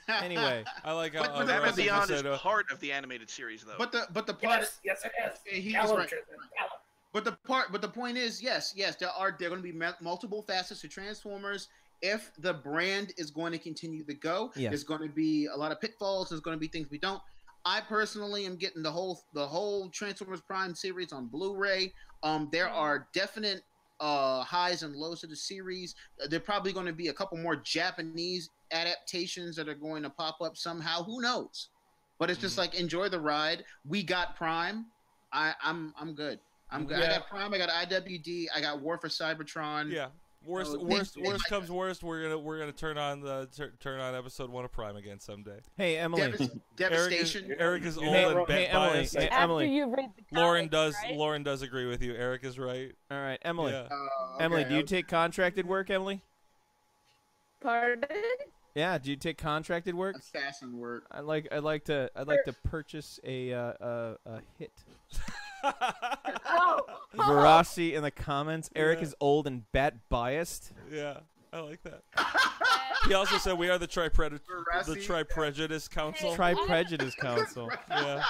Anyway. I like how But Batman Russell Beyond said, is part of the animated series, though. But the part Yes, it is. he Tell was him, right. Tristan, tell him. But the point is, yes, there are going to be multiple facets to Transformers. If the brand is going to continue to go, there's going to be a lot of pitfalls. There's going to be things we don't. I personally am getting the whole Transformers Prime series on Blu-ray. There are definite highs and lows to the series. There are probably going to be a couple more Japanese adaptations that are going to pop up somehow. Who knows? But it's just like enjoy the ride. We got Prime. I'm good. I'm good. Yeah. I got Prime. I got IWD. I got War for Cybertron. Yeah. Worst comes worst, we're gonna turn on episode 1 of Prime again someday. Hey, Emily. Devastation. Eric is old Hey, and hey, bent Emily. biased. Hey, After Emily. you read the Lauren comics, does. right? Lauren does agree with you. Eric is right. All right, Emily. Yeah. Emily, do you take contracted work, Emily? Pardon? Yeah, do you take contracted work? Assassin work. I'd like to purchase a hit. Oh, Verasi in the comments. Eric is old and bat biased. Yeah, I like that. He also said we are the Tri-Prejudice Council. Tri-Prejudice Council. Yeah.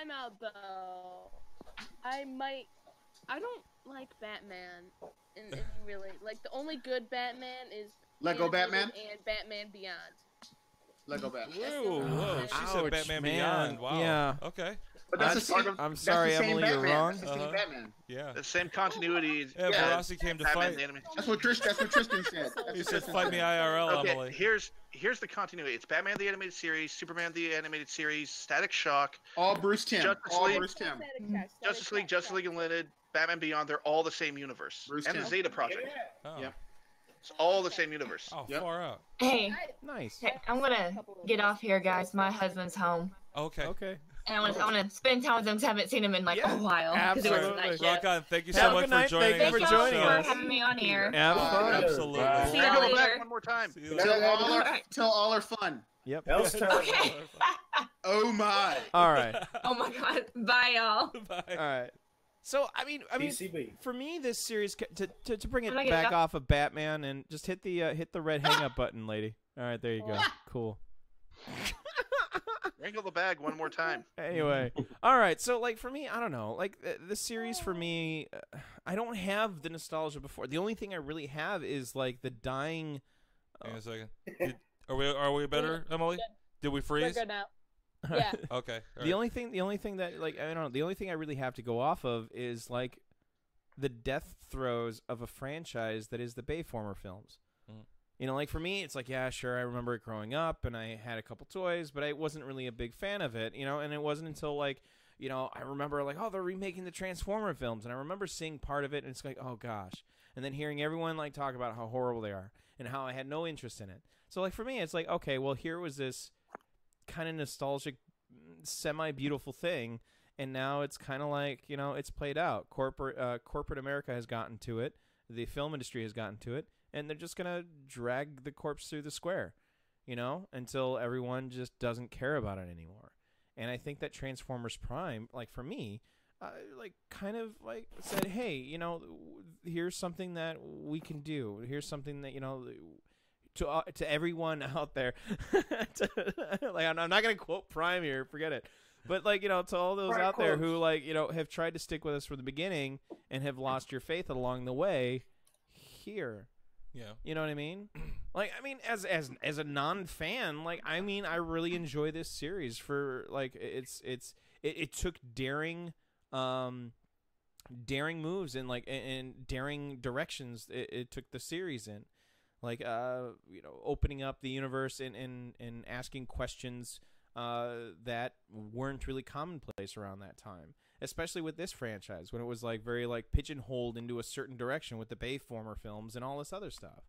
time out though. I don't like Batman. And really, like the only good Batman is Lego Batman? and Batman Beyond. Lego Batman. Whoa! She Ouch, said Batman man. Beyond. Wow. Yeah. Okay. But that's the same. I'm that's sorry, the same Emily, you're Batman. wrong. That's the same Batman. Yeah. The same continuity. Yeah, Verasi came to Batman fight. the anime. That's what Tristan said. That's He what said, Tristan "Fight me IRL, Okay, Emily." here's the continuity. It's Batman the animated series, Superman the animated series, Static Shock, All Bruce Timm. Justice All League. Bruce Timm. Justice League Unlimited, Batman Beyond. They're all the same universe. Bruce and Timm. the Zeta Project. Oh. Yep. It's all the same universe. Oh, Yep. far out. Hey, Nice. hey, I'm gonna get off here, guys. My husband's home, Okay. Okay. and I wanna spend time with him. 'Cause I haven't seen him in like a while. 'Cause it was absolutely. night Rock shift. on. Thank you Have so a much good for night. joining Thank you us. for Thank joining y'all us. for having me on here. Have fun. Absolutely. See Here, y'all go later. back one more time. See you later. Till all are fun. Yep. Else time. Okay. Oh my. All right. Oh my god. Bye, y'all. Bye. All right. So I mean, PCB. for me, this series to bring it Can I get back it off of Batman and just hit the red hang up button, lady. All right, there you go. Cool. Wrangle the bag one more time. Anyway, all right. So like for me, I don't know. Like the series for me, I don't have the nostalgia before. The only thing I really have is like the dying. Hang on a second. Are we better, Emily? Did we We're freeze? good now. Yeah. Okay. all The right. only thing that like I don't know. The only thing I really have to go off of is like the death throes of a franchise that is the Bayformer films. Mhm. You know, like for me, it's like, yeah, sure, I remember it growing up, and I had a couple toys, but I wasn't really a big fan of it, you know, and it wasn't until, like, you know, I remember, like, oh, they're remaking the Transformer films, and I remember seeing part of it, and it's like, oh, gosh, and then hearing everyone, like, talk about how horrible they are, and how I had no interest in it. So, like, for me, it's like, okay, well, here was this kind of nostalgic, semi-beautiful thing, and now it's kind of like, you know, it's played out. Corporate America has gotten to it. The film industry has gotten to it. And they're just going to drag the corpse through the square, you know, until everyone just doesn't care about it anymore. And I think that Transformers Prime, like for me, like kind of like said, hey, you know, here's something that we can do. Here's something that, you know, to everyone out there. Like I'm not going to quote Prime here. Forget it. But, like, you know, to all those out there who, like, you know, have tried to stick with us from the beginning and have lost your faith along the way, here. Yeah. You know what I mean? Like, I mean, as a non-fan, like, I mean, I really enjoy this series for, like, it took daring moves and, like, and daring directions it took the series in. Like, you know, opening up the universe and asking questions that weren't really commonplace around that time, especially with this franchise when it was like very like pigeonholed into a certain direction with the Bayformer films and all this other stuff,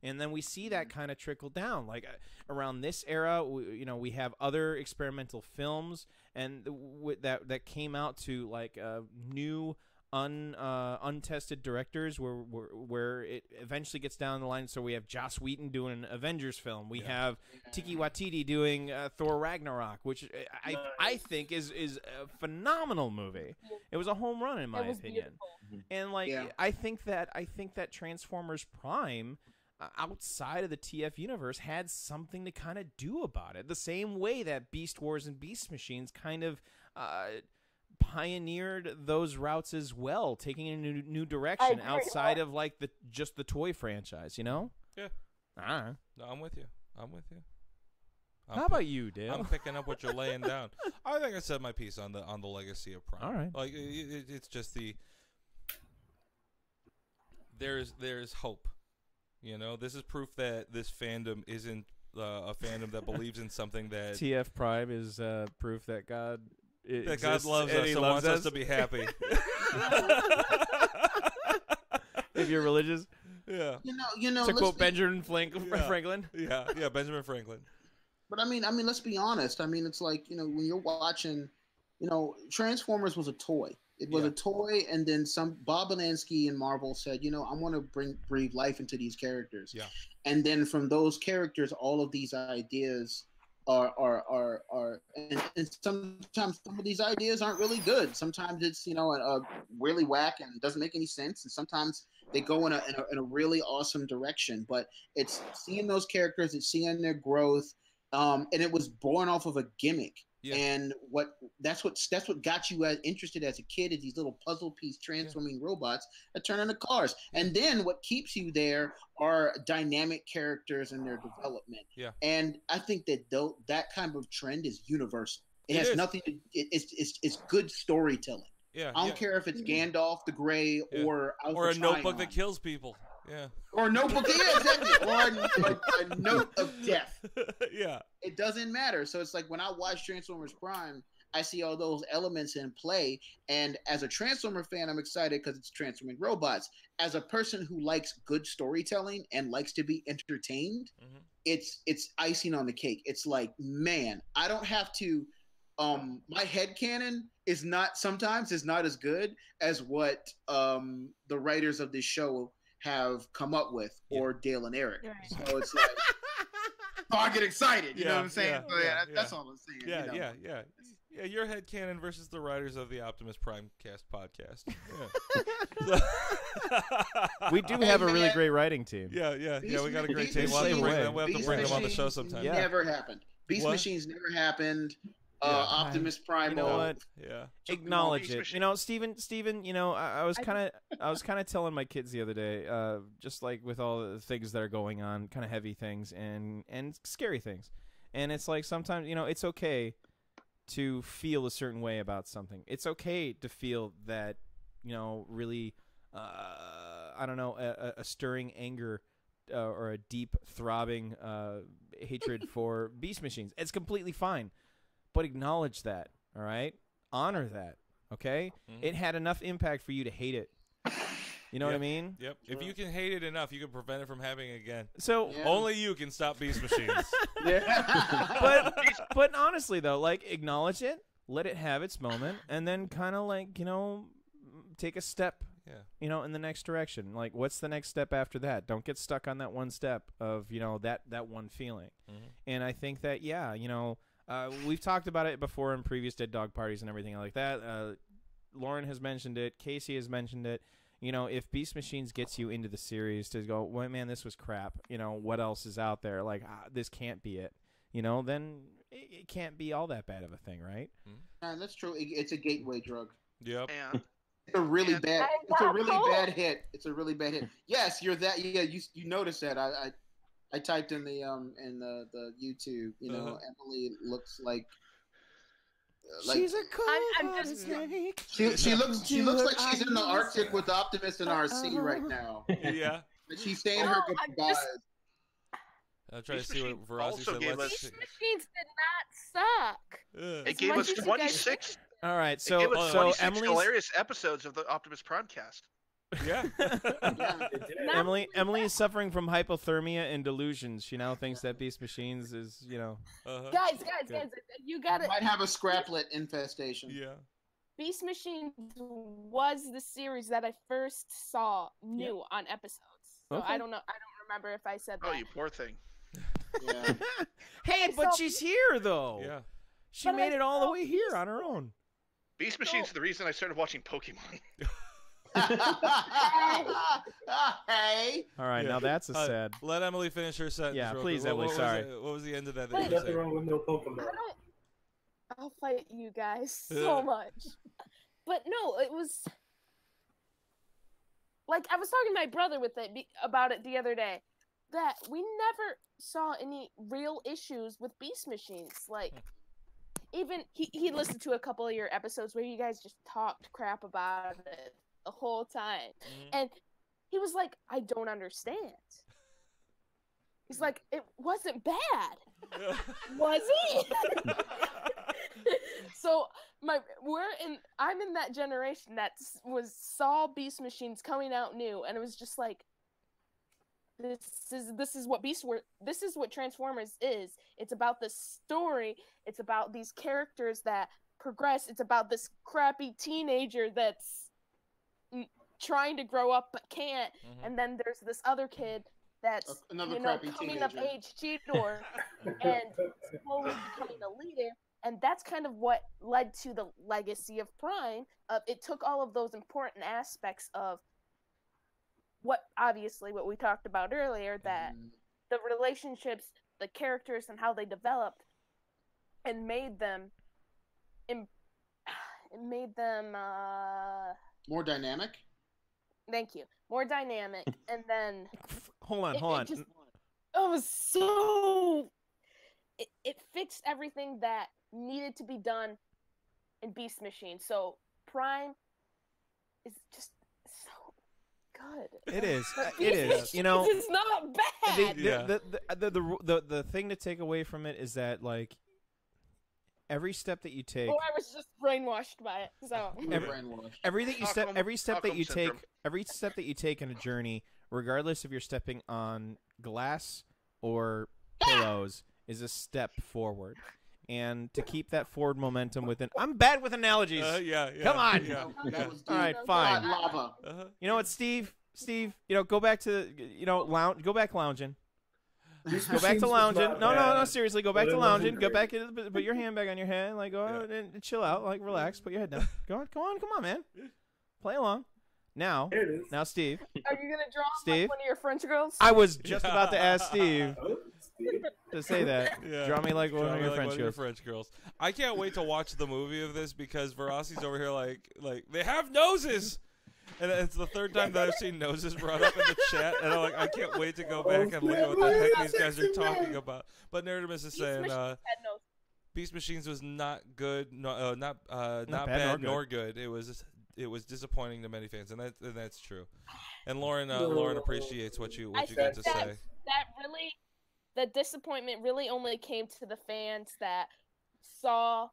And then we see that kind of trickle down. Like around this era, we have other experimental films and that came out to like new untested directors where it eventually gets down the line. So we have Joss Whedon doing an Avengers film. We have Taika Waititi doing Thor Ragnarok, which I think is a phenomenal movie. It was a home run in my opinion. And like I think that Transformers Prime outside of the TF universe had something to kind of do about it. The same way that Beast Wars and Beast Machines kind of pioneered those routes as well, taking a new direction outside of like just the toy franchise, you know? Yeah. No, I'm with you. How about you, Dale? I'm picking up what you're laying down. I think I said my piece on the legacy of Prime. All right. Like it's just there's hope. You know, this is proof that this fandom isn't a fandom that believes in something that TF Prime is proof that God. That God loves us and wants us to be happy. If you're religious, you know. To quote Benjamin Franklin. Yeah, Benjamin Franklin. But I mean, let's be honest. I mean, it's like when you're watching, Transformers was a toy. It was a toy, and then Bob Balansky and Marvel said, I want to breathe life into these characters. Yeah. And then from those characters, all of these ideas are and sometimes some of these ideas aren't really good. Sometimes it's a really whack and doesn't make any sense, and sometimes they go in a really awesome direction. But it's seeing those characters, it's seeing their growth, and it was born off of a gimmick. Yeah. And that's what got you interested as a kid, is these little puzzle piece transforming robots that turn into cars. And then what keeps you there are dynamic characters and their development. Yeah. And I think that kind of trend is universal. It has nothing to. It's good storytelling. Yeah. I don't care if it's Gandalf the Grey or Alpha or a Trion. notebook that kills people. Yeah. Or a notebook, exactly. Or a note of death. Yeah. It doesn't matter. So it's like when I watch Transformers Prime, I see all those elements in play. And as a Transformer fan, I'm excited because it's transforming robots. As a person who likes good storytelling and likes to be entertained, it's icing on the cake. It's like, man, I don't have to. My headcanon is not as good as what the writers of this show have come up with, or Dale and Eric. Right. So it's like, I get excited. You know what I'm saying? That's all I'm saying. Yeah, your headcanon versus the writers of the Optimus Prime Cast podcast. Yeah. We do have a really great writing team. Yeah, we got a great team. We'll have to bring them on the show sometime. Never happened. Beast Machines never happened. Optimus Prime. You know what? Yeah. Acknowledge it. Steven, I was kind of telling my kids the other day, just like with all the things that are going on, kind of heavy things and scary things. And it's like sometimes, it's okay to feel a certain way about something. It's okay to feel that, really, I don't know, a stirring anger or a deep throbbing hatred for Beast Machines. It's completely fine. But acknowledge that, all right? Honor that, okay? It had enough impact for you to hate it. You know what I mean? Yep. If you can hate it enough, you can prevent it from happening again. So only you can stop Beast Machines. But honestly, though, like, acknowledge it, let it have its moment, and then kind of, like, take a step, in the next direction. Like, what's the next step after that? Don't get stuck on that one step of, that one feeling. And I think that, we've talked about it before in previous Dead Dog parties and everything like that. Lauren has mentioned it. Casey has mentioned it. If Beast Machines gets you into the series to go, well, man, this was crap. What else is out there? Like, this can't be it. Then it can't be all that bad of a thing, right? That's true. It's a gateway drug. Yep. And it's a really bad. It's a really bad hit. It's a really bad hit. Yes, you're that. Yeah, you noticed that. I typed in the YouTube. Emily looks like she's a cool snake. She looks like she's in the Arctic with Optimus and RC right now. Yeah. She's saying her goodbyes. I'll try to see what Verossi said. Beast Machines did not suck. It gave us 26. All right, so Emily, hilarious episodes of the Optimus Prime cast. Yeah. Emily is suffering from hypothermia and delusions. She now thinks that Beast Machines is, Guys, you gotta. Might have a scraplet infestation. Yeah. Beast Machines was the series that I first saw new on episodes. So Okay. I don't know. I don't remember if I said that. Oh, you poor thing. Yeah. Hey, but she's here though. Yeah. She But made I it all the saw way here on her own. Beast Machine's the reason I started watching Pokemon. Hey. All right, Yeah. now that's a sad. Let Emily finish her sentence. Yeah, real please, quick. Emily, What sorry. What was the end of that? Wait. you were Nothing saying? wrong with no Pokemon. I'll fight you guys so much. But no, it was like I was talking to my brother about it the other day. That we never saw any real issues with Beast Machines. Like, even he listened to a couple of your episodes where you guys just talked crap about it the whole time, and he was like, "I don't understand." He's like, "It wasn't bad, was it?" So I'm in that generation that saw Beast Machines coming out new, and it was just like, this is what Transformers is. It's about this story. It's about these characters that progress. It's about this crappy teenager that's trying to grow up but can't. And then there's this other kid that's coming of age, Cheetor, and slowly becoming a leader. And that's kind of what led to the legacy of Prime. It took all of those important aspects of what we talked about earlier, that the relationships, the characters, and how they developed, and made them More dynamic. Thank you. More dynamic, and then Hold on. It was so. It fixed everything that needed to be done in Beast Machine. So Prime is just so good. It is. But It is. Beast You know, Machines is not bad. the thing to take away from it is that, like, every step that you take, Or I was just brainwashed by it. So every step that you syndrome. take, every step that you take in a journey, regardless if you're stepping on glass or pillows, is a step forward. And to keep that forward momentum within, I'm bad with analogies. Yeah. Come on. Yeah. All right, fine. Lava. You know what, Steve? Go back to lounge. Go back lounging. Go back to lounging. No. Seriously, go back to lounging. Go back. Put your hand back on your head. Like, go out and chill out. Like, relax. Put your head down. Come on, man. Play along. Now, Steve. Are you gonna draw Steve? like one of your French girls? I was just about to ask Steve to say that. Yeah. Draw me like one Draw of me your like French one of your girls. French girls. I can't wait to watch the movie of this because Verassi's over here like they have noses. And it's the third time that I've seen noses brought up in the chat, and I'm like, I can't wait to go back and look at what the heck these guys are talking about. But Nerdimus is saying Beast Machines was not good, not bad nor good. It was disappointing to many fans, and that's true. And Lauren appreciates what you got to say. That really, the disappointment really only came to the fans that saw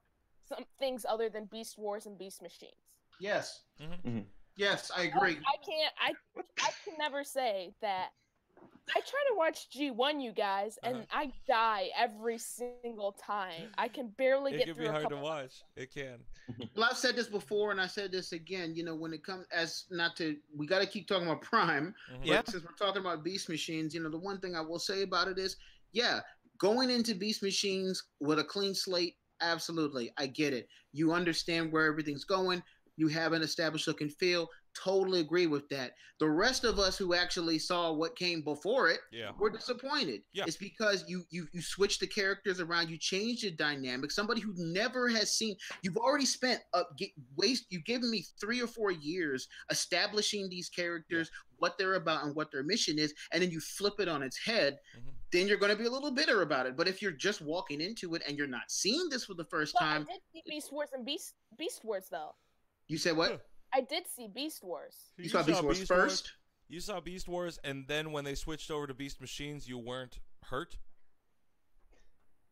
some things other than Beast Wars and Beast Machines. Yes. Mm-hmm. Yes, I agree. I can never say that. I try to watch G1, you guys, and I die every single time. I can barely get through. It can be hard to watch. It can. Well, I've said this before, and I said this again. When it comes we got to keep talking about Prime. But since we're talking about Beast Machines, the one thing I will say about it is, going into Beast Machines with a clean slate, absolutely, I get it. You understand where everything's going. You have an established look and feel. Totally agree with that. The rest of us who actually saw what came before it were disappointed. Yeah. It's because you switch the characters around. You change the dynamic. Somebody who never has seen – you've already spent you've given me 3 or 4 years establishing these characters, what they're about and what their mission is, and then you flip it on its head, then you're going to be a little bitter about it. But if you're just walking into it and you're not seeing this for the first time – I did see Beast Wars and Beast Wars, though. You said what? I did see Beast Wars. You saw Beast Wars first? You saw Beast Wars, and then when they switched over to Beast Machines, you weren't hurt?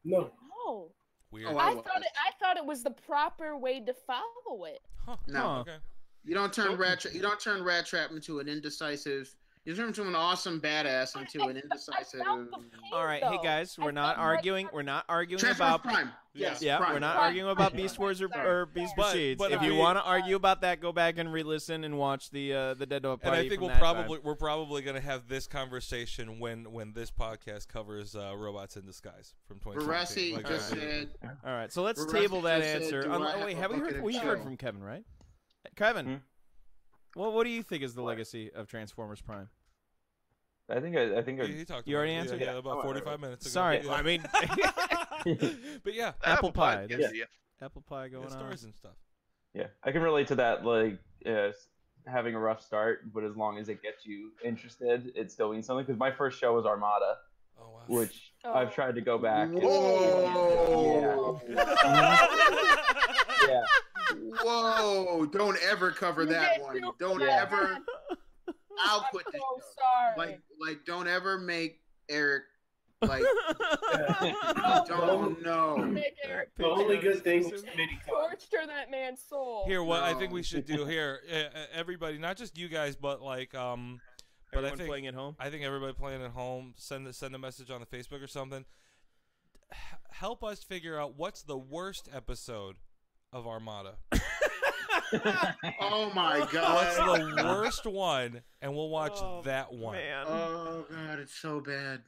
No. Weird. I thought it was the proper way to follow it. No. Okay. You don't turn Rat Trap into an indecisive. You turn him into an awesome badass into an indecisive. All right, hey guys, we're not arguing. We're not arguing Transformers about Prime. Yes, Yeah, Prime. we're not Prime. arguing about Beast Wars or Beast But- Proceeds. but If you want to argue about that, go back and re-listen and watch the Dead Dog Party. And I think from we're that probably going to have this conversation when this podcast covers Robots in Disguise from 2017. Barassi just said. time. All right, so let's Barassi table that just said, answer. "Do I have Wait, a have we bucket heard? of We've heard joe?" from Kevin, right? Kevin, well, what do you think is the legacy of Transformers Prime? I think He talked You about already it. answered? Yeah, about 45 minutes ago. Sorry, Yeah. I mean, But yeah, apple pie. Yes, There's yeah. apple pie going on. stories and stuff. Yeah, I can relate to that. Like having a rough start, but as long as it gets you interested, it still means something. Because my first show was Armada, Oh wow. which I've tried to go back. Whoa! Yeah. Whoa! Don't ever cover that one. Don't ever. I'll quit this So show. sorry. Like, don't ever make Eric like. Don't know. Make Eric The only good thing was mini torture that man's soul. Here, what I No. think we should do here, everybody, not just you guys, but like, but I Everyone think playing at home. I think everybody playing at home, send a message on the Facebook or something. Help us figure out what's the worst episode of Armada. Oh my What's god. the worst one, and we'll watch that one. Man. Oh god, it's so bad.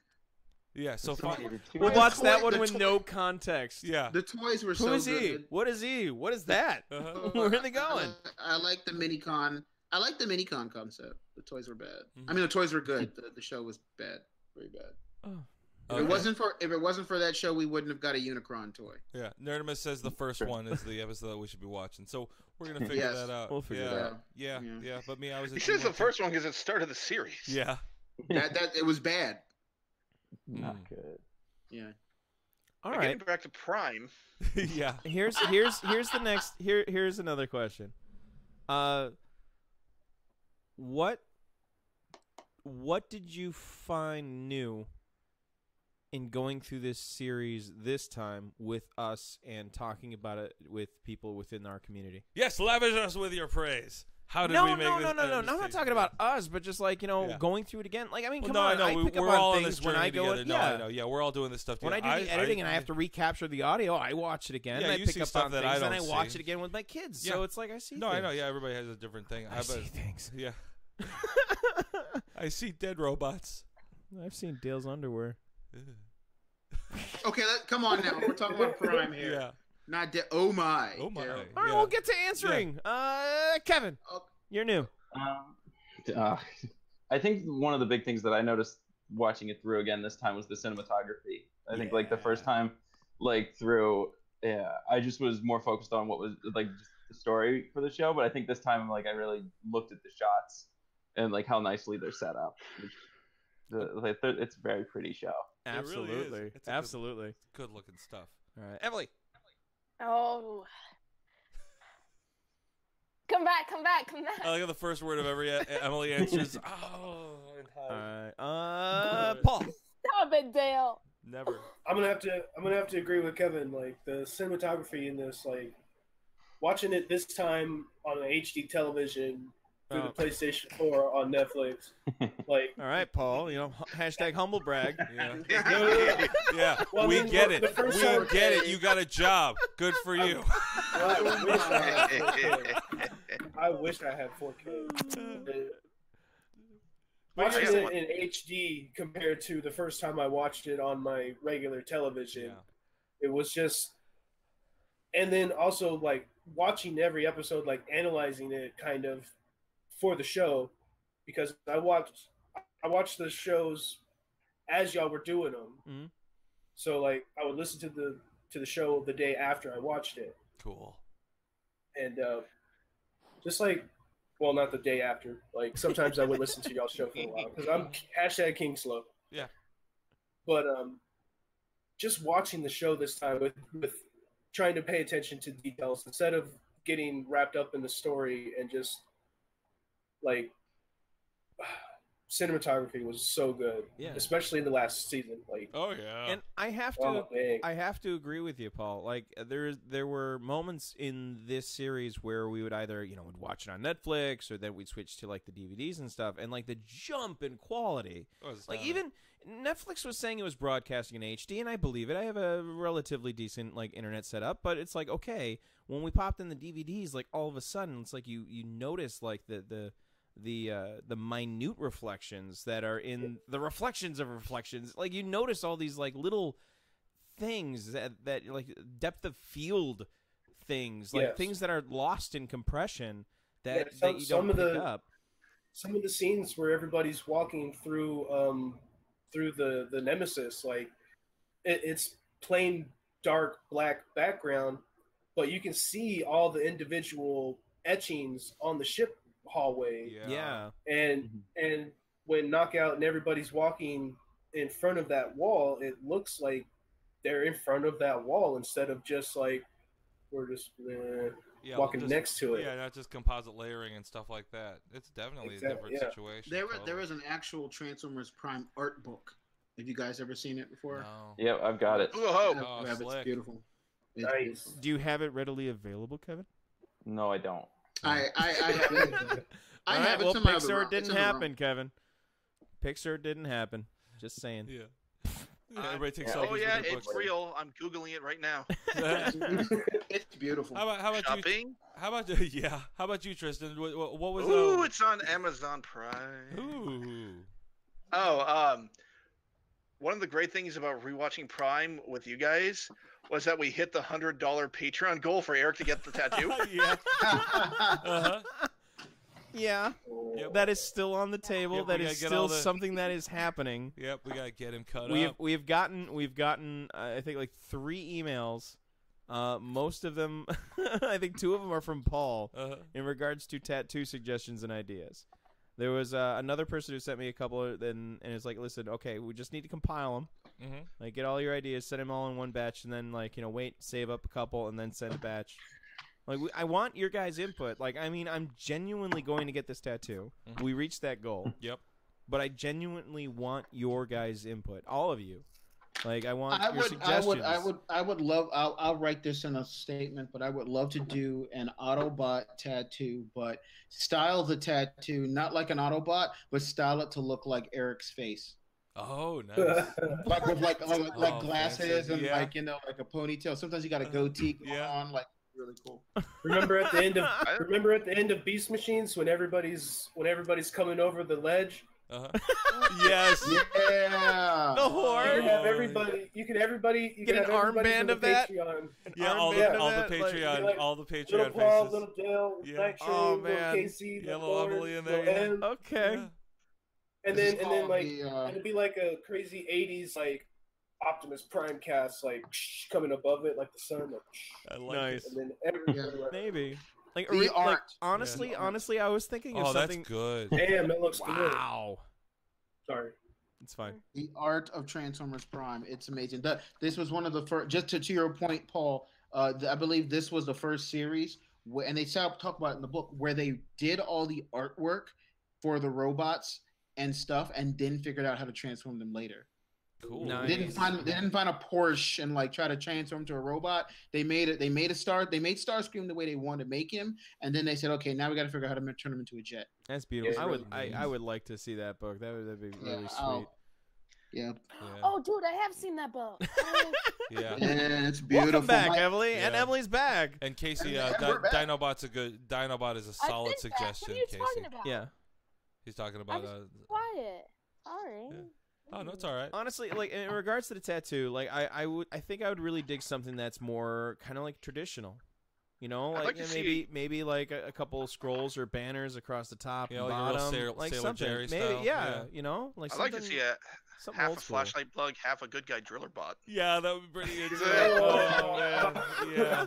Yeah, so fun. We'll The watch toy- that one the with toy- no context. Yeah. The toys were Who so is he? good. What is he? What is that? Uh-huh. Where are they going? I like the minicon. I like the minicon concept. The toys were bad. Mhm. I mean, the toys were good. The show was bad, very bad. Oh. If Okay. it wasn't for that show, we wouldn't have got a Unicron toy. Yeah, Nerdimus says the first one is the episode that we should be watching. So we're gonna figure Yes. that out. We'll figure yeah. it out. Yeah, Yeah. yeah. But me, I was. He says the first one because it started the series. Yeah. That it was bad. Not good. Yeah. All But right. Getting back to Prime. Yeah. Here's the next. Here's another question. What did you find new in going through this series this time with us and talking about it with people within our community? Yes, lavish us with your praise. How did No, we make no, this? no, no, no. I'm not talking about us, but just like Yeah. going through it again. Like I mean, Well, come no, on. I know. pick We're up all on on this things when journey I go. together. No, Yeah. I know. Yeah, we're all doing this stuff When I together. do the editing and I have to recapture the audio, I watch it again. Yeah, and I you pick see up stuff on that things, I and I don't watch see. it again with my kids. Yeah. So it's like I see. No, I know. things. Yeah, everybody has a different thing. I see things. Yeah. I see dead robots. I've seen Dale's underwear. Okay, come on now. We're talking about Prime here. Yeah. Not oh my. Oh my. Daryl. All right, Yeah. we'll get to answering. Kevin, Oh, you're new. I think one of the big things that I noticed watching it through again this time was the cinematography. I think like the first time, like through, I just was more focused on what was like just the story for the show. But I think this time, like I really looked at the shots and like how nicely they're set up. It's a very pretty show. It really is. Absolutely, It's a good- absolutely. Good looking stuff. All right, Emily. Oh. Come back, come back, come back. I like how the first word of every Emily answers. Oh. all right. Paul. Stop it, Dale. Never. I'm gonna have to agree with Kevin. Like the cinematography in this, like watching it this time on an HD television through Oh. the PlayStation 4 on Netflix. Like, All right, Paul. You know, hashtag humble brag. Yeah. Yeah. Well, we I mean, get the it. first We time- get it. You got a job. Good for you. I wish I had 4K. Well, Watching yeah. it in HD compared to the first time I watched it on my regular television, Yeah. it was just. And then also like watching every episode, like analyzing it kind of for the show, because I watched the shows as y'all were doing them. Mhm. So like I would listen to the show the day after I watched it, Cool. and just like, well, not the day after. Like sometimes I would listen to y'all's show for a while because I'm hashtag King Slow. Yeah. But just watching the show this time with trying to pay attention to details instead of getting wrapped up in the story and just like cinematography was so good. Yeah. Especially in the last season. Like, Oh yeah. And I have to agree with you, Paul. Like there were moments in this series where we would either, would watch it on Netflix or then we'd switch to like the DVDs and stuff, and like the jump in quality. Like even Netflix was saying it was broadcasting in HD, and I believe it. I have a relatively decent like internet setup, but it's like, okay, when we popped in the DVDs, like all of a sudden it's like you notice like the minute reflections that are in the reflections of reflections. Like you notice all these like little things that like depth of field things, like things that are lost in compression that you don't pick up. Some of the scenes where everybody's walking through the Nemesis, like it's plain dark black background, but you can see all the individual etchings on the ship hallway. Yeah. And when Knockout and everybody's walking in front of that wall, it looks like they're in front of that wall instead of just like we're just walking next to it. Yeah, not just composite layering and stuff like that. It's definitely a different situation. There is an actual Transformers Prime art book. Have you guys ever seen it before? No. Yeah, I've got it. Oh, it's beautiful. Nice. Do you have it readily available, Kevin? No, I don't. I have it. Well, somehow. Pixar didn't happen, Kevin. Pixar didn't happen. Just saying. Yeah. Everybody takes selfies. Oh yeah, with their it's books. real. I'm googling it right now. It's beautiful. How about Shopping? How about How about you, Tristan? What was? Ooh, it's on Amazon Prime. Ooh. Oh, one of the great things about rewatching Prime with you guys was that we hit the $100 Patreon goal for Eric to get the tattoo. Yeah. Uh-huh. Yeah. Yep. That is still on the table. Yep, that we is gotta get still something that is happening. Yep, we gotta get him cut up. We've gotten I think like 3 emails. Most of them, I think 2 of them are from Paul in regards to tattoo suggestions and ideas. There was another person who sent me a couple, and it's like, listen, okay, we just need to compile them. Mm-hmm. Like, get all your ideas, send them all in one batch, and then like wait, save up a couple, and then send a batch. Like, I want your guys' input. Like, I mean, I'm genuinely going to get this tattoo. Mm-hmm. We reached that goal. Yep. But I genuinely want your guys' input, all of you. Like, I want your suggestions. I would love. I'll write this in a statement, but I would love to do an Autobot tattoo, but style the tattoo not like an Autobot, but style it to look like Eric's face. Oh, nice. Like with like glasses fancy. and like a ponytail. Sometimes you got a goatee going on, like really cool. Remember at the end of Beast Machines when everybody's coming over the ledge. Yes. Yeah. The horn. You can have everybody. You can get an armband of that. Yeah, all the Patreon, like, all the Patreon little faces. Paul, little Dale, Yeah. little Casey, little Emily in there. M. Okay. Yeah. And then like it'd be like a crazy '80s like Optimus Prime cast like coming above it like the sun. Like, I like nice. it. And then everybody Maybe. Like, The art. like honestly, I was thinking of something. That's good. Damn, that looks good. Wow. Sorry. It's fine. The art of Transformers Prime. It's amazing. This was one of the first. Just to your point, Paul. I believe this was the first series, and they talk about it in the book where they did all the artwork for the robots and stuff, and then figured out how to transform them later. Cool. Nice. They didn't find a Porsche and like try to transform to a robot. They made Starscream the way they wanted to make him, and then they said, okay, now we got to figure out how to turn him into a jet. That's beautiful. Yeah, I would like to see that book. That'd be really sweet. Yeah. Oh, dude, I have seen that book. Yeah. And it's beautiful. Welcome back, Emily, and Yeah. Emily's back. And Casey, we're back. Dinobot is a solid What suggestion. are you Casey, talking about? Yeah. he's talking about. Quiet. Sorry. Yeah. Oh no, it's all right. Honestly, like in regards to the tattoo, like I think I would really dig something that's more kind of like traditional. You know, I'd like, like to see- maybe like a couple of scrolls or banners across the top Yeah, and like a real bottom, like Sailor something. Jerry Maybe, style. yeah, you know, like I'd like something. to see something half old a school. flashlight plug, half a good guy driller bot. Yeah, that would be pretty Yeah. interesting. Oh man, yeah.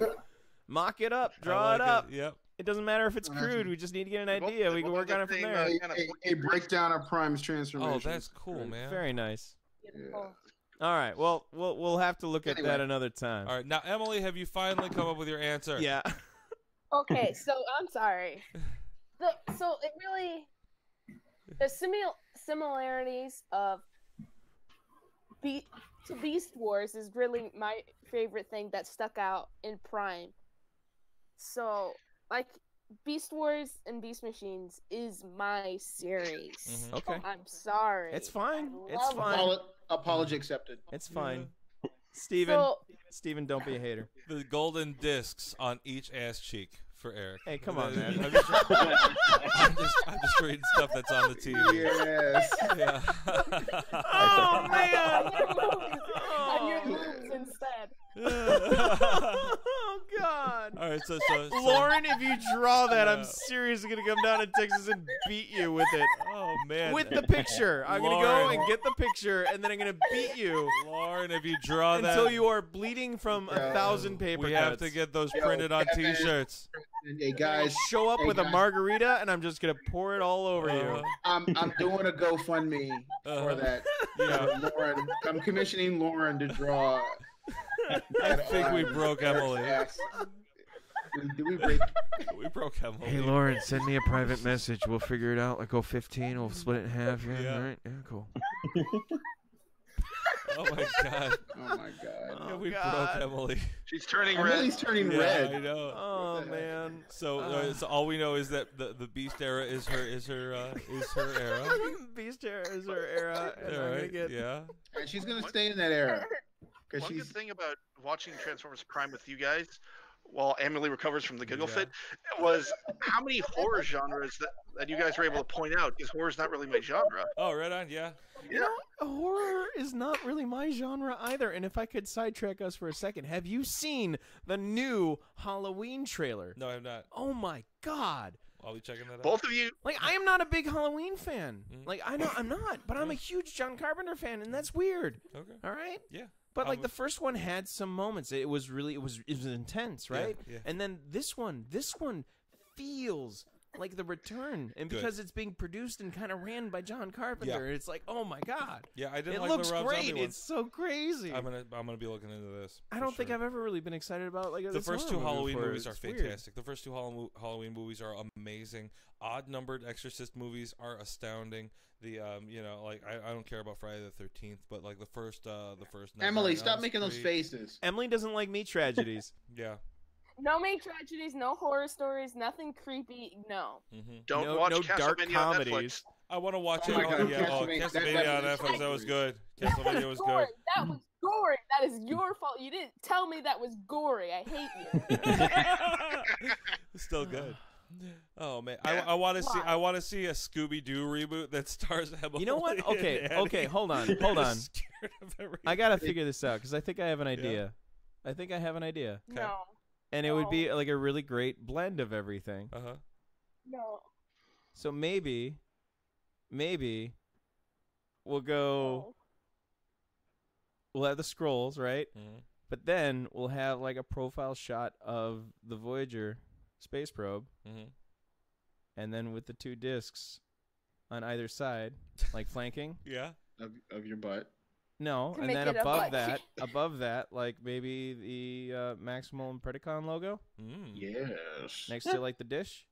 Mock it up, I draw like it up. Yep. It doesn't matter if it's crude. We just need to get an Well, idea. We can well, work on it from thing, there. A breakdown of Prime's transformation. Oh, that's cool, man. Very nice. Beautiful. All right. Well, we'll have to look at Anyway. that another time. All right, now Emily, have you finally come up with your answer? Yeah. Okay, so I'm sorry. So it really the similarities of to Beast Wars is really my favorite thing that stuck out in Prime. So, like, Beast Wars and Beast Machines is my series. Okay. I'm sorry. It's fine. I It's love fine. Apology accepted. It's fine. Steven, don't be a hater. The golden discs on each ass cheek for Eric. Hey, come on, man. I'm just reading stuff that's on the TV. Yes. Yeah. Oh, man. On your moves instead. Oh, God. All right, so Lauren, if you draw that, I'm seriously going to come down to Texas and beat you with it. Oh, man. With the picture. I'm going to go and get the picture, and then I'm going to beat you. Lauren, if you draw that. Until you are bleeding from 1,000 paper We cuts. have to get those printed on T-shirts. Hey, guys. Show up with a guys. margarita, and I'm just going to pour it all over you. I'm doing a GoFundMe for that. Yeah. Lauren, I'm commissioning Lauren to draw. I think we broke Emily. Did we break? We broke Emily. Hey, Lauren, send me a private message. We'll figure it out. Like, go 15. We'll split it in half. Yeah, all right. Yeah, cool. Oh, my God. Oh, my God. Yeah, we broke Emily. She's turning red. Emily's turning Yeah, red. I know. Oh, man. So all we know is that the Beast era is her era. Beast era is her era. And I'm gonna get... Yeah. And she's going to stay in that era. One good thing about watching Transformers Prime with you guys, while Emily recovers from the giggle fit, was how many horror genres that you guys were able to point out, because horror's not really my genre. Oh, right on, yeah. You know, horror is not really my genre either. And if I could sidetrack us for a second, have you seen the new Halloween trailer? No, I have not. Oh, my God. I'll be checking that out. Both of you. Like, I am not a big Halloween fan. Like, I know I'm not, but I'm a huge John Carpenter fan, and that's weird. Okay. All right? Yeah. But like the first one had some moments. It was intense, right? Yeah. And then this one feels like the return, and because it's being produced and kind of ran by John Carpenter, it's like, oh my God! Yeah, I didn't. It like looks the Rob great. Zombie one. It's so crazy. I'm gonna be looking into this. I don't think I've ever really been excited about like the first two Halloween movies are It's fantastic. The first two Halloween movies are amazing. Odd numbered Exorcist movies are astounding. The I don't care about Friday the 13th, but like the first Emily, stop making those faces. Emily doesn't like meat tragedies. Yeah. No main tragedies, no horror stories, nothing creepy. No. Don't watch no Castlevania dark on comedies. Netflix. I want to watch Oh it. my God, Castlevania on Netflix. That was good. Castlevania was good. That was gory. That is your fault. You didn't tell me that was gory. I hate you. Still good. Oh man, I want to see a Scooby Doo reboot that stars Emily. You know what? Okay, hold on. I gotta figure this out because I think I have an idea. I think I have an idea. Okay. No. And it would be like a really great blend of everything. No. So maybe we'll go. We'll have the scrolls, right? But then we'll have like a profile shot of the Voyager space probe, and then with the two discs on either side, like flanking. Yeah. Of your butt. No, To and make then it a above that, like maybe the Maximal and Predacon logo. Yes. Next to like the dish.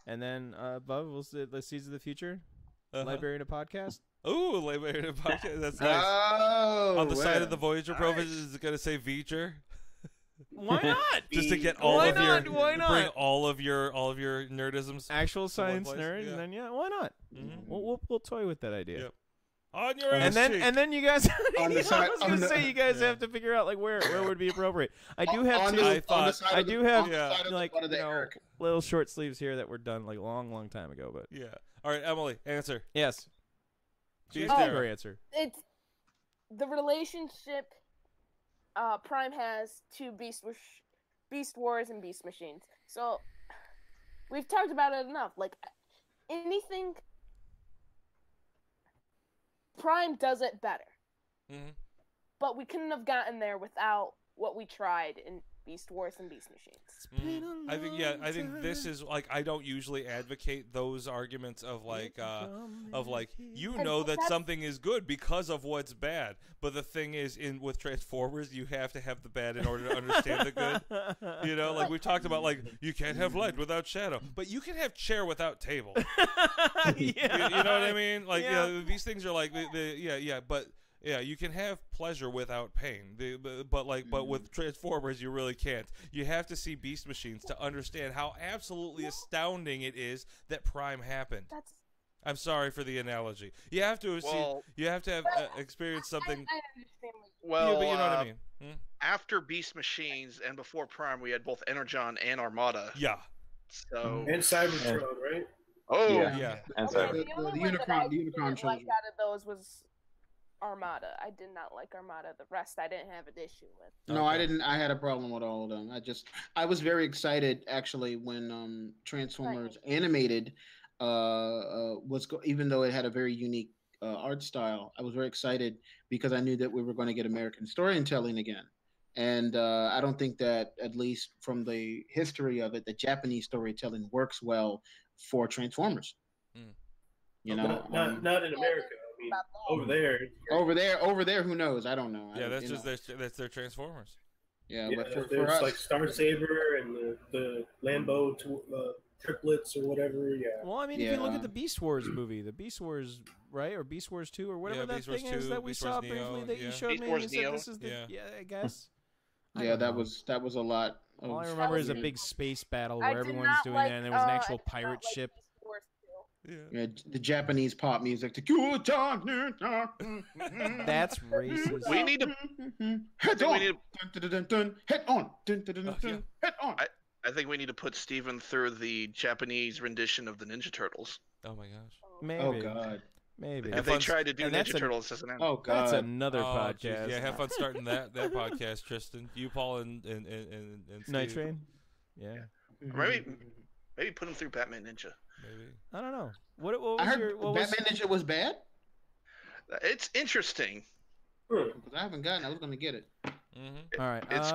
And then above we'll see the Seeds of the Future. Librarian of Podcast. Ooh, Librarian of Podcast. That's nice. Oh, on the side of the Voyager probe, is it going to say Veacher? Why not? Just to get all of your Why not? bring all of your nerdisms. Actual science place. nerds, and then why not? We'll toy with that idea. Yep. On your ass and then you guys, On the side- I was gonna say you guys have to figure out like where would be appropriate. I do have little short sleeves here that were done like a long time ago, but yeah. All right, Emily, answer. Yes. Beast Her era. answer. It's the relationship Prime has to Beast Wars and Beast Machines. So we've talked about it enough. Like anything, Prime does it better. But we couldn't have gotten there without what we tried in Beast Wars and Beast Machines. I think this is like, I don't usually advocate those arguments of like that something is good because of what's bad. But the thing is, with Transformers, you have to have the bad in order to understand the good. You know, like we talked about, like you can't have light without shadow, but you can have chair without table. You know what I mean? Like these things are like but. Yeah, you can have pleasure without pain, but with Transformers, you really can't. You have to see Beast Machines to understand how absolutely astounding it is that Prime happened. I'm sorry for the analogy. You have to have experienced something. I understand. Well, but you know what I mean. After Beast Machines and before Prime, we had both Energon and Armada. Yeah. So and Cybertron, right? Oh yeah. And The only one that I the Unicron didn't like trilogy. out of those was Armada. I did not like Armada. The rest I didn't have an issue with. No, I didn't. I had a problem with all of them. I was very excited actually when Transformers Animated even though it had a very unique art style. I was very excited because I knew that we were going to get American storytelling again. And I don't think that, at least from the history of it, the Japanese storytelling works well for Transformers. You know, not in America. I mean, over there, who knows? I don't know. Yeah, that's their Transformers. Yeah, but there's for us, like Star Saber and the Lambo triplets or whatever. Yeah. Well, I mean, if you look at the Beast Wars movie, the Beast Wars, right, or Beast Wars 2 or whatever that Beast Wars thing is 2, that we Beast saw Wars briefly Neo, that you showed Beast me, Wars and you said Neo. this is the I guess. that was a lot. All I remember is a big space battle I where did everyone's not doing like, that, and there was an I actual did not pirate like ship. Beast Wars 2. Yeah, the Japanese pop music. The That's racist. we need to. head we on, need head on, head on. I think we need to put Steven through the Japanese rendition of the Ninja Turtles. Oh my gosh. Maybe. Oh God. Maybe. If they tried to do and that's Ninja Turtles as an anime. Oh God. That's another Oh, podcast. geez. Yeah, have fun starting that podcast, Tristan. You, Paul, and Steve. Night Train. Yeah. Maybe put him through Batman Ninja. Maybe. I don't know. What was I heard your Batman Ninja was bad. It's interesting. Because I haven't gotten. I was going to get it. Mm-hmm. All right. It's-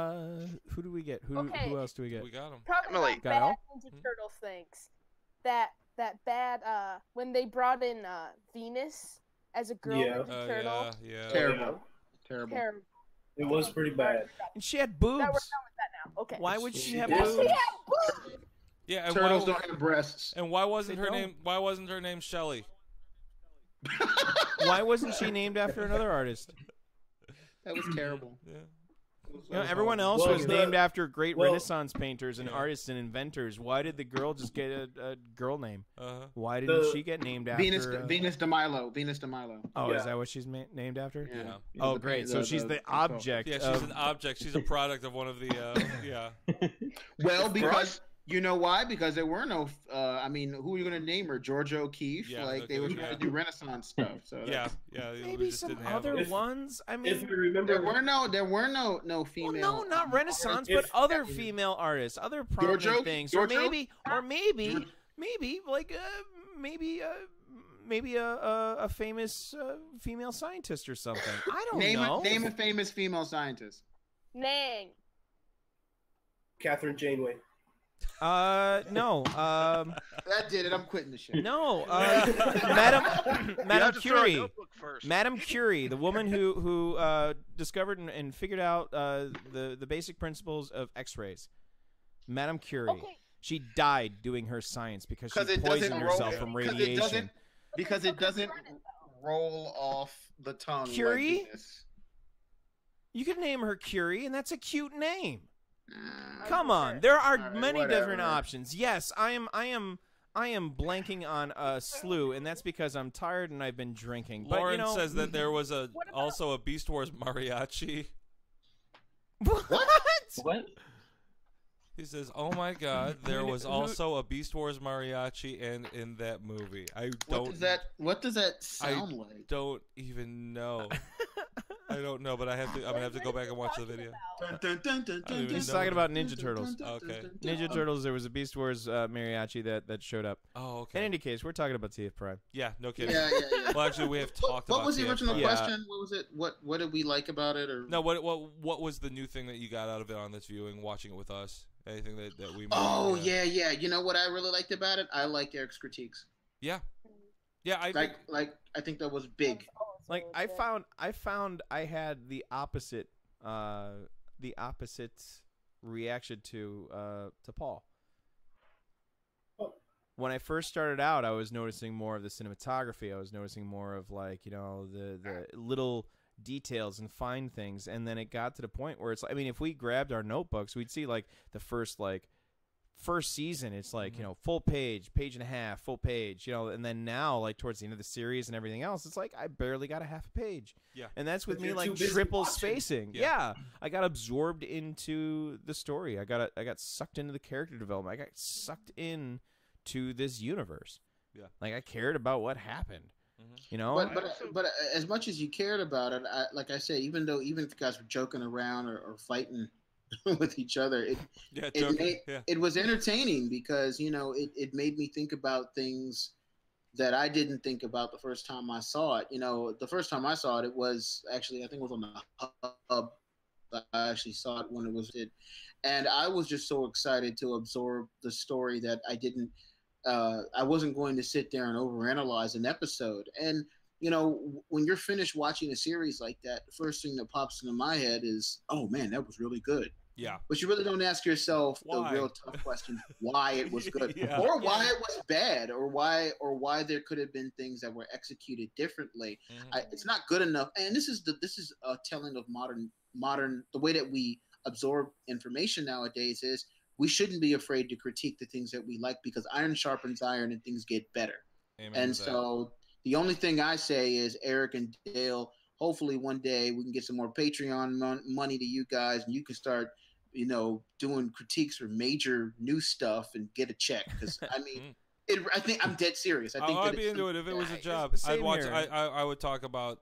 Who do we get? Who else do we get? We got him. Talking Emily. about Got bad all? Ninja Turtles things. That bad when they brought in Venus as a girl Yeah. Ninja Turtle. Yeah. Terrible. Terrible. It was pretty bad. And she had That boobs. we're done with that now. Okay. Why would she have Yes, boobs? she had boobs. Yeah. And Turtles why, don't have breasts. and why wasn't They her don't. name? Why wasn't her name Shelley? Why wasn't she named after another artist? That was terrible. Yeah. You know, everyone else Well, was the- named after great well- Renaissance painters and artists and inventors. Why did the girl just get a girl name? Why didn't The- she get named after? Venus de Milo. Venus de Milo. Oh, Yeah. is that what she's named after? Yeah. Oh, great. So she's the object. Yeah, she's of... an object. She's a product of one of the. Yeah. Well, because you know why? Because there were no. I mean, who are you going to name her? Georgia O'Keeffe. Yeah, like they were trying to do Renaissance stuff. So Yeah. Maybe we just some didn't have other them. ones. I If mean, you remember, there were no female. well, no, not Renaissance, If- but other female artists, other prominent Giorgio? things, Giorgio? or maybe like maybe a famous female scientist or something. I don't know. Name a famous female scientist. Nang. Catherine Janeway. No. That did it. I'm quitting the show. No. You Madame have to throw a Curie. notebook first. Madame Curie, the woman who discovered and figured out the basic principles of X-rays. Madame Curie. Okay. She died doing her science because she Because it poisoned doesn't herself roll, from because radiation. Because it doesn't roll off the tongue. like Curie? Venus. You could name her Curie, and that's a cute name. Nah. Come on, there are All right, many whatever. different options. Yes, I am blanking on a slew, and that's because I'm tired and I've been drinking. But Lauren you know, says that there was What about- also a Beast Wars mariachi. what? What? He says, "Oh my God, there was also a Beast Wars mariachi in that movie." I don't. What does that sound like? Don't even know. I don't know, but I'm gonna have to go back and watch the video. He's talking about Ninja Turtles. Okay. Ninja Turtles. There was a Beast Wars mariachi that showed up. Oh, okay. In any case, we're talking about TF Prime. Yeah, no kidding. Yeah. Well, actually, we have talked about. What was the original Yeah. question? What was it? What did we like about it? Or No, what was the new thing that you got out of it on this viewing, watching it with us? Anything that we? Oh yeah. You know what I really liked about it? I liked Eric's critiques. Yeah. I I think that was big. Like I found I had the opposite reaction to Paul. When I first started out, I was noticing more of the cinematography. I was noticing more of like, you know, the little details and fine things. And then it got to the point where it's like, I mean, if we grabbed our notebooks, we'd see like the first season, it's like, you know, full page and a half, full page, you know, and then now like towards the end of the series and everything else, it's like I barely got a half a page. Yeah. And that's with But me you're like too busy triple watching. spacing. Yeah. I got absorbed into the story. I got sucked into the character development. I got sucked in to this universe. Yeah. Like I cared about what happened. You know? But as much as you cared about it, like I said, even if you guys were joking around or fighting with each other, it was entertaining because, you know, it made me think about things that I didn't think about the first time I saw it. You know, the first time I saw it, it was actually, I think it was on the Hub. I actually saw it when it was it, and I was just so excited to absorb the story that I wasn't going to sit there and overanalyze an episode. And you know, when you're finished watching a series like that, the first thing that pops into my head is, "Oh man, that was really good." Yeah. But you really don't ask yourself Why? the real tough question: why it was good, Yeah. or why it was bad, or why there could have been things that were executed differently. It's not good enough. And this is a telling of modern the way that we absorb information nowadays is we shouldn't be afraid to critique the things that we like because iron sharpens iron and things get better. Amen And to that. so the only thing I say is, Eric and Dale, hopefully one day we can get some more Patreon money to you guys and you can start, you know, doing critiques for major new stuff and get a check. Because I mean, I think I'm dead serious. I think I'd be into it if it was a job. I'd watch. I would talk about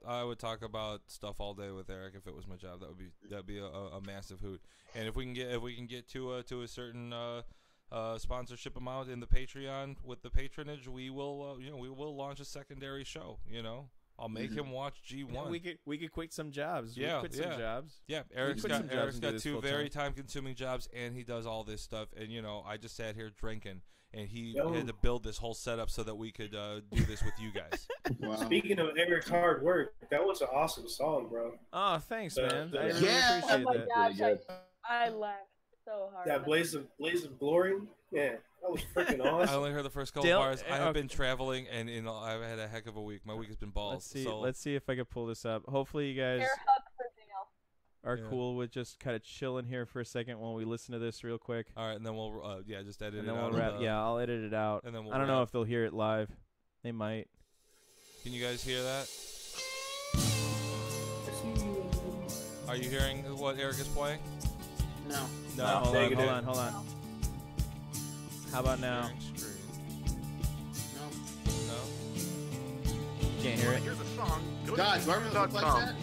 stuff all day with Eric if it was my job. That'd be a massive hoot. And if we can get to a certain sponsorship amount in the Patreon with the patronage, we will launch a secondary show. You know, I'll make him watch G1. We could quit some jobs. Yeah, quit some jobs. Yeah, Eric's got two very time time-consuming jobs, and he does all this stuff. And you know, I just sat here drinking, and he had to build this whole setup so that we could do this with you guys. Wow. Speaking of Eric's hard work, that was an awesome song, bro. Oh, thanks, man. I really Yeah. appreciate Oh my that. gosh, Really good. I laughed so hard. That blaze of glory, yeah, that was freaking I awesome. only heard the first couple Dale, bars. I have been traveling, and I've had a heck of a week. My week has been balls. Let's see if I can pull this up. Hopefully, you guys Air hug for Dale. are cool with just kind of chilling here for a second while we listen to this real quick. All right, and then we'll just edit And it then out. we'll wrap. Yeah, I'll edit it out. And then we'll I don't know wrap. if they'll hear it live. They might. Can you guys hear that? Are you hearing what Eric is playing? No. No. Hold Negative. on. How about now? Sharing screen. No. No. Can't hear it. Here's the song. Go God, to Barbara look like youtube.com. that?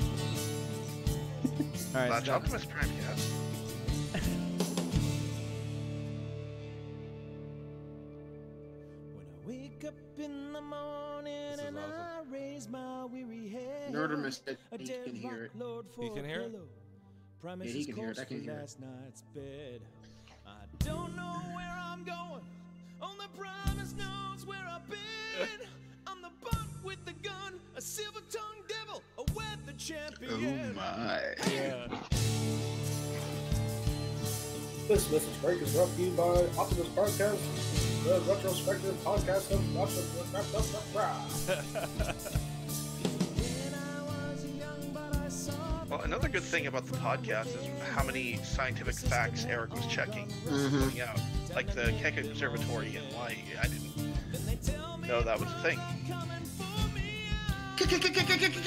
All right, That's stop. Optimus Prime, yes. When I wake up in the morning This is and awesome. I raise my weary head, Nerder said a he dead can hear it. rock load for He can hear it? pillow. Yeah, Promises he can hear it. I close can for hear it. last night's bed. I don't know where I'm going. Only promise knows where I've been. I'm the butt with the gun, a silver-tongued devil, a weather champion. my. Yeah. This message break is brought to you by Optimus Podcast, the retrospective podcast of Well, another good thing about the podcast is how many scientific facts Eric was checking, putting out. Like the Keck Observatory and why I didn't know that was a thing.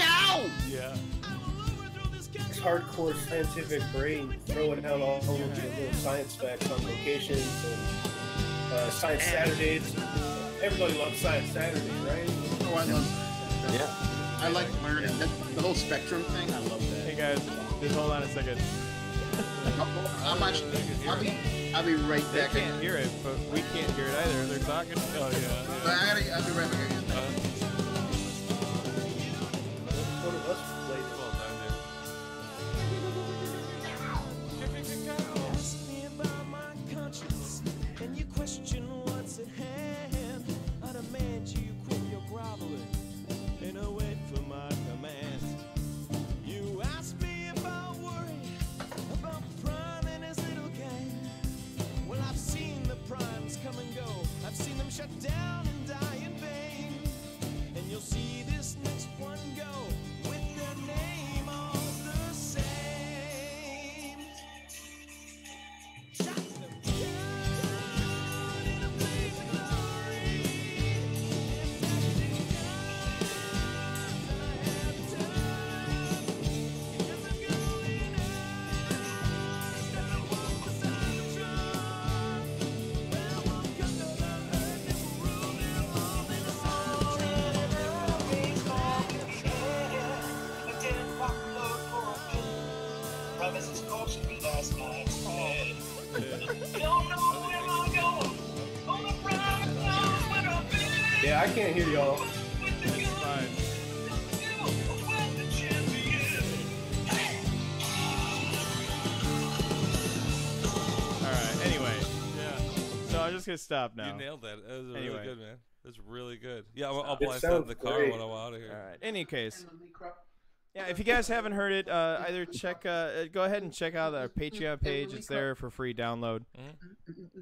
Ow! Yeah. His hardcore scientific brain throwing out all over the little science facts on locations and Science Saturdays. Everybody loves Science Saturday, right? Oh, I love that. Yeah. I like learning the whole spectrum thing. I love that. Hey guys, just hold on a second. I'll be right They back. can't hear it, but we can't hear it either. They're talking. Oh yeah. I'll be right back. One of us played. Well done, dude. Ask me about my conscience, and you question what's at hand. I demand you quit your groveling and wait for my command. You ask me if I worry about Prime and his little gang. Well, I've seen the primes come and go. I've seen them shut down and die in vain. And you'll see this next one go with their name all the same. Shut them down in a blaze of glory. If everything done that I have done, yes, I'm going out. Instead of walk beside the truck, well, we'll come to the earth and we'll rule them all in the Yeah, I can't hear y'all. It's fine. All right. Anyway, so I'm just gonna stop now. You nailed that. That was Anyway. really good, man. That's really good. Yeah, I'll It blast that in sounds the car great. when I'm out of here. All right. Any case, yeah. If you guys haven't heard it, either check, go ahead and check out our Patreon page. It's there for free download.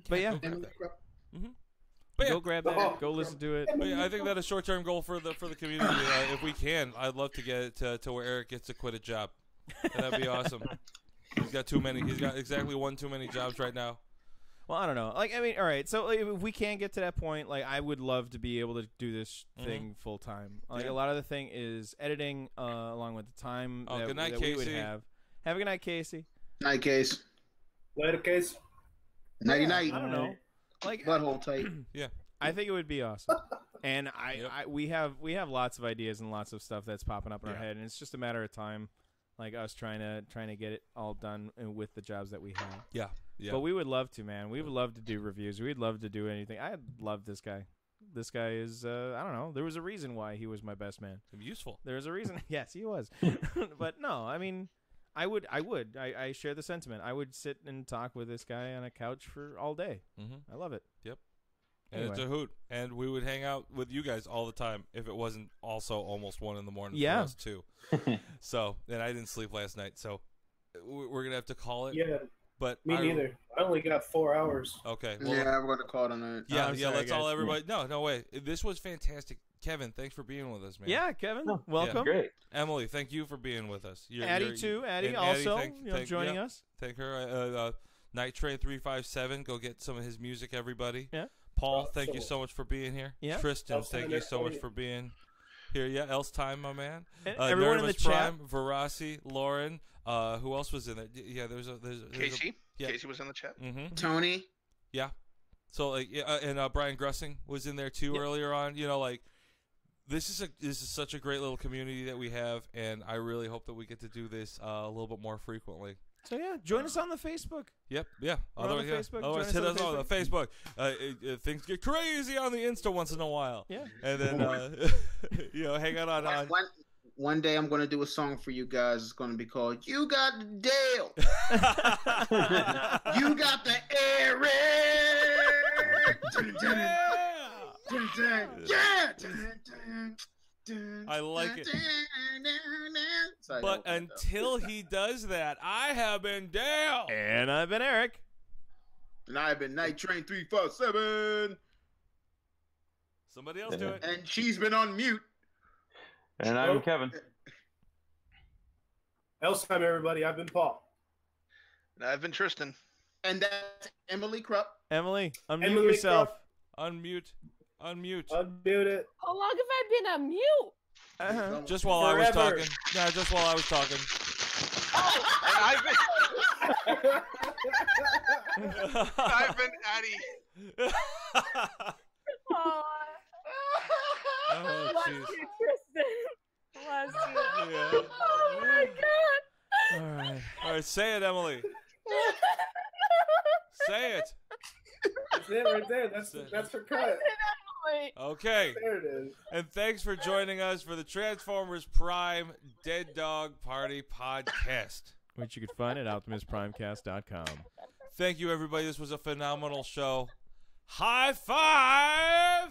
But yeah, But yeah, go grab that. Go listen to it. but yeah, I think that a short-term goal for the community, if we can, I'd love to get it to where Eric gets to quit a job. And that'd be awesome. He's got too many. He's got exactly one too many jobs right now. Well, I don't know. Like, I mean, all right. So like, if we can't get to that point, like, I would love to be able to do this thing full time. Like, Yeah. a lot of the thing is editing, along with the time Oh, that, good night, that we would Casey. have. Have a good night, Casey. Night case. Later, case. Nighty Yeah, night. I don't know. Like, Butthole tight. I think it would be awesome. And Yep. we have lots of ideas and lots of stuff that's popping up in our Yeah. head, and it's just a matter of time, like us trying to get it all done with the jobs that we have. Yeah. But we would love to, man. We would love to do reviews. We'd love to do anything. I love this guy. This guy is, I don't know. There was a reason why he was my best man. Useful. There's a reason. Yes, he was. But no, I mean, I share the sentiment. I would sit and talk with this guy on a couch for all day. I love it. Yep. And it's a hoot. And we would hang out with you guys all the time if it wasn't also almost 1 a.m. for us too. So, and I didn't sleep last night, so we're gonna have to call it. Yeah. But Me neither. I only got 4 hours. Okay. Well, Yeah, we're gonna call it on that. Yeah, I'm yeah. sorry, Let's all guys. everybody. No way. This was fantastic, Kevin. Thanks for being with us, man. Yeah, Kevin, welcome. Great. Emily, thank you for being with us. Addie too. Addie and also thank- joining yeah, us. Thank her. Night Train 357. Go get some of his music, everybody. Yeah. Paul, thank you so much for being here. Yeah. Tristan, Else thank time you next so much week. for being here. Yeah, else time, my man. And everyone in the chat. Prime, Verasi, Lauren. Who else was in there? Yeah, there's Casey. Yeah. Casey was in the chat. Tony. Yeah. So like, and Brian Grussing was in there too earlier on. You know, like this is such a great little community that we have, and I really hope that we get to do this a little bit more frequently. So yeah, join us on the Facebook. Yep. Yeah. We're on the Facebook. Otherwise, Join hit us us on the Facebook. Things get crazy on the Insta once in a while. Yeah. And then hang out on. One day I'm gonna do a song for you guys. It's gonna be called "You Got the Dale." You got the Eric. Yeah. I like it. Sorry, But until he does that, I have been Dale. And I've been Eric. And I've been Night Train 357. Somebody else do it. And she's been on mute. And I'm Kevin. Else time, everybody. I've been Paul. And I've been Tristan. And that's Emily Krupp. Emily, unmute Emily yourself. Krupp. Unmute. Unmute it. How long have I been on mute? Just while I was Forever. talking. No, just while I was talking. And I've been Addie. Oh, Oh, bless jeez. you, Tristan. Bless you. Yeah. Oh my God. right, say it, Emily. Say it. That's it right there. That's her cut. Okay. There it is. And thanks for joining us for the Transformers Prime Dead Dog Party podcast, which you could find at OptimusPrimecast.com. Thank you, everybody. This was a phenomenal show. High five!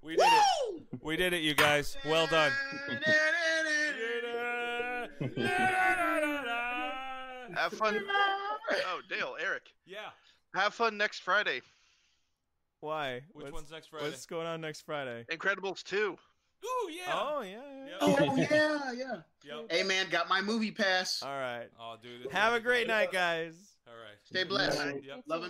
We did it. We did it, you guys. Well done. Have fun. Oh, Dale, Eric. Yeah. Have fun next Friday. Why? Which one's next Friday? What's going on next Friday? Incredibles 2. Ooh, yeah. Oh, yeah. Oh, yeah. Yep. Hey, man, got my movie pass. All right. Oh, dude. Have a great night, guys. All right. Stay blessed. Yep. Love and